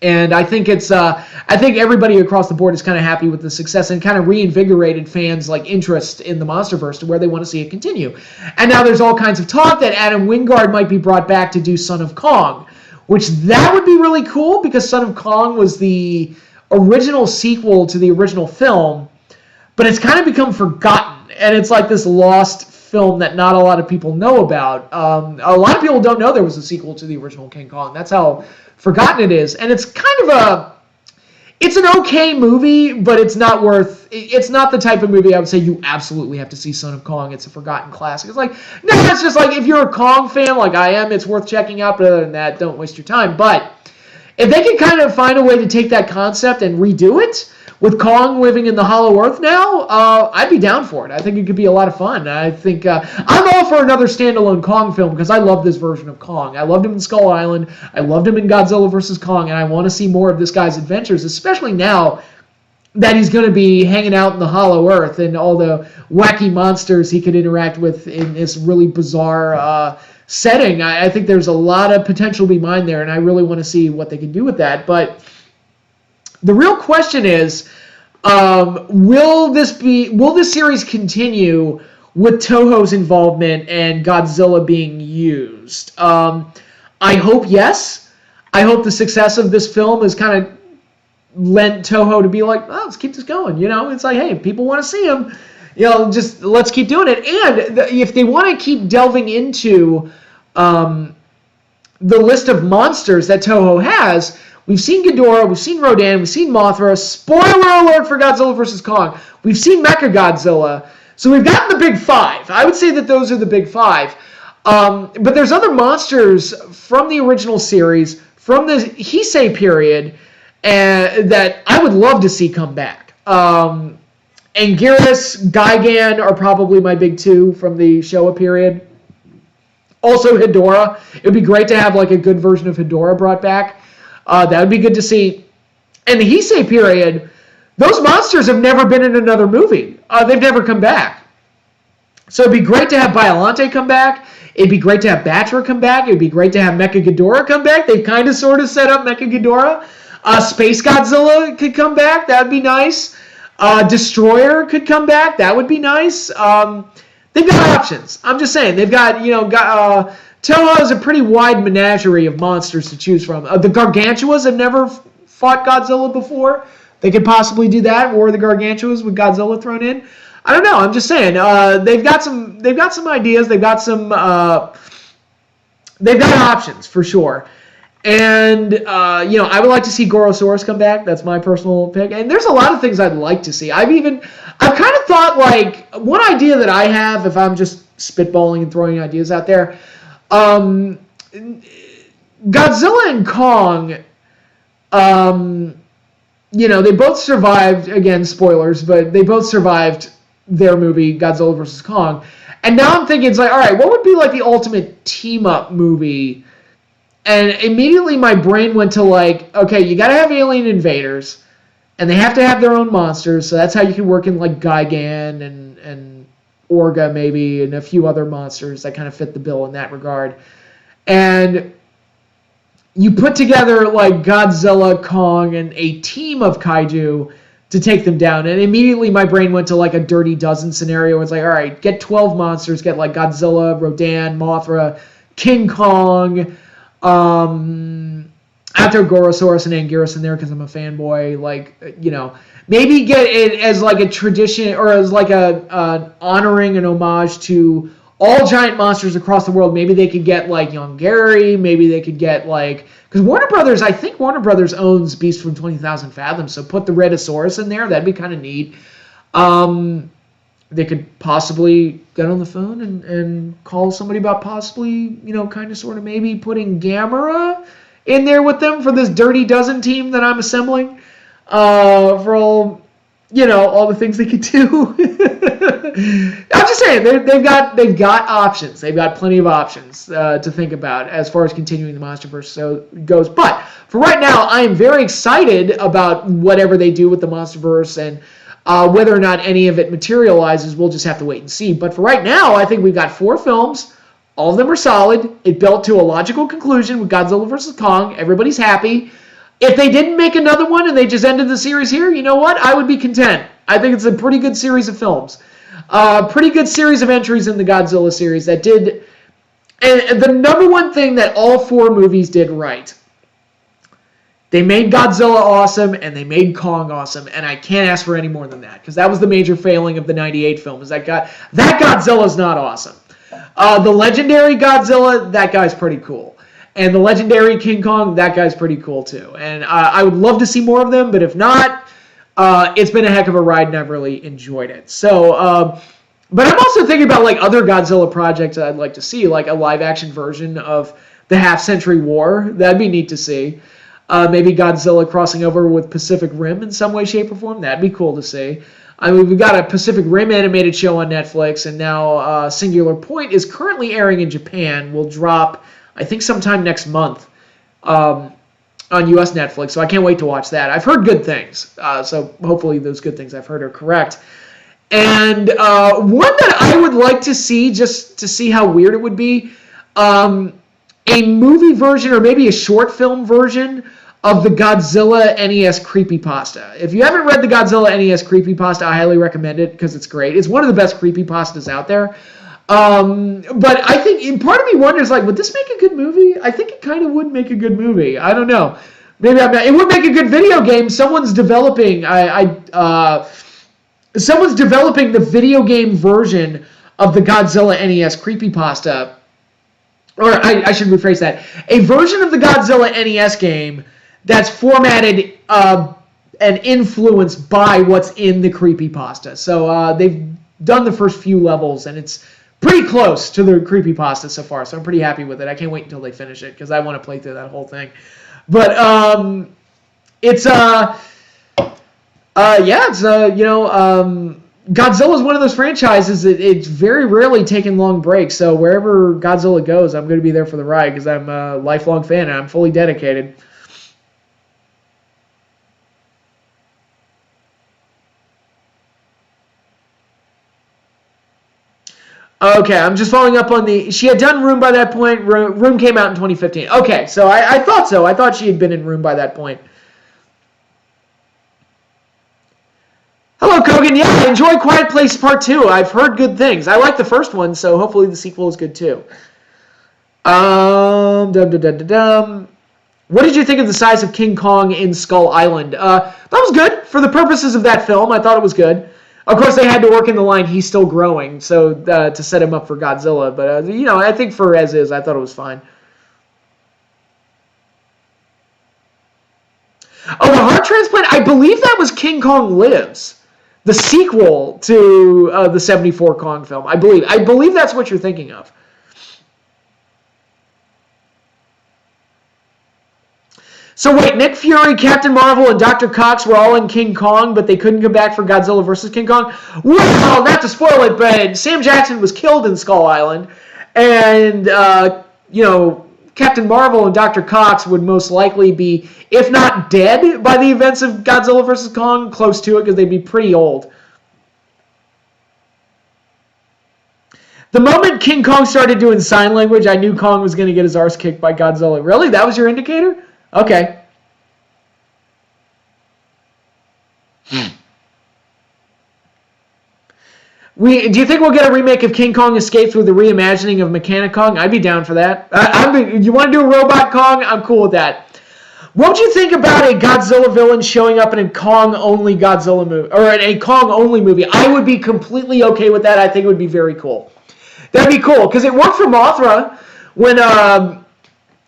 A: And I think I think everybody across the board is kind of happy with the success and kind of reinvigorated fans' interest in the Monsterverse to where they want to see it continue. And now there's all kinds of talk that Adam Wingard might be brought back to do Son of Kong, which that would be really cool because Son of Kong was the original sequel to the original film, but it's kind of become forgotten, and it's like this lost film that not a lot of people know about. A lot of people don't know there was a sequel to the original King Kong. That's how forgotten it is, and it's kind of it's an okay movie, but it's not the type of movie I would say you absolutely have to see Son of Kong. It's a forgotten classic. It's like, no, it's just like if you're a Kong fan like I am, it's worth checking out, but other than that, don't waste your time. But if they can kind of find a way to take that concept and redo it, with Kong living in the Hollow Earth now, I'd be down for it. I think it could be a lot of fun. I think I'm all for another standalone Kong film because I love this version of Kong. I loved him in Skull Island. I loved him in Godzilla vs. Kong, and I want to see more of this guy's adventures, especially now that he's going to be hanging out in the Hollow Earth and all the wacky monsters he could interact with in this really bizarre setting. I think there's a lot of potential to be mined there, and I really want to see what they can do with that. But the real question is, will this series continue with Toho's involvement and Godzilla being used? I hope yes. I hope the success of this film has kind of lent Toho to be like, oh, let's keep this going. It's like, hey, people want to see him. Just let's keep doing it. And if they want to keep delving into the list of monsters that Toho has, we've seen Ghidorah, we've seen Rodan, we've seen Mothra. Spoiler alert for Godzilla vs. Kong. We've seen Mechagodzilla. So we've gotten the big five. I would say that those are the big five. But there's other monsters from the original series, from the Heisei period, that I would love to see come back. Anguirus, Gigan are probably my big two from the Showa period. Also Hedorah. It would be great to have a good version of Hedorah brought back. That would be good to see. In the Heisei period, those monsters have never been in another movie. They've never come back. So it'd be great to have Biollante come back. It'd be great to have Batra come back. It'd be great to have Mechagodzilla come back. They've kind of sort of set up Mechagodzilla. Space Godzilla could come back. That would be nice. Destroyer could come back. That would be nice. They've got options. I'm just saying. They've got, Toho has a pretty wide menagerie of monsters to choose from. The Gargantuas have never fought Godzilla before. They could possibly do that, War of the Gargantuas with Godzilla thrown in. I don't know. I'm just saying. They've got some ideas. They've got options for sure. And I would like to see Gorosaurus come back. That's my personal pick. And there's a lot of things I'd like to see. I've kind of thought one idea that I have, if I'm just spitballing and throwing ideas out there. Godzilla and Kong, they both survived, again, spoilers, but they both survived their movie, Godzilla vs. Kong. And now I'm thinking, it's like, all right, what would be the ultimate team-up movie? And immediately my brain went to okay, you got to have alien invaders, and they have to have their own monsters, so that's how you can work in Gigan and Orga maybe, and a few other monsters that kind of fit the bill in that regard. And you put together Godzilla, Kong, and a team of kaiju to take them down. And immediately my brain went to a Dirty Dozen scenario. It's all right, get 12 monsters, get Godzilla, Rodan, Mothra, King Kong, after Gorosaurus and Anguirus in there because I'm a fanboy, maybe get it as a tradition or as an honoring and homage to all giant monsters across the world. Maybe they could get Yongary, maybe they could get because I think Warner Brothers owns Beast from 20,000 Fathoms, so put the Redosaurus in there. That'd be kind of neat. They could possibly get on the phone and call somebody about possibly, kind of sort of maybe putting Gamera in there with them for this Dirty Dozen team that I'm assembling for all all the things they could do. I'm just saying they've got options. They've got plenty of options to think about as far as continuing the Monsterverse goes. But for right now, I am very excited about whatever they do with the Monsterverse, and whether or not any of it materializes, we'll just have to wait and see. But for right now, I think we've got 4 films. All of them are solid. It built to a logical conclusion with Godzilla vs. Kong. Everybody's happy. If they didn't make another one and they just ended the series here, you know what? I would be content. I think it's a pretty good series of films. Pretty good series of entries in the Godzilla series that did... And the number one thing that all 4 movies did right, they made Godzilla awesome and they made Kong awesome, and I can't ask for any more than that, because that was the major failing of the 98 film, is that Godzilla's not awesome. The legendary Godzilla, that guy's pretty cool. And the legendary King Kong, that guy's pretty cool too. And I would love to see more of them, but if not, it's been a heck of a ride and I've really enjoyed it. So, but I'm also thinking about like other Godzilla projects that I'd like to see, like a live action version of the Half-Century War. That'd be neat to see. Maybe Godzilla crossing over with Pacific Rim in some way, shape, or form. That'd be cool to see. I mean, we've got a Pacific Rim animated show on Netflix, and now Singular Point is currently airing in Japan. Will drop, I think, sometime next month on U.S. Netflix, so I can't wait to watch that. I've heard good things, so hopefully those good things I've heard are correct. And one that I would like to see, just to see how weird it would be, a movie version or maybe a short film version of the Godzilla NES creepypasta. If you haven't read the Godzilla NES creepypasta, I highly recommend it because it's great. It's one of the best creepypastas out there. But I think part of me wonders, like, would this make a good movie? I think it kind of would make a good movie. I don't know. Maybe I'm not. It would make a good video game. Someone's developing. Someone's developing the video game version of the Godzilla NES creepypasta. Or I should rephrase that. A version of the Godzilla NES game that's formatted and influenced by what's in the creepypasta. So they've done the first few levels, and it's pretty close to the creepypasta so far. So I'm pretty happy with it. I can't wait until they finish it because I want to play through that whole thing. But it's Godzilla is one of those franchises that it's very rarely taking long breaks. So wherever Godzilla goes, I'm going to be there for the ride because I'm a lifelong fan and I'm fully dedicated. Okay, I'm just following up on she had done Room by that point. Room came out in 2015. Okay, so I thought so. I thought she had been in Room by that point. Hello, Kogan. Yeah, I enjoy Quiet Place Part 2. I've heard good things. I like the first one, so hopefully the sequel is good too. What did you think of the size of King Kong in Skull Island? That was good. For the purposes of that film, I thought it was good. Of course, they had to work in the line, he's still growing, so to set him up for Godzilla. But, I think for as is, I thought it was fine. Oh, the heart transplant? I believe that was King Kong Lives, the sequel to the 74 Kong film. I believe that's what you're thinking of. So wait, Nick Fury, Captain Marvel, and Dr. Cox were all in King Kong, but they couldn't come back for Godzilla vs. King Kong? Well, not to spoil it, but Sam Jackson was killed in Skull Island, and, Captain Marvel and Dr. Cox would most likely be, if not dead by the events of Godzilla vs. Kong, close to it because they'd be pretty old. The moment King Kong started doing sign language, I knew Kong was going to get his arse kicked by Godzilla. Really? That was your indicator? Okay. Do you think we'll get a remake of King Kong Escapes with a reimagining of Mechanic Kong? I'd be down for that. You want to do a Robot Kong? I'm cool with that. What would you think about a Godzilla villain showing up in a Kong-only Godzilla movie, or in a Kong-only movie? I would be completely okay with that. I think it would be very cool. That'd be cool, because it worked for Mothra when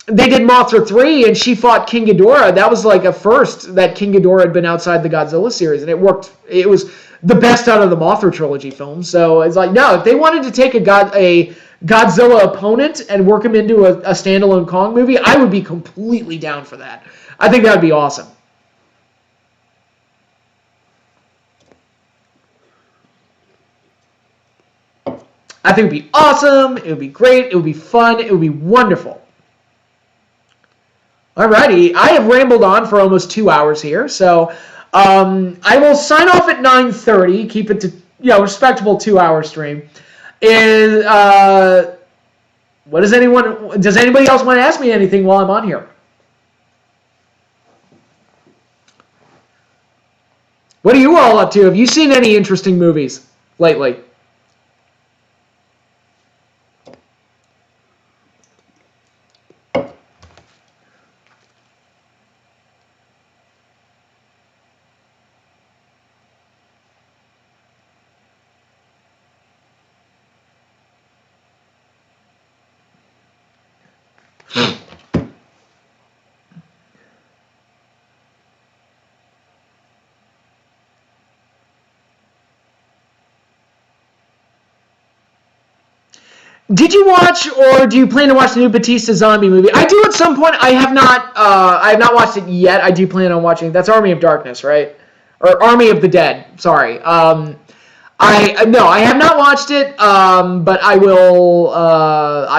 A: they did Mothra 3 and she fought King Ghidorah. That was like a first that King Ghidorah had been outside the Godzilla series, and it worked. It was the best out of the Mothra trilogy films. So it's like, no, if they wanted to take a Godzilla opponent and work him into a standalone Kong movie, I would be completely down for that. I think that would be awesome. I think it would be awesome. It would be great. It would be fun. It would be wonderful. Alrighty, I have rambled on for almost 2 hours here, so I will sign off at 9:30. Keep it to respectable 2-hour stream. Is does anybody else want to ask me anything while I'm on here? What are you all up to? Have you seen any interesting movies lately? Did you watch, or do you plan to watch the new Batista zombie movie? I do at some point. I have not watched it yet. I do plan on watching. That's Army of Darkness, right? Or Army of the Dead. Sorry. I have not watched it. But I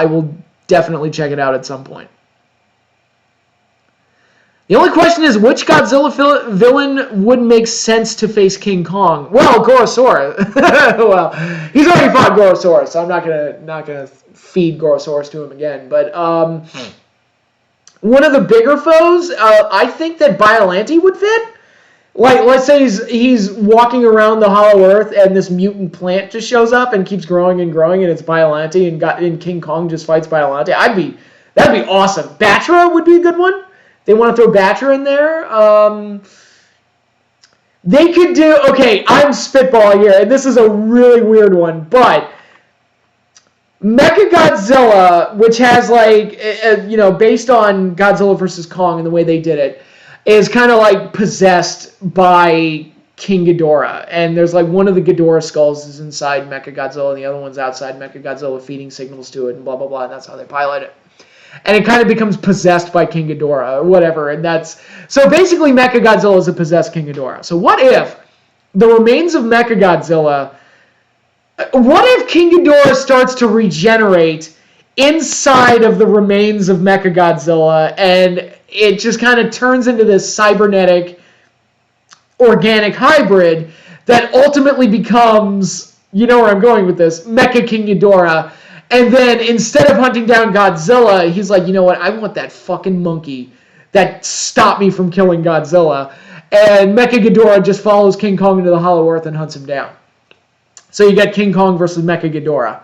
A: will definitely check it out at some point. The only question is, which Godzilla villain would make sense to face King Kong? Well, Gorosaurus. Well, he's already fought Gorosaurus, so I'm not gonna feed Gorosaurus to him again. But one of the bigger foes, I think that Biollante would fit. Like, let's say he's walking around the Hollow Earth, and this mutant plant just shows up and keeps growing and growing, and it's Biollante, and King Kong just fights Biollante. That'd be awesome. Batra would be a good one. They want to throw Batra in there. They could do... Okay, I'm spitballing here, and this is a really weird one, but Mechagodzilla, which has, like, based on Godzilla vs. Kong and the way they did it, is kind of, like, possessed by King Ghidorah. And there's, like, one of the Ghidorah skulls is inside Mechagodzilla, and the other one's outside Mechagodzilla, feeding signals to it, and blah, blah, blah, and that's how they pilot it. And it kind of becomes possessed by King Ghidorah or whatever. And that's... So basically Mechagodzilla is a possessed King Ghidorah. So what if the remains of Mechagodzilla... What if King Ghidorah starts to regenerate inside of the remains of Mechagodzilla, and it just kind of turns into this cybernetic organic hybrid that ultimately becomes... You know where I'm going with this. Mecha King Ghidorah. And then instead of hunting down Godzilla, he's like, you know what? I want that fucking monkey that stopped me from killing Godzilla. And Mecha Ghidorah just follows King Kong into the Hollow Earth and hunts him down. So you got King Kong versus Mecha Ghidorah.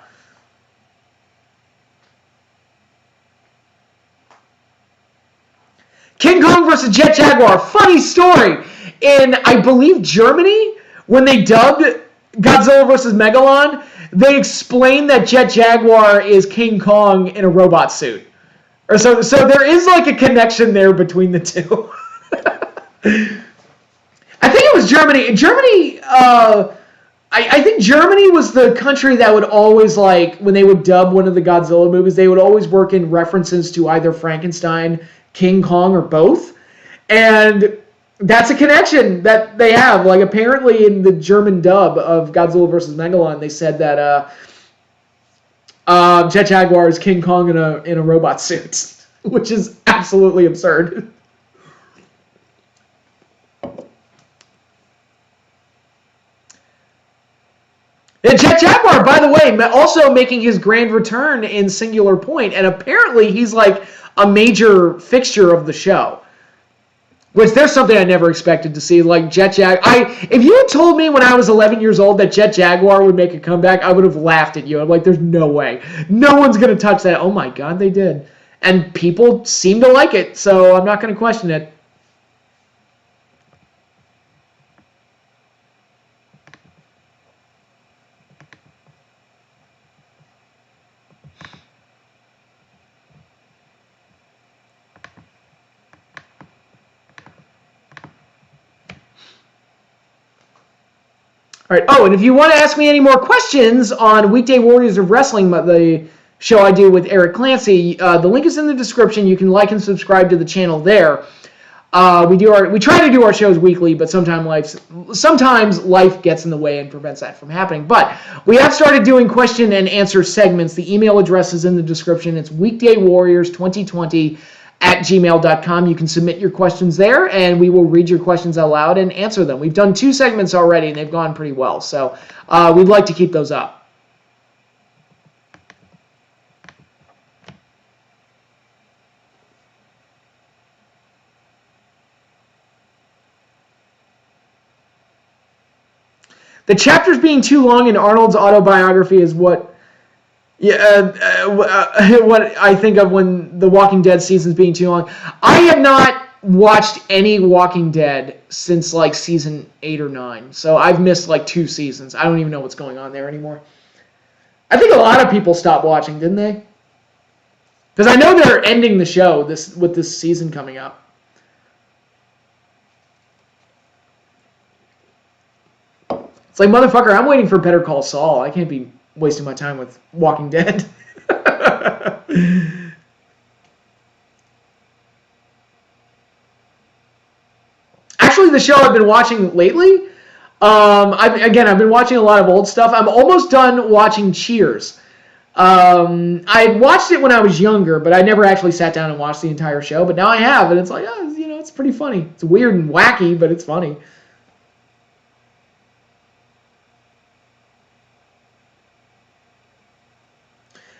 A: King Kong versus Jet Jaguar. Funny story. In, I believe, Germany, when they dubbed Godzilla versus Megalon, they explain that Jet Jaguar is King Kong in a robot suit. Or so there is like a connection there between the two. I think it was Germany. I think Germany was the country that would always, like, when they would dub one of the Godzilla movies, they would always work in references to either Frankenstein, King Kong, or both. And that's a connection that they have. Like, apparently in the German dub of Godzilla vs. Megalon, they said that Jet Jaguar is King Kong in a robot suit, which is absolutely absurd. And Jet Jaguar, by the way, also making his grand return in Singular Point, and apparently he's like a major fixture of the show. Which, there's something I never expected to see, like Jet Jaguar. If you had told me when I was 11 years old that Jet Jaguar would make a comeback, I would have laughed at you. I'm like, there's no way. No one's going to touch that. Oh my God, they did. And people seem to like it, so I'm not going to question it. All right. Oh, and if you want to ask me any more questions on Weekday Warriors of Wrestling, the show I do with Eric Clancy, the link is in the description. You can like and subscribe to the channel there. We try to do our shows weekly, but sometimes life gets in the way and prevents that from happening. But we have started doing question and answer segments. The email address is in the description. It's weekdaywarriors2020@gmail.com. You can submit your questions there, and we will read your questions out loud and answer them. We've done 2 segments already, and they've gone pretty well. So we'd like to keep those up. The chapters being too long in Arnold's autobiography is what I think of when The Walking Dead season's being too long. I have not watched any Walking Dead since like season 8 or 9, so I've missed like 2 seasons. I don't even know what's going on there anymore. I think a lot of people stopped watching, didn't they? Because I know they're ending the show with this season coming up. It's like, motherfucker, I'm waiting for Better Call Saul. I can't be wasting my time with Walking Dead. Actually, the show I've been watching lately, I've been watching a lot of old stuff. I'm almost done watching Cheers. I watched it when I was younger, but I never actually sat down and watched the entire show. But now I have, and it's like, it's pretty funny. It's weird and wacky, but it's funny.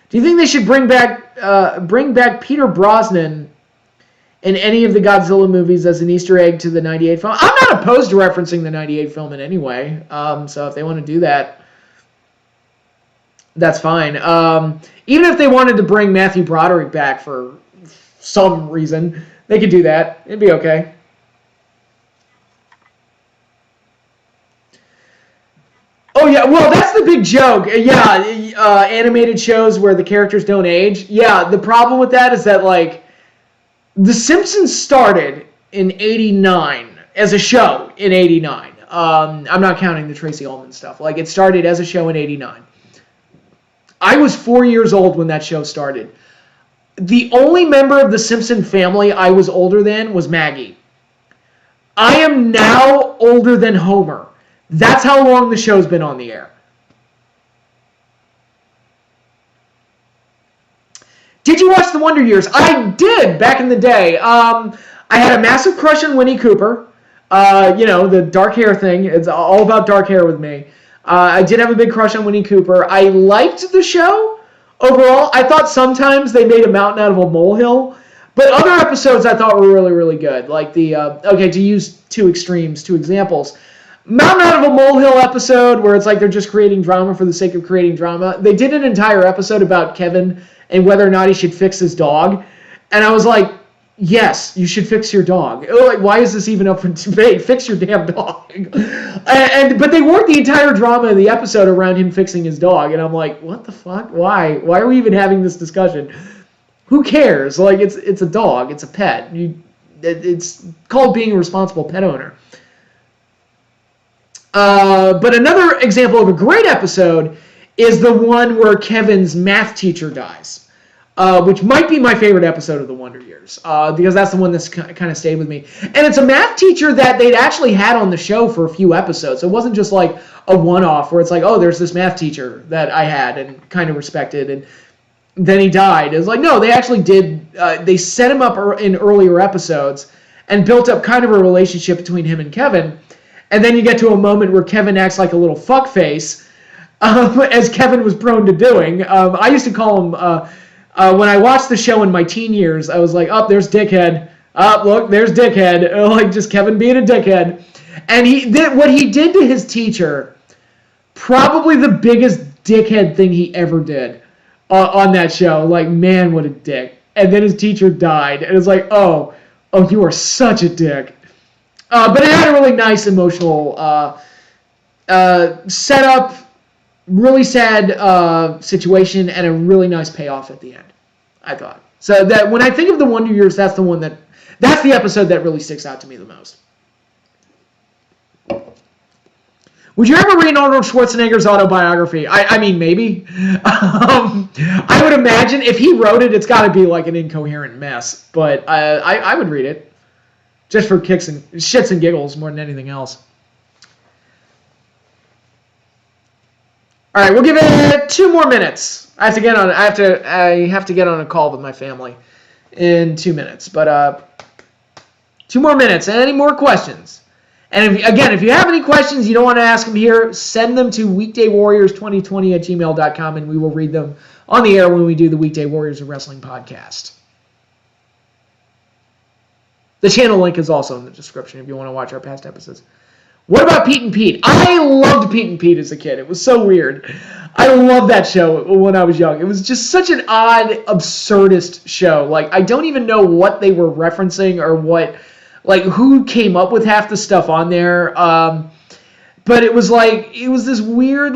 A: Do you think they should bring back Peter Brosnan in any of the Godzilla movies as an Easter egg to the '98 film? I'm not opposed to referencing the '98 film in any way. So if they want to do that, that's fine. Even if they wanted to bring Matthew Broderick back for some reason, they could do that. It'd be okay. Oh, yeah, well, that's the big joke. Yeah, animated shows where the characters don't age. Yeah, the problem with that is that, like, The Simpsons started in 89 as a show in 89. I'm not counting the Tracy Ullman stuff. Like, it started as a show in 89. I was 4 years old when that show started. The only member of the Simpson family I was older than was Maggie. I am now older than Homer. That's how long the show's been on the air. Did you watch The Wonder Years? I did, back in the day. I had a massive crush on Winnie Cooper. The dark hair thing. It's all about dark hair with me. I did have a big crush on Winnie Cooper. I liked the show overall. I thought sometimes they made a mountain out of a molehill. But other episodes I thought were really, really good. Like to use 2 examples. Mountain Out of a Molehill episode where it's like they're just creating drama for the sake of creating drama. They did an entire episode about Kevin and whether or not he should fix his dog. And I was like, yes, you should fix your dog. Like, why is this even up for debate? Fix your damn dog. But they worked the entire drama of the episode around him fixing his dog. And I'm like, what the fuck? Why? Why are we even having this discussion? Who cares? Like, it's a dog. It's a pet. It's called being a responsible pet owner. But another example of a great episode is the one where Kevin's math teacher dies, which might be my favorite episode of The Wonder Years, because that's the one that's kind of stayed with me. And it's a math teacher that they'd actually had on the show for a few episodes. It wasn't just like a one-off where it's like, oh, there's this math teacher that I had and kind of respected, and then he died. It's like, no, they actually did. They set him up in earlier episodes and built up kind of a relationship between him and Kevin. And then you get to a moment where Kevin acts like a little fuckface, as Kevin was prone to doing. I used to call him, when I watched the show in my teen years, I was like, oh, there's dickhead. Look, there's dickhead. Like, just Kevin being a dickhead. And what he did to his teacher, probably the biggest dickhead thing he ever did on that show. Like, man, what a dick. And then his teacher died. And it's like, oh, you are such a dick. But it had a really nice emotional setup, really sad situation, and a really nice payoff at the end, I thought. So that when I think of The Wonder Years, that's the episode that really sticks out to me the most. Would you ever read Arnold Schwarzenegger's autobiography? I mean, maybe. I would imagine if he wrote it, it's got to be like an incoherent mess. But I would read it. just for shits and giggles more than anything else. All right, we'll give it 2 more minutes. I have to get on a call with my family in 2 minutes. But 2 more minutes. Any more questions? And if you have any questions, you don't want to ask them here, send them to weekdaywarriors2020@gmail.com, and we will read them on the air when we do the Weekday Warriors of Wrestling podcast. The channel link is also in the description if you want to watch our past episodes. What about Pete and Pete? I loved Pete and Pete as a kid. It was so weird. I loved that show when I was young. It was just such an odd, absurdist show. Like, I don't even know what they were referencing or who came up with half the stuff on there. But it was this weird,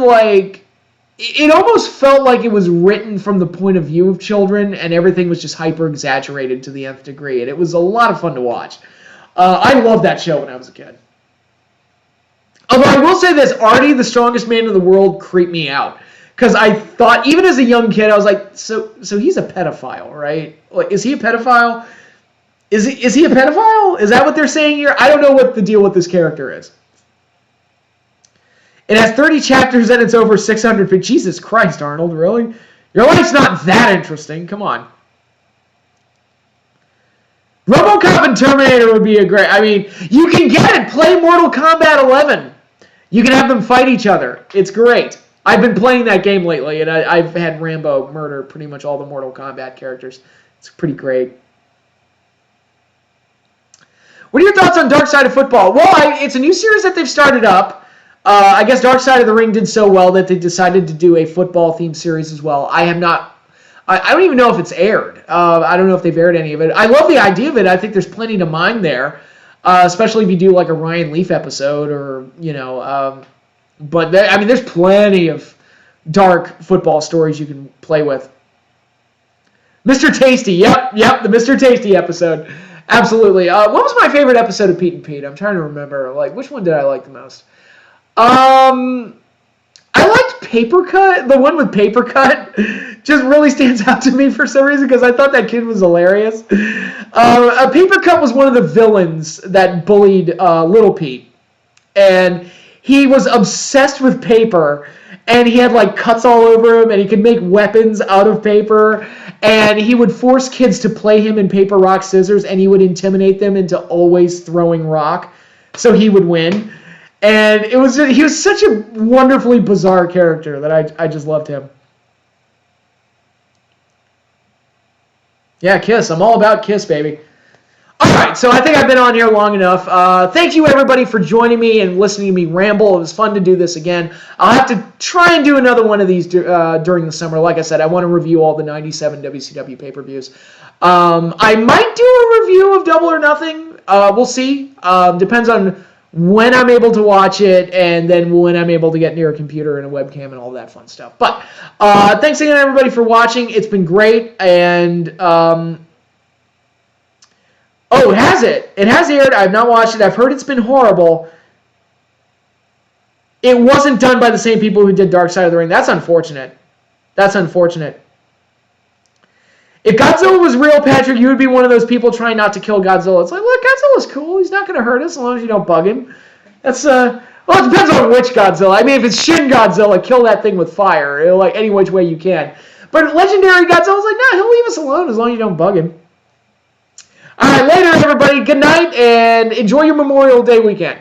A: it almost felt like it was written from the point of view of children, and everything was just hyper exaggerated to the nth degree. And it was a lot of fun to watch. I loved that show when I was a kid. Although I will say this, Artie, the strongest man in the world, creeped me out. Because I thought, even as a young kid, I was like, so he's a pedophile, right? Like, is he a pedophile? Is he a pedophile? Is that what they're saying here? I don't know what the deal with this character is. It has 30 chapters and it's over 600 feet. Jesus Christ, Arnold, really? Your life's not that interesting. Come on. RoboCop and Terminator would be a great... I mean, you can get it. Play Mortal Kombat 11. You can have them fight each other. It's great. I've been playing that game lately, and I've had Rambo murder pretty much all the Mortal Kombat characters. It's pretty great. What are your thoughts on Dark Side of Football? Well, it's a new series that they've started up. I guess Dark Side of the Ring did so well that they decided to do a football-themed series as well. I don't even know if it's aired. I don't know if they've aired any of it. I love the idea of it. I think there's plenty to mine there, especially if you do like a Ryan Leaf episode or, but there's plenty of dark football stories you can play with. Mr. Tasty. Yep, the Mr. Tasty episode. Absolutely. What was my favorite episode of Pete and Pete? I'm trying to remember. Which one did I like the most? I liked Paper Cut. The one with Paper Cut just really stands out to me for some reason because I thought that kid was hilarious. Paper Cut was one of the villains that bullied Little Pete. And he was obsessed with paper. And he had cuts all over him. And he could make weapons out of paper. And he would force kids to play him in paper, rock, scissors. And he would intimidate them into always throwing rock. So he would win. And he was such a wonderfully bizarre character that I just loved him. Yeah, Kiss. I'm all about Kiss, baby. All right, so I think I've been on here long enough. Thank you, everybody, for joining me and listening to me ramble. It was fun to do this again. I'll have to try and do another one of these during the summer. Like I said, I want to review all the 97 WCW pay-per-views. I might do a review of Double or Nothing. We'll see. Depends on when I'm able to watch it, and then when I'm able to get near a computer and a webcam and all that fun stuff. But thanks again, everybody, for watching. It's been great, and oh, it has it. It has aired. I've not watched it. I've heard it's been horrible. It wasn't done by the same people who did Dark Side of the Ring. That's unfortunate. That's unfortunate. If Godzilla was real, Patrick, you would be one of those people trying not to kill Godzilla. It's like, look, Godzilla's cool. He's not going to hurt us as long as you don't bug him. That's, well, it depends on which Godzilla. I mean, if it's Shin Godzilla, kill that thing with fire, any which way you can. But Legendary Godzilla's like, nah, he'll leave us alone as long as you don't bug him. All right, later, everybody. Good night, and enjoy your Memorial Day weekend.